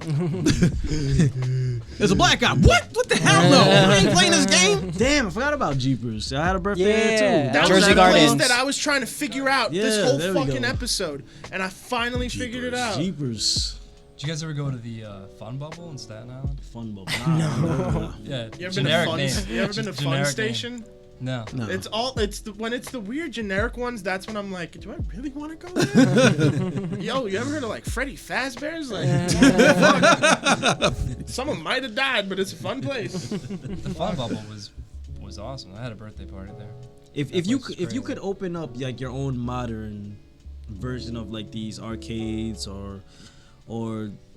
Speaker 3: There's a black guy. What the hell? No, I ain't playing this game.
Speaker 5: Damn, I forgot about Jeepers. I had a birthday there too.
Speaker 2: That
Speaker 1: Jersey
Speaker 2: was
Speaker 1: Gardens.
Speaker 2: that I was trying to figure out this whole fucking episode, and I finally figured it out.
Speaker 5: Jeepers.
Speaker 4: Did you guys ever go to the Fun Bubble in Staten Island?
Speaker 5: Fun Bubble.
Speaker 4: No. Yeah.
Speaker 2: You ever been to Fun Station?
Speaker 4: No.
Speaker 2: When it's the weird generic ones, that's when I'm like, do I really want to go there? Yo, you ever heard of like Freddy Fazbear's? Like, fuck. Someone might have died, but it's a fun place.
Speaker 4: The Fun Bubble was awesome. I had a birthday party there.
Speaker 5: If you could open up like your own modern version of like these arcades or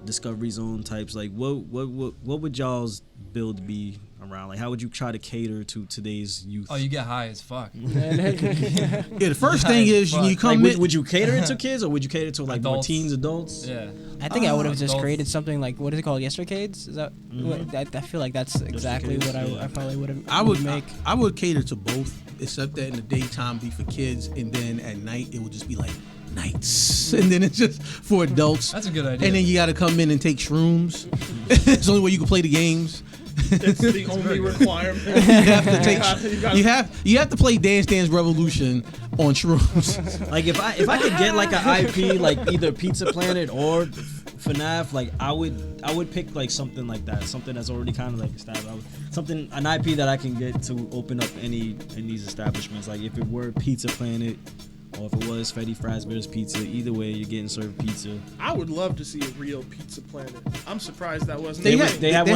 Speaker 5: Discovery Zone types, like what would y'all's build be around? Like how would you try to cater to today's youth?
Speaker 4: Oh, you get high as fuck.
Speaker 3: The first thing is you come
Speaker 5: like, would you cater it to kids or would you cater to like
Speaker 4: adults.
Speaker 5: more teens, adults?
Speaker 4: Yeah.
Speaker 1: I think I would have just
Speaker 4: adults.
Speaker 1: created something like, what is it called, Yestercades? Is that? I feel like that's exactly what I probably would have.
Speaker 3: I would cater to both. except that in the daytime be for kids, and then at night it would just be like nights, and then it's just for adults.
Speaker 4: That's a good idea.
Speaker 3: And then you got to come in and take shrooms. It's the only way you can play the games.
Speaker 2: It's the only requirement.
Speaker 3: You have to take. You have to play Dance Dance Revolution on shrooms.
Speaker 5: Like if I could get like an IP like either Pizza Planet or FNAF, like I would pick like something like that, something that's already kind of like established. An IP that I can get to open up in these establishments. Like if it were Pizza Planet, or if it was Freddy Fazbear's Pizza, either way you're getting served pizza.
Speaker 2: I would love to see a real Pizza Planet. I'm surprised that wasn't.
Speaker 5: They had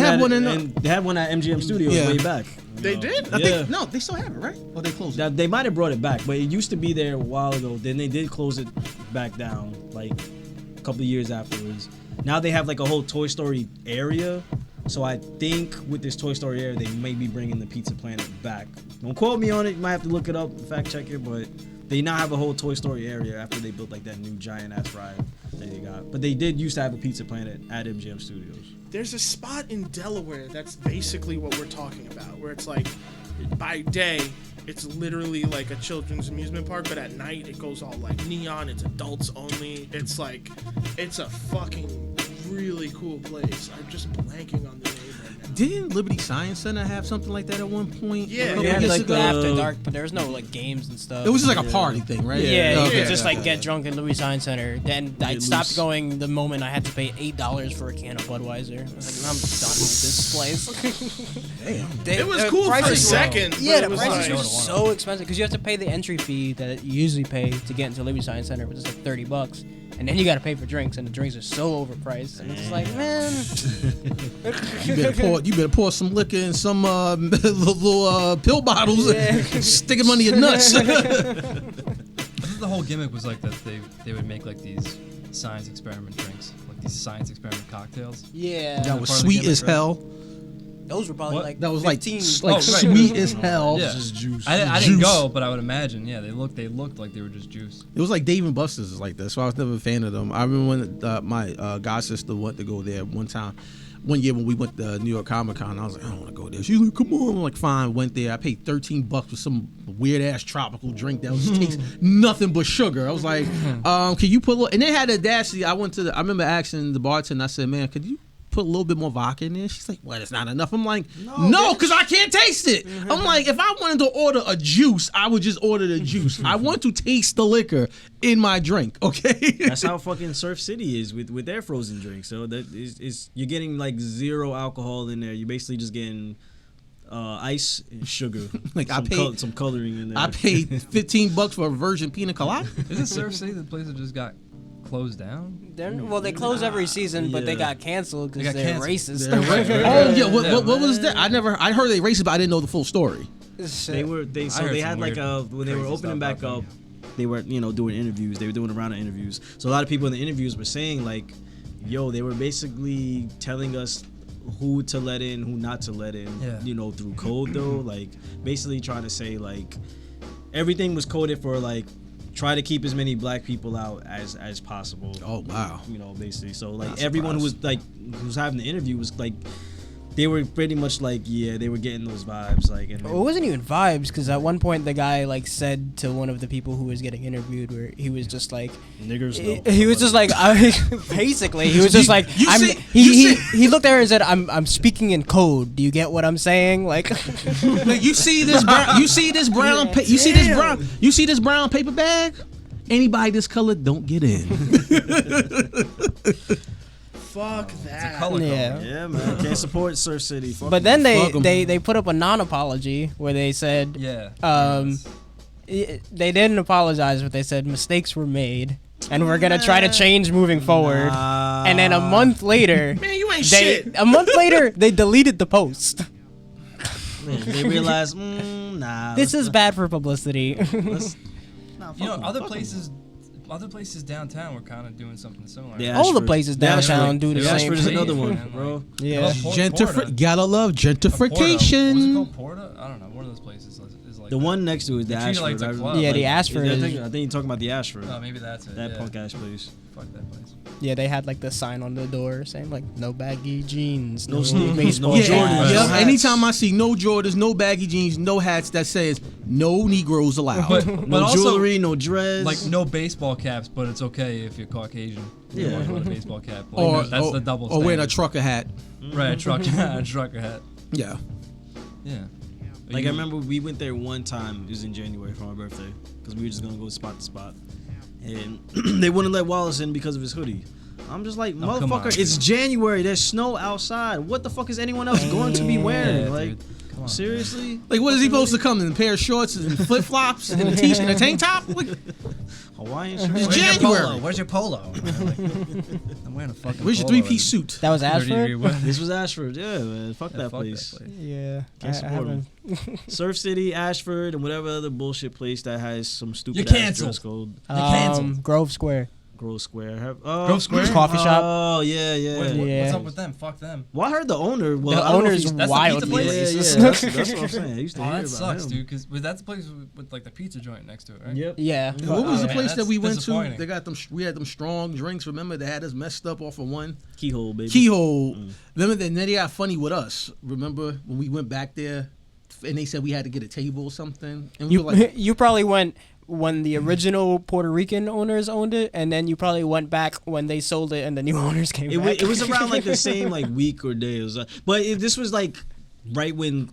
Speaker 5: one at MGM Studios way back.
Speaker 2: They did?
Speaker 3: I think, no, they still have it, right? Or they closed it?
Speaker 5: They might have brought it back, but it used to be there a while ago. Then they did close it back down, like a couple of years afterwards. Now they have like a whole Toy Story area. So I think with this Toy Story area, they may be bringing the Pizza Planet back. Don't quote me on it. You might have to look it up, fact check it, but they now have a whole Toy Story area after they built like that new giant ass ride that they got. But they did used to have a Pizza Planet at MGM Studios.
Speaker 2: There's a spot in Delaware that's basically what we're talking about, where it's like by day it's literally like a children's amusement park, but at night it goes all like neon. It's adults only. It's like it's a fucking really cool place. I'm just blanking on the name right now.
Speaker 3: Didn't Liberty Science Center have something like that at one point?
Speaker 2: Yeah,
Speaker 1: They had like after dark, but there was no like games and stuff.
Speaker 3: It was just like a party thing, right?
Speaker 1: Yeah, you
Speaker 3: Okay,
Speaker 1: could just
Speaker 3: okay,
Speaker 1: like get drunk in Liberty Science Center. Then I stopped
Speaker 5: loose.
Speaker 1: going the moment I had to pay $8 for a can of Budweiser. I was like, I'm done with this place.
Speaker 3: Damn.
Speaker 2: It was cool for a
Speaker 1: prices-
Speaker 2: second. but
Speaker 1: Yeah,
Speaker 2: it
Speaker 1: the
Speaker 2: was
Speaker 1: prices
Speaker 2: like,
Speaker 1: were so expensive because you have to pay the entry fee that you usually pay to get into Liberty Science Center, which is like $30. And then you gotta pay for drinks, and the drinks are so overpriced. And it's just like, man.
Speaker 3: You better pour some liquor in some little pill bottles and stick them under your nuts.
Speaker 4: The whole gimmick was like that they would make like these science experiment drinks, like these science experiment cocktails.
Speaker 1: Yeah.
Speaker 3: That was
Speaker 4: Part of the
Speaker 3: sweet
Speaker 4: gimmick,
Speaker 3: as
Speaker 4: right?
Speaker 3: hell.
Speaker 1: Those were probably
Speaker 4: What?
Speaker 1: like
Speaker 3: That was
Speaker 1: 15.
Speaker 3: like sweet as hell.
Speaker 4: Yeah.
Speaker 5: Just juice.
Speaker 4: I didn't go, but I would imagine. Yeah, they looked like they were just juice.
Speaker 3: It was like Dave and Buster's is like that, so I was never a fan of them. I remember when my god sister went to go there one year when we went to New York Comic Con. I was like, I don't want to go there. She's like, come on. I'm like, fine. Went there. I paid $13 for some weird ass tropical drink that just tastes nothing but sugar. I was like, can you put a little? And they had the audacity. I remember asking the bartender. I said, man, could you put a little bit more vodka in there? She's like, well, it's not enough. I'm like, no, because I can't taste it. I'm like, if I wanted to order a juice, I would just order the juice. I want to taste the liquor in my drink, okay?
Speaker 5: That's how fucking Surf City is with their frozen drinks. So that is you're getting like zero alcohol in there. You're basically just getting ice and sugar.
Speaker 3: Like
Speaker 5: some coloring in there.
Speaker 3: I paid $15 for a virgin pina colada.
Speaker 4: Isn't Surf City the place that just got closed down?
Speaker 1: Well, they close every season, but they
Speaker 5: Yeah.
Speaker 1: got canceled because
Speaker 4: They
Speaker 1: they're
Speaker 4: got
Speaker 1: racist.
Speaker 3: Oh yeah, what was that? I heard they racist, but I didn't know the full story.
Speaker 5: They
Speaker 4: heard
Speaker 5: had
Speaker 4: some
Speaker 5: like
Speaker 4: weird,
Speaker 5: when they were
Speaker 4: crazy
Speaker 5: opening
Speaker 4: stuff
Speaker 5: back up, they were doing interviews. They were doing a round of interviews. So a lot of people in the interviews were saying like, yo, they were basically telling us who to let in, who not to let in.
Speaker 4: Yeah.
Speaker 5: Through code though, like basically trying to say like everything was coded for like try to keep as many black people out as possible.
Speaker 3: Oh wow.
Speaker 5: Basically. So like
Speaker 3: Not
Speaker 5: everyone who was
Speaker 3: surprised.
Speaker 5: like who was having the interview was like they were pretty much like they were getting those vibes like and
Speaker 1: It wasn't even vibes because at one point the guy like said to one of the people who was getting interviewed where he was just like
Speaker 5: niggers.
Speaker 1: he was just like basically he was just like
Speaker 3: you
Speaker 1: I'm,
Speaker 3: see-
Speaker 1: he looked at her and said I'm speaking in code. Do you get what I'm saying? Like
Speaker 3: Like, you see this brown paper bag? Anybody this color don't get in.
Speaker 2: fuck that.
Speaker 4: Color
Speaker 1: yeah.
Speaker 5: Yeah, man. Can't support Surf City. Fuck
Speaker 1: But
Speaker 5: them.
Speaker 1: then
Speaker 3: Fuck 'em.
Speaker 1: they put up a non-apology where they said
Speaker 4: Yeah.
Speaker 1: they didn't apologize, but they said mistakes were made and we're gonna try to change moving forward. And then a month later,
Speaker 2: Man, you ain't shit.
Speaker 1: a month later they deleted the post.
Speaker 5: Man, they realized, nah.
Speaker 1: This is bad for publicity.
Speaker 4: Other places downtown were kind of doing something similar.
Speaker 5: Yeah.
Speaker 1: All the
Speaker 5: Ashford.
Speaker 1: places
Speaker 5: Yeah,
Speaker 1: downtown
Speaker 5: Ashford.
Speaker 1: do the
Speaker 5: Yeah,
Speaker 1: same
Speaker 5: Ashford is
Speaker 1: thing.
Speaker 5: another one,
Speaker 4: Man,
Speaker 5: bro.
Speaker 1: Yeah.
Speaker 3: Gotta love
Speaker 4: Porta. Was it
Speaker 3: gentrification.
Speaker 4: called Porta? I don't know. One of those places is like
Speaker 5: The
Speaker 4: that.
Speaker 5: one next to it, the
Speaker 4: They treat it
Speaker 5: Ashford.
Speaker 4: like it's a club.
Speaker 1: Yeah, the
Speaker 5: I
Speaker 1: Ashford
Speaker 5: think
Speaker 1: is-
Speaker 5: you're talking about the Ashford.
Speaker 4: Oh, maybe that's it.
Speaker 5: That
Speaker 4: yeah.
Speaker 5: punk ass place.
Speaker 4: Fuck that place.
Speaker 1: Yeah, they had like the sign on the door saying like no baggy jeans,
Speaker 5: No
Speaker 1: no
Speaker 5: sneakers,
Speaker 1: baseball
Speaker 5: no
Speaker 1: caps.
Speaker 5: Jordans.
Speaker 3: Yeah,
Speaker 5: hats.
Speaker 3: anytime I see no Jordans, no baggy jeans, no hats that says no Negroes allowed.
Speaker 4: But
Speaker 5: No
Speaker 4: also,
Speaker 5: jewelry, no dress.
Speaker 4: like no baseball caps, but it's okay if you're Caucasian. You
Speaker 5: Yeah.
Speaker 4: don't want a baseball cap. Like,
Speaker 3: or
Speaker 4: that's the double.
Speaker 3: or wearing a
Speaker 4: standard.
Speaker 3: trucker hat.
Speaker 4: Right, a trucker hat.
Speaker 3: Yeah.
Speaker 4: Yeah.
Speaker 5: Like I remember we went there one time. It was in January for my birthday because we were just gonna go spot to spot, and they wouldn't let Wallace in because of his hoodie. I'm just like,
Speaker 4: Oh, come on,
Speaker 5: motherfucker, it's January. There's snow outside. What the fuck is anyone else going to be wearing?
Speaker 4: Yeah,
Speaker 5: Like,
Speaker 4: dude. Come on,
Speaker 5: seriously?
Speaker 3: Like, what is he supposed to come in? A pair of shorts and flip flops and a t-shirt and a tank top? Like,
Speaker 5: Hawaiian shirt.
Speaker 3: It's
Speaker 4: Where's your
Speaker 3: January.
Speaker 4: polo? Where's your polo? I'm wearing a fucking.
Speaker 3: where's your
Speaker 4: polo
Speaker 3: three-piece suit?
Speaker 1: That was
Speaker 4: 30-degree
Speaker 1: Ashford.
Speaker 4: weather.
Speaker 5: This was Ashford. Yeah, man. Fuck
Speaker 4: Yeah,
Speaker 5: that
Speaker 4: fuck
Speaker 5: place.
Speaker 4: that place.
Speaker 1: Yeah,
Speaker 5: Can't
Speaker 1: I
Speaker 5: support 'em.
Speaker 1: haven't.
Speaker 5: Surf City, Ashford, and whatever other bullshit place that has some stupid
Speaker 4: You're
Speaker 5: ass
Speaker 4: canceled.
Speaker 5: dress code.
Speaker 4: canceled.
Speaker 1: Grove Square.
Speaker 5: Grove Square.
Speaker 4: Grove Square?
Speaker 1: Coffee shop.
Speaker 5: Oh, yeah, yeah.
Speaker 1: Yeah.
Speaker 4: What's up with them? Fuck them.
Speaker 5: Well, I heard the owner. Well,
Speaker 1: The
Speaker 5: I don't know if
Speaker 1: owner's
Speaker 5: he's-
Speaker 4: that's the
Speaker 1: wild.
Speaker 4: pizza place?
Speaker 5: Yeah,
Speaker 1: racist.
Speaker 5: yeah, that's what I'm saying. I used to
Speaker 4: Oh,
Speaker 5: hear
Speaker 4: that
Speaker 5: about
Speaker 4: sucks,
Speaker 5: him.
Speaker 4: dude. Because that's the place with like the pizza joint next to it, right?
Speaker 5: Yep.
Speaker 1: Yeah.
Speaker 3: What was the
Speaker 4: man,
Speaker 3: place that
Speaker 4: that's
Speaker 3: we went to?
Speaker 4: disappointing.
Speaker 3: They got them. We had them strong drinks. Remember, they had us messed up off of one
Speaker 5: Keyhole, baby.
Speaker 3: keyhole. Remember, then they got funny with us. Remember when we went back there, and they said we had to get a table or something, and we
Speaker 1: You
Speaker 3: were like,
Speaker 1: you probably went when the original Puerto Rican owners owned it, and then you probably went back when they sold it and the new owners came back.
Speaker 5: It was around like the same like week or day. It was but this was like right when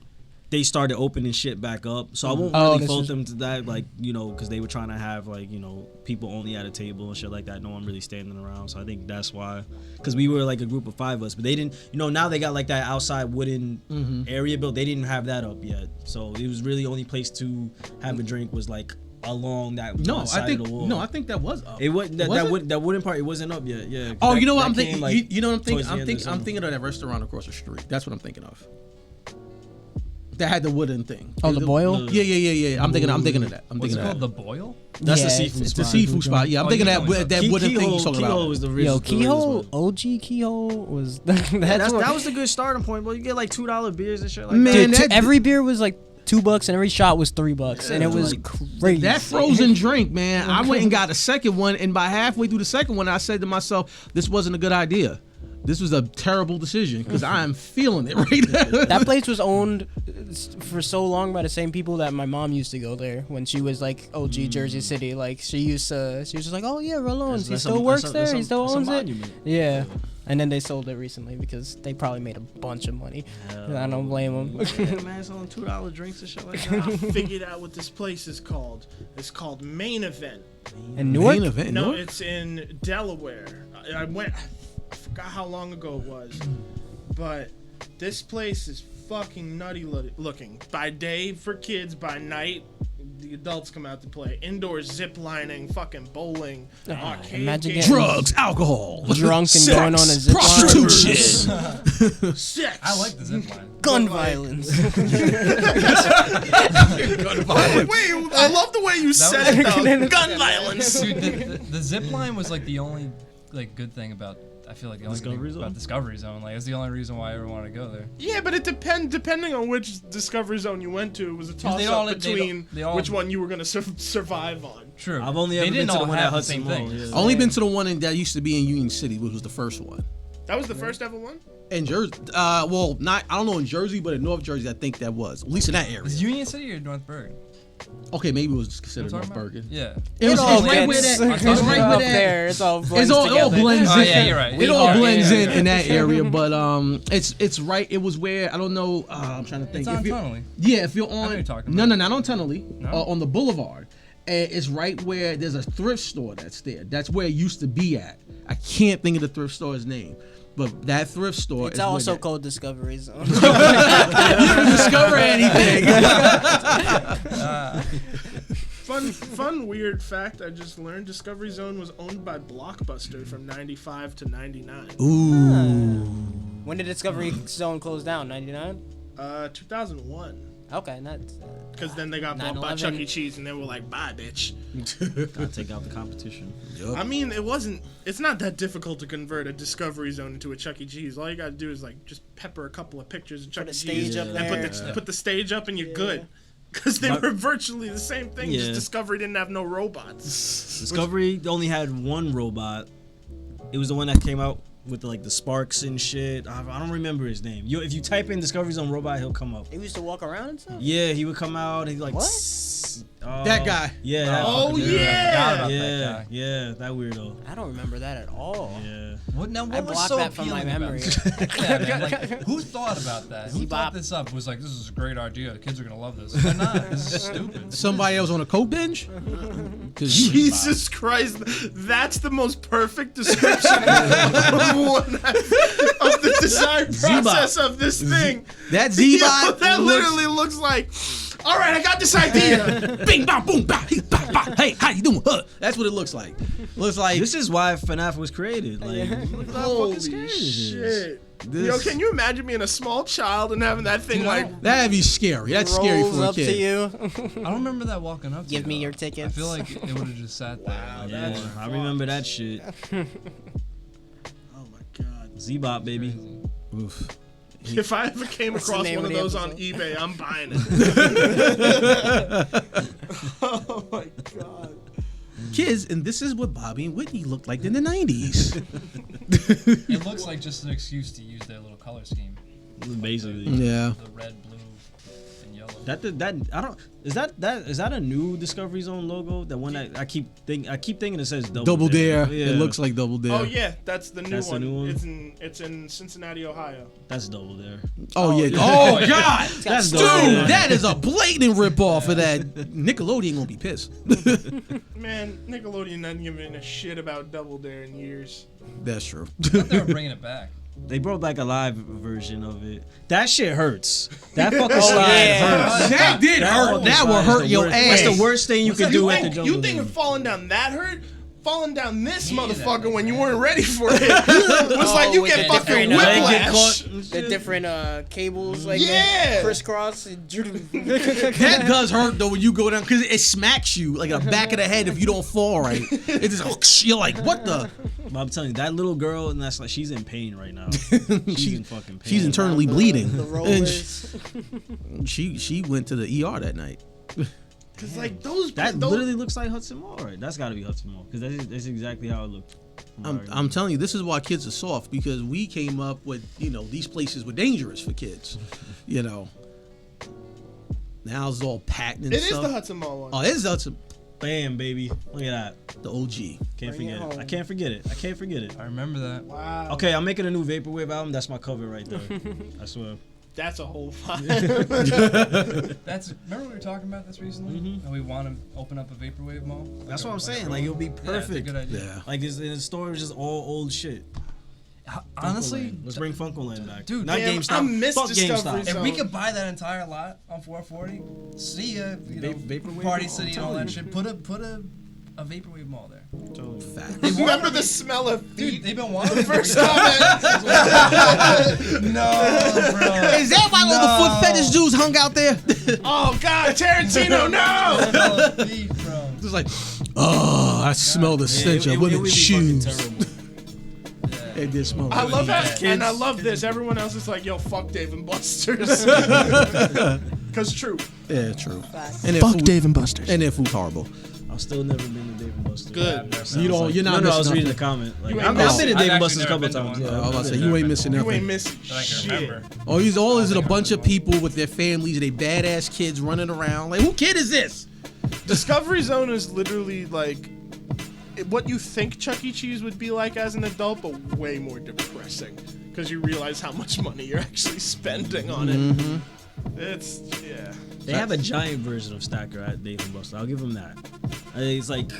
Speaker 5: they started opening shit back up. So I won't
Speaker 1: Oh,
Speaker 5: really
Speaker 1: this
Speaker 5: fault
Speaker 1: was-
Speaker 5: them to that, like, you know, because they were trying to have like, you know, people only at a table and shit like that. No one really standing around. So I think that's why. Because we were like a group of 5 of us, but they didn't, you know, now they got like that outside wooden area built. They didn't have that up yet. So it was really only place to have a drink was like along that
Speaker 3: no,
Speaker 5: one side
Speaker 3: I think
Speaker 5: of the wall.
Speaker 3: no, I think that was up.
Speaker 5: It wasn't that,
Speaker 3: Was
Speaker 5: that,
Speaker 3: it?
Speaker 5: wood, that wooden part. It wasn't up yet. Yeah.
Speaker 3: Oh,
Speaker 5: that-
Speaker 3: you know what
Speaker 5: that
Speaker 3: I'm
Speaker 5: came,
Speaker 3: thinking?
Speaker 5: like,
Speaker 3: You know what I'm thinking?
Speaker 5: towards the end of
Speaker 3: I'm
Speaker 5: summer.
Speaker 3: thinking of that restaurant across the street. That's what I'm thinking of. That had the wooden thing.
Speaker 1: Oh, the Boil?
Speaker 3: Yeah. I'm thinking of that. I'm
Speaker 4: What's
Speaker 3: thinking
Speaker 4: it
Speaker 3: of
Speaker 4: called?
Speaker 3: that.
Speaker 4: The Boil?
Speaker 5: That's the
Speaker 1: Yeah,
Speaker 5: seafood
Speaker 3: It's
Speaker 5: spot.
Speaker 3: the seafood spot. Yeah, I'm
Speaker 4: Oh,
Speaker 3: thinking
Speaker 4: you
Speaker 3: that
Speaker 4: know what
Speaker 3: that wooden thing you talking
Speaker 5: Keyhole
Speaker 3: about.
Speaker 5: was the
Speaker 1: Yo,
Speaker 5: original.
Speaker 1: Keyhole, OG Keyhole was that's
Speaker 5: That was the good starting point. Well, you get like $2 beers and shit like
Speaker 3: Man,
Speaker 1: dude,
Speaker 3: that-
Speaker 1: every beer was like $2 and every shot was $3 and it was
Speaker 5: like,
Speaker 1: crazy.
Speaker 3: That frozen drink, man. I went and got a second one, and by halfway through the second one, I said to myself, "This wasn't a good idea. This was a terrible decision because I am feeling it right now."
Speaker 1: That place was owned for so long by the same people that my mom used to go there when she was like OG Jersey City. Like she was just like, oh yeah, Rollins, he still works there, he still owns it. Yeah. And then they sold it recently because they probably made a bunch of money. And I don't blame them.
Speaker 5: Yeah, man, selling $2 drinks and shit like that.
Speaker 2: I figured out what this place is called. It's called Main Event.
Speaker 1: And Newark?
Speaker 3: Main event,
Speaker 2: No,
Speaker 3: Newark?
Speaker 2: it's in Delaware. I went. I forgot how long ago it was, but this place is fucking nutty looking. By day for kids, by night the adults come out to play. Indoor zip lining, fucking bowling, arcade
Speaker 1: imagine
Speaker 2: games,
Speaker 1: getting
Speaker 3: Drugs, alcohol,
Speaker 1: drunk and
Speaker 3: sex,
Speaker 1: going on a zip line.
Speaker 3: prostitution.
Speaker 2: sex.
Speaker 4: I like the zip line.
Speaker 1: Gun violence.
Speaker 2: Wait, I love the way you said it though. Gun violence.
Speaker 4: Dude, the zip line was like the only like good thing about. I feel like the only
Speaker 5: Discovery
Speaker 4: thing
Speaker 5: Zone?
Speaker 4: about Discovery Zone. Like it's the only reason why I ever wanted to go there.
Speaker 2: Yeah, but it depending on which Discovery Zone you went to, it was a toss
Speaker 4: they
Speaker 2: up
Speaker 4: all-
Speaker 2: between
Speaker 4: they all-
Speaker 2: which one you were gonna survive on.
Speaker 4: True.
Speaker 5: I've only
Speaker 4: They
Speaker 5: ever been
Speaker 4: didn't
Speaker 5: to the
Speaker 4: all
Speaker 5: one
Speaker 4: have
Speaker 5: at
Speaker 4: the
Speaker 5: Hudson
Speaker 4: same
Speaker 5: Mall.
Speaker 4: thing.
Speaker 5: Yeah.
Speaker 3: Only been to the one that used to be in Union City, which was the first one.
Speaker 2: That was the first ever one?
Speaker 3: In Jersey, well, not I don't know in Jersey, but in North Jersey, I think that was at least in that area.
Speaker 4: Is Union City or North Bergen?
Speaker 3: Okay, maybe it was considered
Speaker 4: You know
Speaker 3: North
Speaker 4: what I'm talking
Speaker 3: Bergen.
Speaker 4: about? Yeah.
Speaker 3: It was
Speaker 1: all
Speaker 3: it's right where
Speaker 1: gets-
Speaker 3: that. It's right
Speaker 1: up
Speaker 3: where that.
Speaker 1: there. It's all blends
Speaker 3: It all
Speaker 1: together.
Speaker 3: blends
Speaker 4: Oh,
Speaker 3: in.
Speaker 4: yeah, you're right.
Speaker 3: It all
Speaker 4: Yeah,
Speaker 3: blends
Speaker 4: yeah,
Speaker 3: in that area, but it's right. It was where I don't know. I'm trying to think.
Speaker 4: It's on
Speaker 3: If you-
Speaker 4: Tunnelly.
Speaker 3: Yeah, if you're
Speaker 4: know
Speaker 3: on.
Speaker 4: you're talking
Speaker 3: No,
Speaker 4: about.
Speaker 3: not on Tunnelly.
Speaker 4: No?
Speaker 3: On the Boulevard. And it's right where there's a thrift store that's there. That's where it used to be at. I can't think of the thrift store's name, but that thrift store.
Speaker 1: It's
Speaker 3: is
Speaker 1: also
Speaker 3: where
Speaker 1: called Discovery Zone.
Speaker 3: you didn't discover anything.
Speaker 2: Fun weird fact I just learned: Discovery Zone was owned by Blockbuster from '95 to '99.
Speaker 1: When did Discovery Zone close down? 99?
Speaker 2: 2001.
Speaker 1: Okay, not.
Speaker 2: Because then they got bought by
Speaker 1: 9/11.
Speaker 2: Chuck E. Cheese, and they were like, "Bye, bitch."
Speaker 5: Gotta take out the competition.
Speaker 2: I mean, it's not that difficult to convert a Discovery Zone into a Chuck E. Cheese. All you gotta do is like just pepper a couple of pictures of Chuck
Speaker 1: Put
Speaker 2: E.
Speaker 1: a
Speaker 2: Cheese
Speaker 1: stage up
Speaker 2: and
Speaker 1: there.
Speaker 2: put the stage up, and you're good. Because they were virtually the same thing.
Speaker 5: Yeah.
Speaker 2: Just Discovery didn't have no robots.
Speaker 5: Discovery only had one robot It was the one that came out with the sparks and shit. I don't remember his name. If you type in Discovery Zone robot, he'll come up.
Speaker 1: He used to walk around and stuff?
Speaker 5: Yeah, he would come out. He's like,
Speaker 1: What?
Speaker 3: That guy.
Speaker 5: Yeah. That
Speaker 2: Oh,
Speaker 5: fucking dude.
Speaker 2: yeah.
Speaker 5: Yeah, that weirdo.
Speaker 1: I don't remember that at all.
Speaker 5: Yeah.
Speaker 4: What was
Speaker 1: blocked
Speaker 4: so
Speaker 1: that from my
Speaker 4: appealing about
Speaker 1: memory.
Speaker 4: this? Yeah, man, like, who thought about that? Who
Speaker 1: Zebop.
Speaker 4: thought this up? Was like, this is a great idea. The kids are gonna love this. They're not. This is stupid.
Speaker 3: Somebody else on a coke binge?
Speaker 2: Jesus Christ, that's the most perfect description of the design process of this thing.
Speaker 3: That
Speaker 2: Yo,
Speaker 3: Z-Bot
Speaker 2: that
Speaker 3: looks-
Speaker 2: literally looks like, all right, I got this idea.
Speaker 3: Bing, bang, boom, bah, he, bah, bah. Hey, how you doing? That's what it looks like. Looks like
Speaker 5: This is why FNAF was created. Like, look how fucking scary
Speaker 2: Holy
Speaker 5: this is.
Speaker 2: shit.
Speaker 3: this.
Speaker 2: Yo, can you imagine being a small child and having that thing like
Speaker 3: That'd be scary. That's scary
Speaker 1: Rolls
Speaker 3: for a
Speaker 1: up
Speaker 3: kid.
Speaker 1: to you.
Speaker 4: I don't remember that walking up to
Speaker 1: Give
Speaker 4: you,
Speaker 1: me
Speaker 4: though.
Speaker 1: your tickets.
Speaker 4: I feel like it would have just sat there.
Speaker 5: Yeah, I remember that shit.
Speaker 2: oh my god.
Speaker 5: Z-Bot, baby.
Speaker 3: Oof.
Speaker 2: If I ever came
Speaker 1: What's the
Speaker 2: across
Speaker 1: name
Speaker 2: one
Speaker 1: of
Speaker 2: of
Speaker 1: the
Speaker 2: those on
Speaker 1: episode?
Speaker 2: eBay, I'm buying it. Oh my god.
Speaker 3: Kids, and this is what Bobby and Whitney looked like in the 90s.
Speaker 4: It looks like just an excuse to use their little color scheme.
Speaker 5: Basically.
Speaker 3: Yeah.
Speaker 4: The red, blue, and yellow.
Speaker 5: Is that a new Discovery Zone logo? The one that I keep thinking it says
Speaker 3: Double Dare.
Speaker 5: Yeah.
Speaker 3: It looks like Double Dare.
Speaker 2: Oh yeah, that's the new
Speaker 5: That's the
Speaker 2: one.
Speaker 5: new one?
Speaker 2: It's in Cincinnati, Ohio.
Speaker 5: That's Double Dare.
Speaker 3: Oh, yeah.
Speaker 1: yeah.
Speaker 3: Oh, God.
Speaker 5: That's
Speaker 3: Dude,
Speaker 5: Double Dare.
Speaker 3: that is a blatant ripoff of that. Nickelodeon gonna be pissed.
Speaker 2: Man, Nickelodeon hasn't given a shit about Double Dare in years.
Speaker 3: That's true.
Speaker 4: I thought they were bringing it back.
Speaker 5: They brought back a live version of it. That shit hurts. That fucking slide
Speaker 1: yeah.
Speaker 5: hurts.
Speaker 3: That did hurt.
Speaker 5: fucking
Speaker 3: That will
Speaker 5: slide is
Speaker 3: hurt
Speaker 5: the
Speaker 3: your
Speaker 5: worst.
Speaker 3: ass.
Speaker 5: That's the worst thing you could do at the jungle.
Speaker 2: You think
Speaker 5: Gym.
Speaker 2: of falling down that hurt? Falling down this
Speaker 4: Yeah,
Speaker 2: motherfucker
Speaker 4: that
Speaker 2: when you
Speaker 4: makes
Speaker 2: weren't ready for it. It was like you
Speaker 1: with
Speaker 2: get
Speaker 1: the
Speaker 2: fucking
Speaker 1: different,
Speaker 5: Leg get
Speaker 2: whiplash.
Speaker 5: caught and
Speaker 1: The
Speaker 5: shit.
Speaker 1: different cables like
Speaker 2: Yeah.
Speaker 1: crisscross.
Speaker 3: That does hurt though when you go down because it smacks you like the back of the head if you don't fall right. It just you're like, what the?
Speaker 5: But I'm telling you, that little girl, and that's like she's in pain right now. She's in fucking pain.
Speaker 3: She's internally bleeding.
Speaker 1: The
Speaker 3: And
Speaker 1: rollers.
Speaker 3: she went to the ER that night.
Speaker 2: Cause like those
Speaker 5: That literally looks like Hudson Mall, right? That's got to be Hudson Mall because that's exactly how it looked.
Speaker 3: I'm telling you, this is why kids are soft because we came up with these places were dangerous for kids. Now it's all packed and
Speaker 2: It
Speaker 3: stuff.
Speaker 2: is the Hudson Mall one.
Speaker 3: Oh, it is Hudson.
Speaker 5: Bam, baby. Look at that.
Speaker 3: The OG.
Speaker 5: Can't
Speaker 1: Bring it
Speaker 5: forget it.
Speaker 1: home.
Speaker 5: I can't forget it. I can't forget it.
Speaker 4: I remember that.
Speaker 2: Wow.
Speaker 5: Okay, I'm making a new Vaporwave album. That's my cover right there. I swear.
Speaker 2: That's a whole vibe.
Speaker 4: Remember we were talking about this recently? And we want to open up a vaporwave mall.
Speaker 5: That's what I'm saying. Like, it'll be
Speaker 4: It's a
Speaker 5: perfect.
Speaker 4: good idea.
Speaker 3: Yeah.
Speaker 5: Like, in the store is just all old shit.
Speaker 4: Honestly,
Speaker 5: Funko Land. Let's bring Funko Land back.
Speaker 4: Dude,
Speaker 5: not
Speaker 2: damn,
Speaker 5: GameStop.
Speaker 2: I miss
Speaker 5: Fuck
Speaker 2: Discovery
Speaker 5: GameStop.
Speaker 2: Zone.
Speaker 4: if we could buy that entire lot on 440, see ya,
Speaker 5: Vaporwave
Speaker 4: Party
Speaker 5: mall,
Speaker 4: City and
Speaker 5: I'm
Speaker 4: all that
Speaker 5: telling
Speaker 4: shit. Put a vaporwave mall there.
Speaker 3: Fact.
Speaker 2: Remember the smell of
Speaker 4: Dude,
Speaker 2: feet?
Speaker 4: they've been wanting
Speaker 2: First comment.
Speaker 4: No, bro.
Speaker 3: Is that why all the foot fetish dudes hung out there?
Speaker 2: Oh God, Tarantino, no!
Speaker 4: Feet, bro.
Speaker 3: It's like, oh, I smell the stench of women's shoes. It did smell.
Speaker 2: I
Speaker 3: good.
Speaker 2: love that, and I love this. Everyone else is like, "Yo, fuck Dave and Buster's," because true.
Speaker 3: Yeah, true.
Speaker 2: And Dave and Buster's.
Speaker 3: And their food's horrible.
Speaker 5: I've still never been to Dave and Buster's.
Speaker 2: Good.
Speaker 3: You don't. You're not
Speaker 5: No, I
Speaker 3: missing
Speaker 5: was reading the
Speaker 3: nothing.
Speaker 5: comment. Like,
Speaker 2: You ain't
Speaker 5: I've
Speaker 2: missing-
Speaker 5: been to
Speaker 4: I've
Speaker 5: Dave and
Speaker 4: actually
Speaker 5: Buster's a
Speaker 4: never
Speaker 5: couple
Speaker 4: been to
Speaker 5: times.
Speaker 4: one.
Speaker 3: Yeah, I was about to say
Speaker 4: I've
Speaker 3: you ain't
Speaker 4: never
Speaker 3: missing
Speaker 4: been
Speaker 2: You
Speaker 3: nothing.
Speaker 2: ain't missing
Speaker 4: I can
Speaker 2: shit.
Speaker 4: remember.
Speaker 3: All is it a bunch of people with their families, they badass kids running around. Like, who kid is this?
Speaker 2: Discovery Zone is literally like what you think Chuck E. Cheese would be like as an adult, but way more depressing because you realize how much money you're actually spending on it. It's yeah.
Speaker 5: They have a giant version of Stacker at Dave and Buster's. I'll give them that. It's like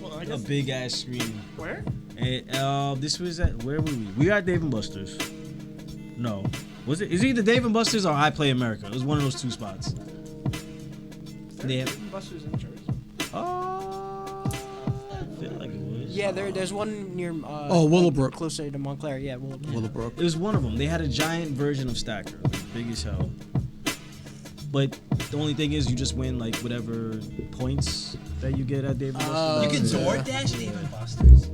Speaker 2: Well, I
Speaker 5: a
Speaker 2: guess
Speaker 5: big ass screen.
Speaker 2: where?
Speaker 5: And, this was at where were we? We were at Dave and Buster's. No, was it? Is either Dave and Buster's or I Play America? It was one of those two spots. They have.
Speaker 2: Buster's in Jersey.
Speaker 5: I feel like it was.
Speaker 1: Yeah, there's one near.
Speaker 3: Willowbrook.
Speaker 1: Closer to Montclair. Yeah, Willowbrook.
Speaker 3: Willowbrook.
Speaker 5: It was one of them. They had a giant version of Stacker, like, big as hell. But the only thing is, you just win like whatever points that you get at Dave and Buster's.
Speaker 4: You can
Speaker 3: Yeah.
Speaker 4: DoorDash Dave and Buster's.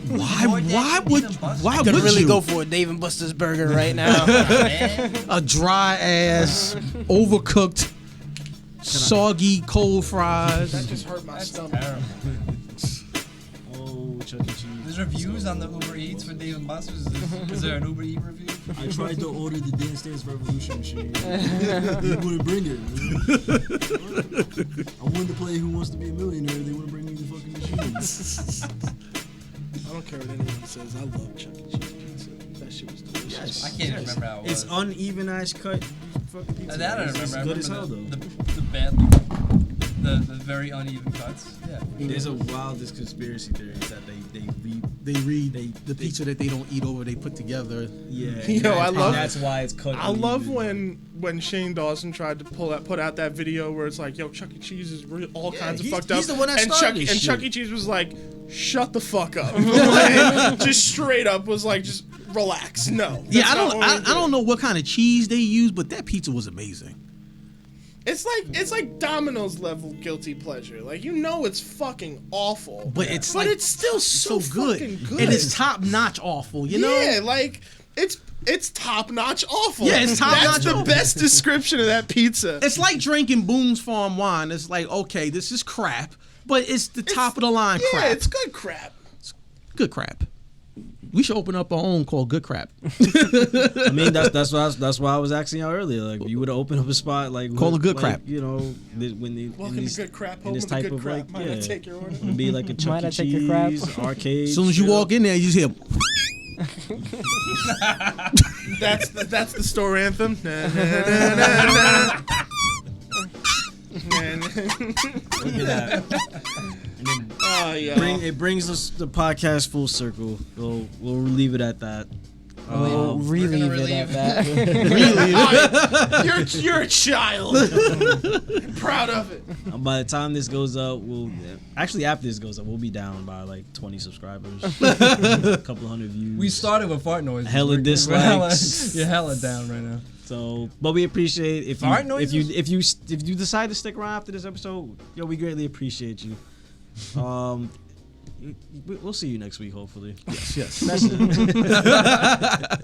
Speaker 3: Why would
Speaker 1: Could really
Speaker 3: you?
Speaker 1: go for a Dave and Buster's burger right now.
Speaker 4: Man.
Speaker 3: A dry ass, overcooked, soggy, cold fries.
Speaker 2: That just hurt my
Speaker 4: That's
Speaker 2: stomach.
Speaker 4: terrible.
Speaker 5: Oh Chuck E. Cheese.
Speaker 4: There's reviews on the Uber Eats for Dave and Buster's. Is there an Uber Eat review?
Speaker 5: I tried to order the Dance Dance Revolution machine. They wouldn't bring it. I wanted to play Who Wants to Be a Millionaire. They wouldn't bring me the fucking machine.
Speaker 2: I don't care what anyone says. I love Chuck E. Cheese pizza. That shit was delicious.
Speaker 5: Yes.
Speaker 4: I can't even remember how it was.
Speaker 5: It's uneven ass cut fucking pizza.
Speaker 4: That I
Speaker 5: It's
Speaker 4: remember. I
Speaker 5: good as
Speaker 4: remember
Speaker 5: hell though.
Speaker 4: the badly, the very uneven cuts. Yeah.
Speaker 5: There's a wildest conspiracy theories that
Speaker 3: They read the pizza that they don't eat over, they put together.
Speaker 5: yeah.
Speaker 2: Yo, I love-
Speaker 5: That's why it's cut.
Speaker 2: I love
Speaker 5: uneven.
Speaker 2: when Shane Dawson tried to put out that video where it's like, yo, Chuck E. Cheese is all kinds of
Speaker 3: he's-
Speaker 2: fucked up.
Speaker 3: he's the one that
Speaker 2: and
Speaker 3: started this
Speaker 2: Chuck
Speaker 3: shit.
Speaker 2: E. Cheese was like, shut the fuck up. Like, just straight up was like, just relax. No.
Speaker 3: Yeah,
Speaker 2: that's
Speaker 3: I
Speaker 2: not
Speaker 3: don't
Speaker 2: what
Speaker 3: I,
Speaker 2: we do.
Speaker 3: I don't know what kind of cheese they use, but that pizza was amazing.
Speaker 2: It's like Domino's level guilty pleasure. Like, you know it's fucking awful.
Speaker 3: But it's
Speaker 2: but
Speaker 3: like
Speaker 2: it's still so
Speaker 3: good.
Speaker 2: fucking good.
Speaker 3: And it's top notch awful, you know?
Speaker 2: Yeah, like it's top notch awful.
Speaker 3: Yeah, it's top-notch
Speaker 2: That's the
Speaker 3: awful.
Speaker 2: best description of that pizza.
Speaker 3: It's like drinking Boone's Farm wine. It's like, okay, this is crap, but it's the top of the line
Speaker 2: Yeah,
Speaker 3: crap.
Speaker 2: it's good crap.
Speaker 3: Good crap. We should open up our own called Good Crap.
Speaker 5: I mean, that's why I was asking y'all earlier. Like, you would have opened up a spot like
Speaker 3: Call it Good
Speaker 5: like,
Speaker 3: Crap.
Speaker 5: You know, when the
Speaker 2: Welcome to Good Crap.
Speaker 5: in
Speaker 2: Home
Speaker 5: this
Speaker 2: of the
Speaker 5: type
Speaker 2: Good
Speaker 5: of
Speaker 2: Crap.
Speaker 5: like,
Speaker 2: Might I take your order?
Speaker 5: It'd be like a Chuck
Speaker 1: Might
Speaker 5: E.
Speaker 1: I take your crap?
Speaker 5: Cheese arcade.
Speaker 3: As soon as you walk in there, you just hear.
Speaker 2: That's the store anthem. Na, na, na, na, na.
Speaker 5: Look at that. And then
Speaker 2: Oh yeah.
Speaker 5: it brings us the podcast full circle. We'll leave it at that.
Speaker 1: We'll relieve it at that.
Speaker 2: You're a child. I'm proud of it.
Speaker 5: By the time this goes up, after this goes up, we'll be down by like 20 subscribers, a couple hundred views.
Speaker 4: We started with fart noises.
Speaker 5: Hella
Speaker 4: We're
Speaker 5: dislikes.
Speaker 4: You're hella down right now.
Speaker 5: So, but we appreciate if
Speaker 4: Fart
Speaker 5: you
Speaker 4: noises?
Speaker 5: if you decide to stick around after this episode, yo, we greatly appreciate you. We'll see you next week, hopefully.
Speaker 3: Yes.
Speaker 5: That's it.